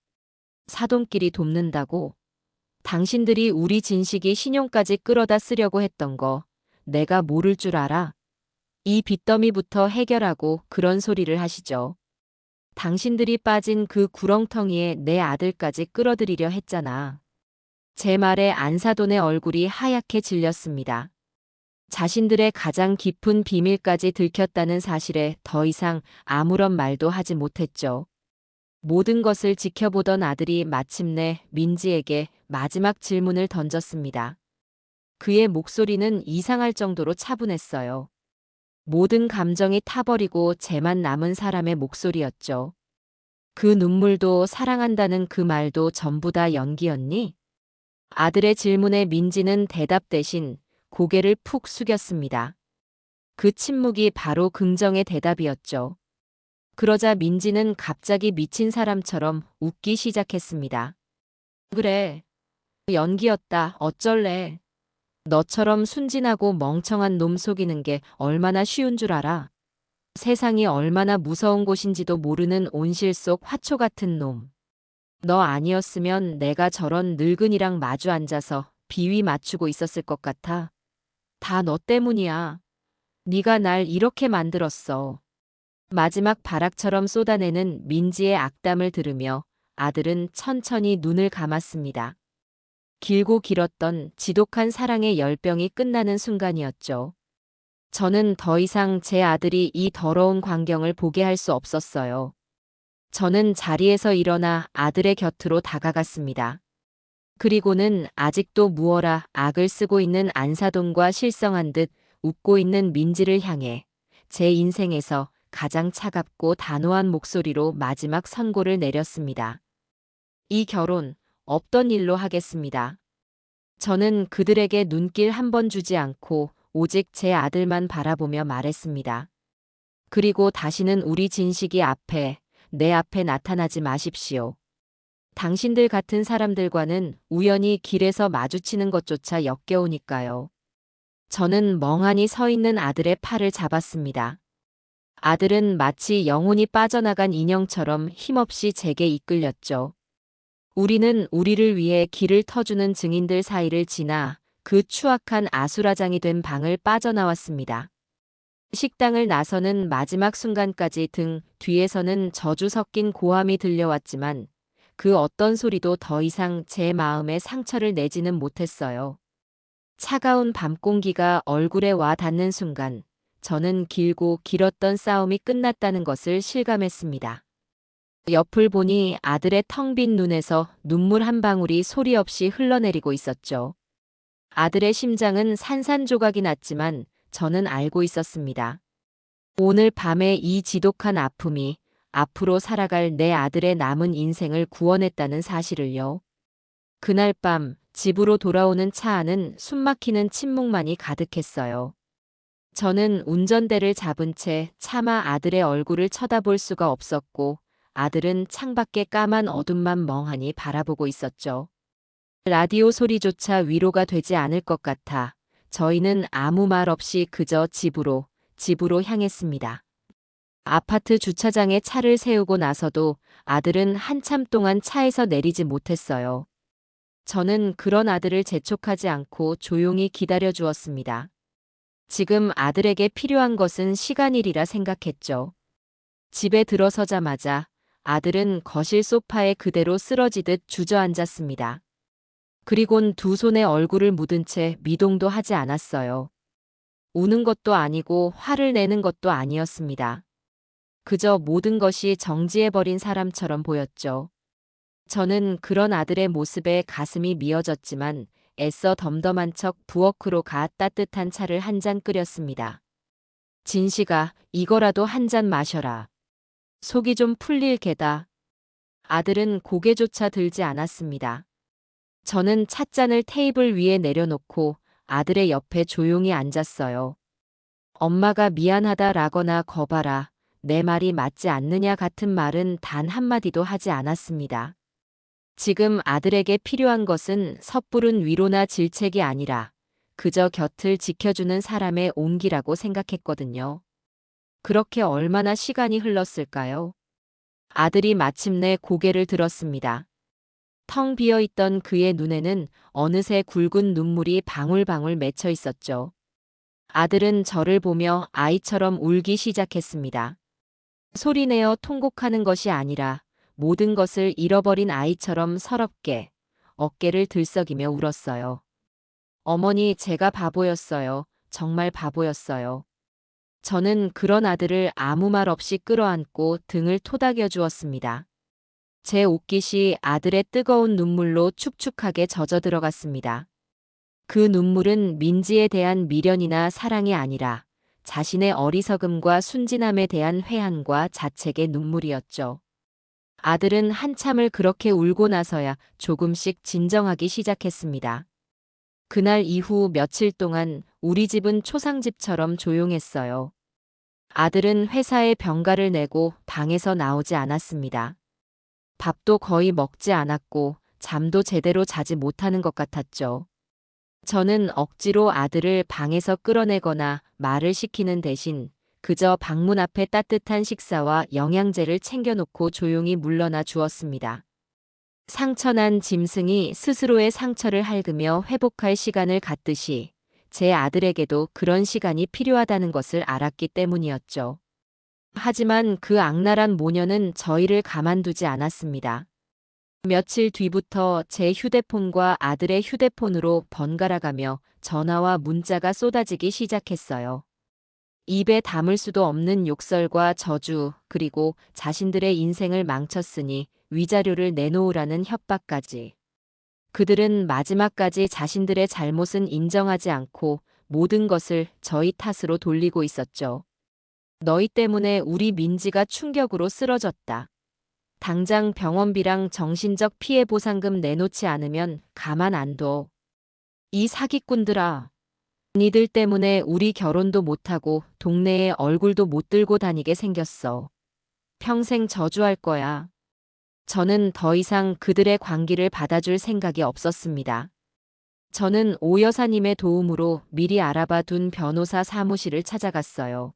사돈끼리 돕는다고? 당신들이 우리 진식이 신용까지 끌어다 쓰려고 했던 거 내가 모를 줄 알아? 이 빚더미부터 해결하고 그런 소리를 하시죠. 당신들이 빠진 그 구렁텅이에 내 아들까지 끌어들이려 했잖아. 제 말에 안사돈의 얼굴이 하얗게 질렸습니다. 자신들의 가장 깊은 비밀까지 들켰다는 사실에 더 이상 아무런 말도 하지 못했죠. 모든 것을 지켜보던 아들이 마침내 민지에게 마지막 질문을 던졌습니다. 그의 목소리는 이상할 정도로 차분했어요. 모든 감정이 타버리고 쟤만 남은 사람의 목소리였죠. 그 눈물도 사랑한다는 그 말도 전부 다 연기였니? 아들의 질문에 민지는 대답 대신 고개를 푹 숙였습니다. 그 침묵이 바로 긍정의 대답이었죠. 그러자 민지는 갑자기 미친 사람처럼 웃기 시작했습니다. 그래. 연기였다. 어쩔래. 너처럼 순진하고 멍청한 놈 속이는 게 얼마나 쉬운 줄 알아. 세상이 얼마나 무서운 곳인지도 모르는 온실 속 화초 같은 놈. 너 아니었으면 내가 저런 늙은이랑 마주 앉아서 비위 맞추고 있었을 것 같아. 다 너 때문이야. 네가 날 이렇게 만들었어. 마지막 발악처럼 쏟아내는 민지의 악담을 들으며 아들은 천천히 눈을 감았습니다. 길고 길었던 지독한 사랑의 열병이 끝나는 순간이었죠. 저는 더 이상 제 아들이 이 더러운 광경을 보게 할 수 없었어요. 저는 자리에서 일어나 아들의 곁으로 다가갔습니다. 그리고는 아직도 무어라 악을 쓰고 있는 안사돈과 실성한 듯 웃고 있는 민지를 향해 제 인생에서 가장 차갑고 단호한 목소리로 마지막 선고를 내렸습니다. 이 결혼 없던 일로 하겠습니다. 저는 그들에게 눈길 한 번 주지 않고 오직 제 아들만 바라보며 말했습니다. 그리고 다시는 우리 진식이 내 앞에 나타나지 마십시오. 당신들 같은 사람들과는 우연히 길에서 마주치는 것조차 역겨우니까요. 저는 멍하니 서 있는 아들의 팔을 잡았습니다. 아들은 마치 영혼이 빠져나간 인형처럼 힘없이 제게 이끌렸죠. 우리는 우리를 위해 길을 터주는 증인들 사이를 지나 그 추악한 아수라장이 된 방을 빠져나왔습니다. 식당을 나서는 마지막 순간까지 등 뒤에서는 저주 섞인 고함이 들려왔지만 그 어떤 소리도 더 이상 제 마음에 상처를 내지는 못했어요. 차가운 밤 공기가 얼굴에 와 닿는 순간 저는 길고 길었던 싸움이 끝났다는 것을 실감했습니다. 옆을 보니 아들의 텅 빈 눈에서 눈물 한 방울이 소리 없이 흘러내리고 있었죠. 아들의 심장은 산산조각이 났지만 저는 알고 있었습니다. 오늘 밤의 이 지독한 아픔이 앞으로 살아갈 내 아들의 남은 인생을 구원했다는 사실을요. 그날 밤 집으로 돌아오는 차 안은 숨막히는 침묵만이 가득했어요. 저는 운전대를 잡은 채 차마 아들의 얼굴을 쳐다볼 수가 없었고 아들은 창밖의 까만 어둠만 멍하니 바라보고 있었죠. 라디오 소리조차 위로가 되지 않을 것 같아 저희는 아무 말 없이 그저 집으로 향했습니다. 아파트 주차장에 차를 세우고 나서도 아들은 한참 동안 차에서 내리지 못했어요. 저는 그런 아들을 재촉하지 않고 조용히 기다려 주었습니다. 지금 아들에게 필요한 것은 시간일이라 생각했죠. 집에 들어서자마자 아들은 거실 소파에 그대로 쓰러지듯 주저앉았습니다. 그리곤 두 손에 얼굴을 묻은 채 미동도 하지 않았어요. 우는 것도 아니고 화를 내는 것도 아니었습니다. 그저 모든 것이 정지해버린 사람처럼 보였죠. 저는 그런 아들의 모습에 가슴이 미어졌지만 애써 덤덤한 척 부엌으로 가 따뜻한 차를 한 잔 끓였습니다. 진식아, 이거라도 한 잔 마셔라. 속이 좀 풀릴 게다. 아들은 고개조차 들지 않았습니다. 저는 찻잔을 테이블 위에 내려놓고 아들의 옆에 조용히 앉았어요. 엄마가 미안하다라거나 거봐라, 내 말이 맞지 않느냐 같은 말은 단 한마디도 하지 않았습니다. 지금 아들에게 필요한 것은 섣부른 위로나 질책이 아니라 그저 곁을 지켜주는 사람의 온기라고 생각했거든요. 그렇게 얼마나 시간이 흘렀을까요? 아들이 마침내 고개를 들었습니다. 텅 비어 있던 그의 눈에는 어느새 굵은 눈물이 방울방울 맺혀 있었죠. 아들은 저를 보며 아이처럼 울기 시작했습니다. 소리내어 통곡하는 것이 아니라 모든 것을 잃어버린 아이처럼 서럽게 어깨를 들썩이며 울었어요. 어머니, 제가 바보였어요. 정말 바보였어요. 저는 그런 아들을 아무 말 없이 끌어안고 등을 토닥여 주었습니다. 제 옷깃이 아들의 뜨거운 눈물로 축축하게 젖어 들어갔습니다. 그 눈물은 민지에 대한 미련이나 사랑이 아니라 자신의 어리석음과 순진함에 대한 회한과 자책의 눈물이었죠. 아들은 한참을 그렇게 울고 나서야 조금씩 진정하기 시작했습니다. 그날 이후 며칠 동안 우리 집은 초상집처럼 조용했어요. 아들은 회사에 병가를 내고 방에서 나오지 않았습니다. 밥도 거의 먹지 않았고 잠도 제대로 자지 못하는 것 같았죠. 저는 억지로 아들을 방에서 끌어내거나 말을 시키는 대신 그저 방문 앞에 따뜻한 식사와 영양제를 챙겨놓고 조용히 물러나 주었습니다. 상처난 짐승이 스스로의 상처를 핥으며 회복할 시간을 갖듯이 제 아들에게도 그런 시간이 필요하다는 것을 알았기 때문이었죠. 하지만 그 악랄한 모녀는 저희를 가만두지 않았습니다. 며칠 뒤부터 제 휴대폰과 아들의 휴대폰으로 번갈아가며 전화와 문자가 쏟아지기 시작했어요. 입에 담을 수도 없는 욕설과 저주, 그리고 자신들의 인생을 망쳤으니 위자료를 내놓으라는 협박까지. 그들은 마지막까지 자신들의 잘못은 인정하지 않고 모든 것을 저희 탓으로 돌리고 있었죠. 너희 때문에 우리 민지가 충격으로 쓰러졌다. 당장 병원비랑 정신적 피해 보상금 내놓지 않으면 가만 안 둬. 이 사기꾼들아. 니들 때문에 우리 결혼도 못하고 동네에 얼굴도 못 들고 다니게 생겼어. 평생 저주할 거야. 저는 더 이상 그들의 관계를 받아줄 생각이 없었습니다. 저는 오 여사님의 도움으로 미리 알아봐 둔 변호사 사무실을 찾아갔어요.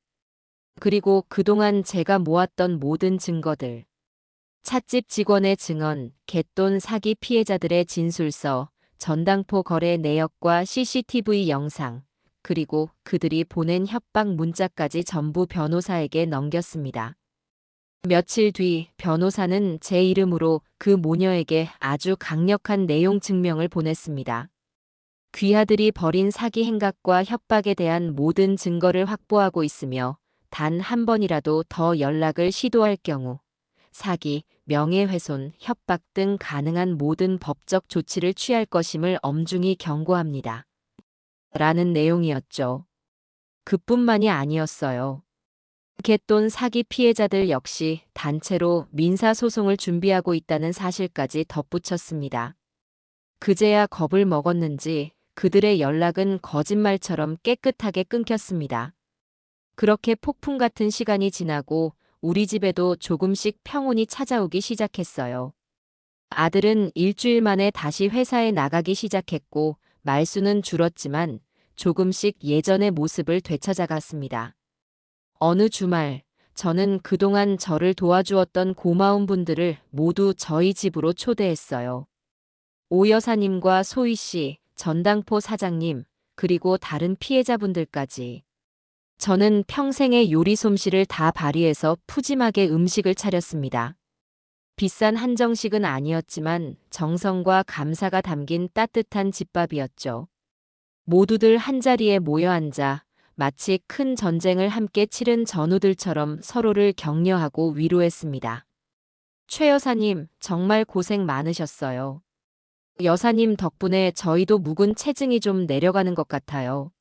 그리고 그동안 제가 모았던 모든 증거들, 찻집 직원의 증언, 갯돈 사기 피해자들의 진술서, 전당포 거래 내역과 CCTV 영상, 그리고 그들이 보낸 협박 문자까지 전부 변호사에게 넘겼습니다. 며칠 뒤 변호사는 제 이름으로 그 모녀에게 아주 강력한 내용 증명을 보냈습니다. 귀하들이 벌인 사기 행각과 협박에 대한 모든 증거를 확보하고 있으며 단 한 번이라도 더 연락을 시도할 경우 사기, 명예훼손, 협박 등 가능한 모든 법적 조치를 취할 것임을 엄중히 경고합니다. 라는 내용이었죠. 그뿐만이 아니었어요. 갯돈 사기 피해자들 역시 단체로 민사소송을 준비하고 있다는 사실까지 덧붙였습니다. 그제야 겁을 먹었는지 그들의 연락은 거짓말처럼 깨끗하게 끊겼습니다. 그렇게 폭풍 같은 시간이 지나고 우리 집에도 조금씩 평온이 찾아오기 시작했어요. 아들은 일주일 만에 다시 회사에 나가기 시작했고 말수는 줄었지만 조금씩 예전의 모습을 되찾아갔습니다. 어느 주말 저는 그동안 저를 도와주었던 고마운 분들을 모두 저희 집으로 초대했어요. 오 여사님과 소희 씨, 전당포 사장님, 그리고 다른 피해자분들까지. 저는 평생의 요리 솜씨를 다 발휘해서 푸짐하게 음식을 차렸습니다. 비싼 한정식은 아니었지만 정성과 감사가 담긴 따뜻한 집밥이었죠. 모두들 한자리에 모여 앉아 마치 큰 전쟁을 함께 치른 전우들처럼 서로를 격려하고 위로했습니다. 최 여사님, 정말 고생 많으셨어요. 여사님 덕분에 저희도 묵은 체증이 좀 내려가는 것 같아요.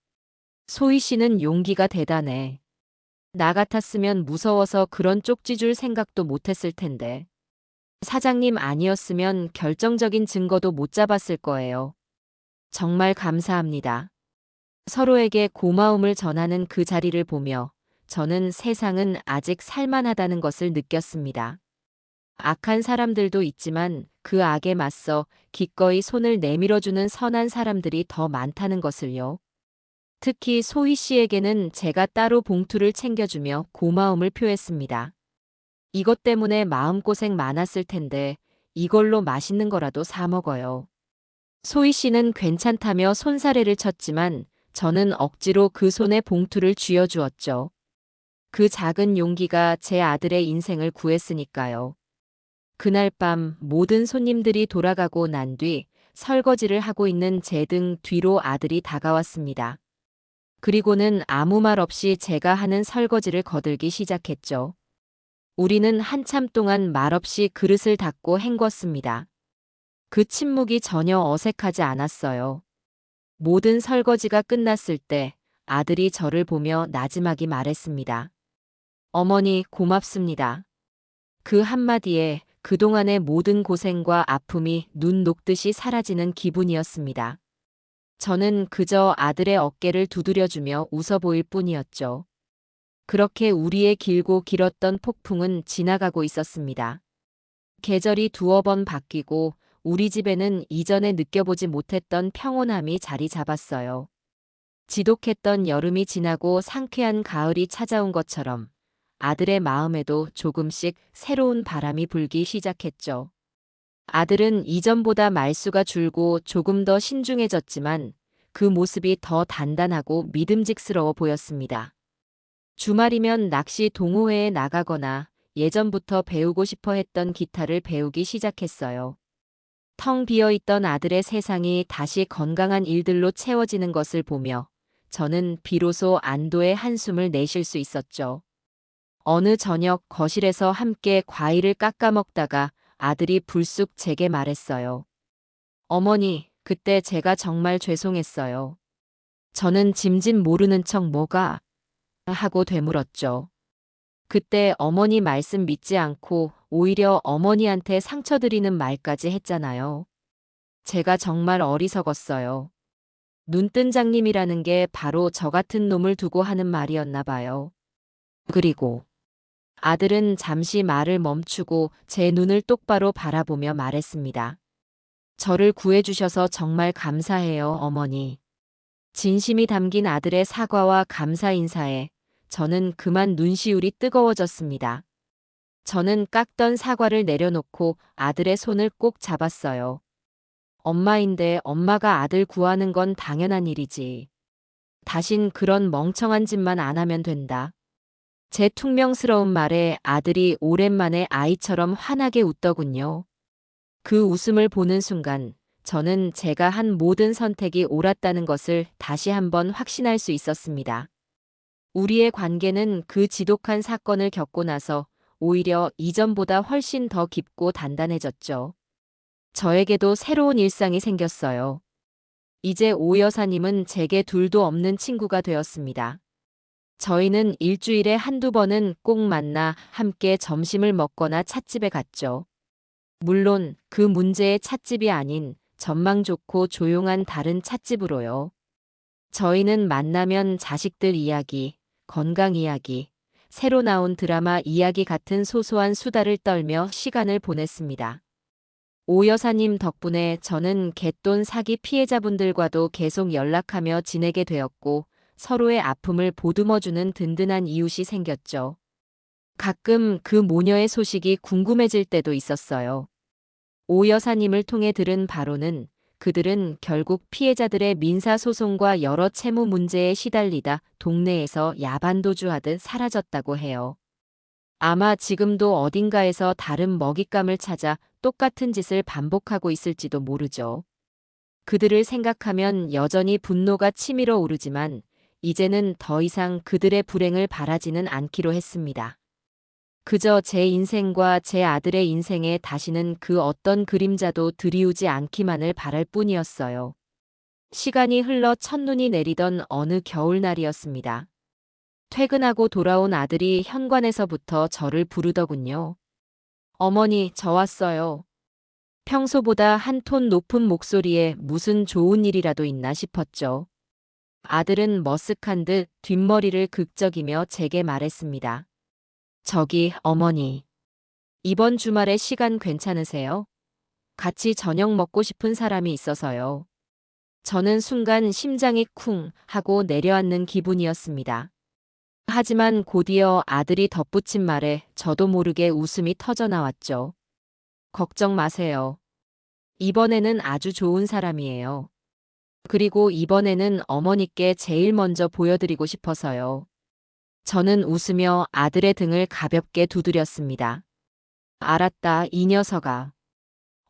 소희 씨는 용기가 대단해. 나 같았으면 무서워서 그런 쪽지 줄 생각도 못했을 텐데. 사장님 아니었으면 결정적인 증거도 못 잡았을 거예요. 정말 감사합니다. 서로에게 고마움을 전하는 그 자리를 보며 저는 세상은 아직 살만하다는 것을 느꼈습니다. 악한 사람들도 있지만 그 악에 맞서 기꺼이 손을 내밀어주는 선한 사람들이 더 많다는 것을요. 특히 소희 씨에게는 제가 따로 봉투를 챙겨주며 고마움을 표했습니다. 이것 때문에 마음고생 많았을 텐데 이걸로 맛있는 거라도 사 먹어요. 소희 씨는 괜찮다며 손사래를 쳤지만 저는 억지로 그 손에 봉투를 쥐어주었죠. 그 작은 용기가 제 아들의 인생을 구했으니까요. 그날 밤 모든 손님들이 돌아가고 난 뒤 설거지를 하고 있는 제 등 뒤로 아들이 다가왔습니다. 그리고는 아무 말 없이 제가 하는 설거지를 거들기 시작했죠. 우리는 한참 동안 말없이 그릇을 닦고 헹궜습니다. 그 침묵이 전혀 어색하지 않았어요. 모든 설거지가 끝났을 때 아들이 저를 보며 나지막이 말했습니다. 어머니, 고맙습니다. 그 한마디에 그동안의 모든 고생과 아픔이 눈 녹듯이 사라지는 기분이었습니다. 저는 그저 아들의 어깨를 두드려주며 웃어 보일 뿐이었죠. 그렇게 우리의 길고 길었던 폭풍은 지나가고 있었습니다. 계절이 두어 번 바뀌고 우리 집에는 이전에 느껴보지 못했던 평온함이 자리 잡았어요. 지독했던 여름이 지나고 상쾌한 가을이 찾아온 것처럼 아들의 마음에도 조금씩 새로운 바람이 불기 시작했죠. 아들은 이전보다 말수가 줄고 조금 더 신중해졌지만 그 모습이 더 단단하고 믿음직스러워 보였습니다. 주말이면 낚시 동호회에 나가거나 예전부터 배우고 싶어 했던 기타를 배우기 시작했어요. 텅 비어있던 아들의 세상이 다시 건강한 일들로 채워지는 것을 보며 저는 비로소 안도의 한숨을 내쉴 수 있었죠. 어느 저녁 거실에서 함께 과일을 깎아 먹다가 아들이 불쑥 제게 말했어요. 어머니, 그때 제가 정말 죄송했어요. 저는 짐짓 모르는 척 뭐가 하고 되물었죠. 그때 어머니 말씀 믿지 않고 오히려 어머니한테 상처드리는 말까지 했잖아요. 제가 정말 어리석었어요. 눈뜬장님이라는 게 바로 저 같은 놈을 두고 하는 말이었나 봐요. 그리고 아들은 잠시 말을 멈추고 제 눈을 똑바로 바라보며 말했습니다. 저를 구해주셔서 정말 감사해요, 어머니. 진심이 담긴 아들의 사과와 감사 인사에 저는 그만 눈시울이 뜨거워졌습니다. 저는 깎던 사과를 내려놓고 아들의 손을 꼭 잡았어요. 엄마인데 엄마가 아들 구하는 건 당연한 일이지. 다신 그런 멍청한 짓만 안 하면 된다. 제 퉁명스러운 말에 아들이 오랜만에 아이처럼 환하게 웃더군요. 그 웃음을 보는 순간 저는 제가 한 모든 선택이 옳았다는 것을 다시 한번 확신할 수 있었습니다. 우리의 관계는 그 지독한 사건을 겪고 나서 오히려 이전보다 훨씬 더 깊고 단단해졌죠. 저에게도 새로운 일상이 생겼어요. 이제 오 여사님은 제게 둘도 없는 친구가 되었습니다. 저희는 일주일에 한두 번은 꼭 만나 함께 점심을 먹거나 찻집에 갔죠. 물론 그 문제의 찻집이 아닌 전망 좋고 조용한 다른 찻집으로요. 저희는 만나면 자식들 이야기, 건강 이야기, 새로 나온 드라마 이야기 같은 소소한 수다를 떨며 시간을 보냈습니다. 오 여사님 덕분에 저는 갯돈 사기 피해자분들과도 계속 연락하며 지내게 되었고 서로의 아픔을 보듬어주는 든든한 이웃이 생겼죠. 가끔 그 모녀의 소식이 궁금해질 때도 있었어요. 오 여사님을 통해 들은 바로는 그들은 결국 피해자들의 민사소송과 여러 채무 문제에 시달리다 동네에서 야반도주하듯 사라졌다고 해요. 아마 지금도 어딘가에서 다른 먹잇감을 찾아 똑같은 짓을 반복하고 있을지도 모르죠. 그들을 생각하면 여전히 분노가 치밀어 오르지만 이제는 더 이상 그들의 불행을 바라지는 않기로 했습니다. 그저 제 인생과 제 아들의 인생에 다시는 그 어떤 그림자도 드리우지 않기만을 바랄 뿐이었어요. 시간이 흘러 첫눈이 내리던 어느 겨울날이었습니다. 퇴근하고 돌아온 아들이 현관에서부터 저를 부르더군요. 어머니, 저 왔어요. 평소보다 한 톤 높은 목소리에 무슨 좋은 일이라도 있나 싶었죠. 아들은 머쓱한 듯 뒷머리를 극적이며 제게 말했습니다. 저기, 어머니. 이번 주말에 시간 괜찮으세요? 같이 저녁 먹고 싶은 사람이 있어서요. 저는 순간 심장이 쿵 하고 내려앉는 기분이었습니다. 하지만 곧이어 아들이 덧붙인 말에 저도 모르게 웃음이 터져 나왔죠. 걱정 마세요. 이번에는 아주 좋은 사람이에요. 그리고 이번에는 어머니께 제일 먼저 보여드리고 싶어서요. 저는 웃으며 아들의 등을 가볍게 두드렸습니다. 알았다, 이 녀석아.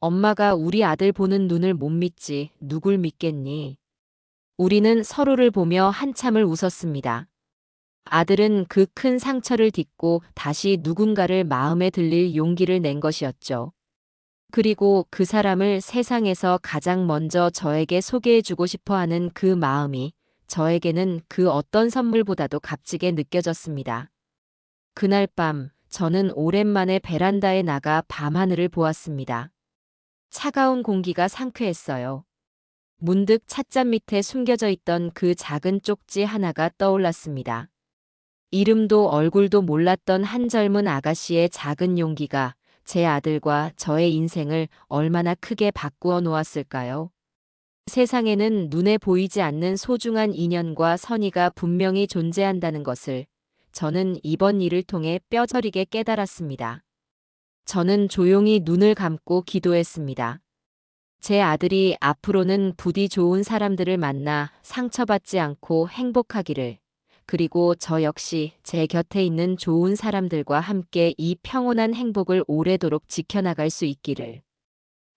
엄마가 우리 아들 보는 눈을 못 믿지, 누굴 믿겠니? 우리는 서로를 보며 한참을 웃었습니다. 아들은 그 큰 상처를 딛고 다시 누군가를 마음에 들릴 용기를 낸 것이었죠. 그리고 그 사람을 세상에서 가장 먼저 저에게 소개해주고 싶어 하는 그 마음이 저에게는 그 어떤 선물보다도 값지게 느껴졌습니다. 그날 밤, 저는 오랜만에 베란다에 나가 밤하늘을 보았습니다. 차가운 공기가 상쾌했어요. 문득 찻잔 밑에 숨겨져 있던 그 작은 쪽지 하나가 떠올랐습니다. 이름도 얼굴도 몰랐던 한 젊은 아가씨의 작은 용기가 제 아들과 저의 인생을 얼마나 크게 바꾸어 놓았을까요? 세상에는 눈에 보이지 않는 소중한 인연과 선의가 분명히 존재한다는 것을 저는 이번 일을 통해 뼈저리게 깨달았습니다. 저는 조용히 눈을 감고 기도했습니다. 제 아들이 앞으로는 부디 좋은 사람들을 만나 상처받지 않고 행복하기를, 그리고 저 역시 제 곁에 있는 좋은 사람들과 함께 이 평온한 행복을 오래도록 지켜나갈 수 있기를.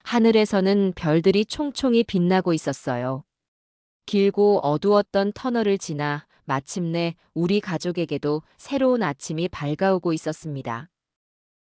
하늘에서는 별들이 총총히 빛나고 있었어요. 길고 어두웠던 터널을 지나 마침내 우리 가족에게도 새로운 아침이 밝아오고 있었습니다.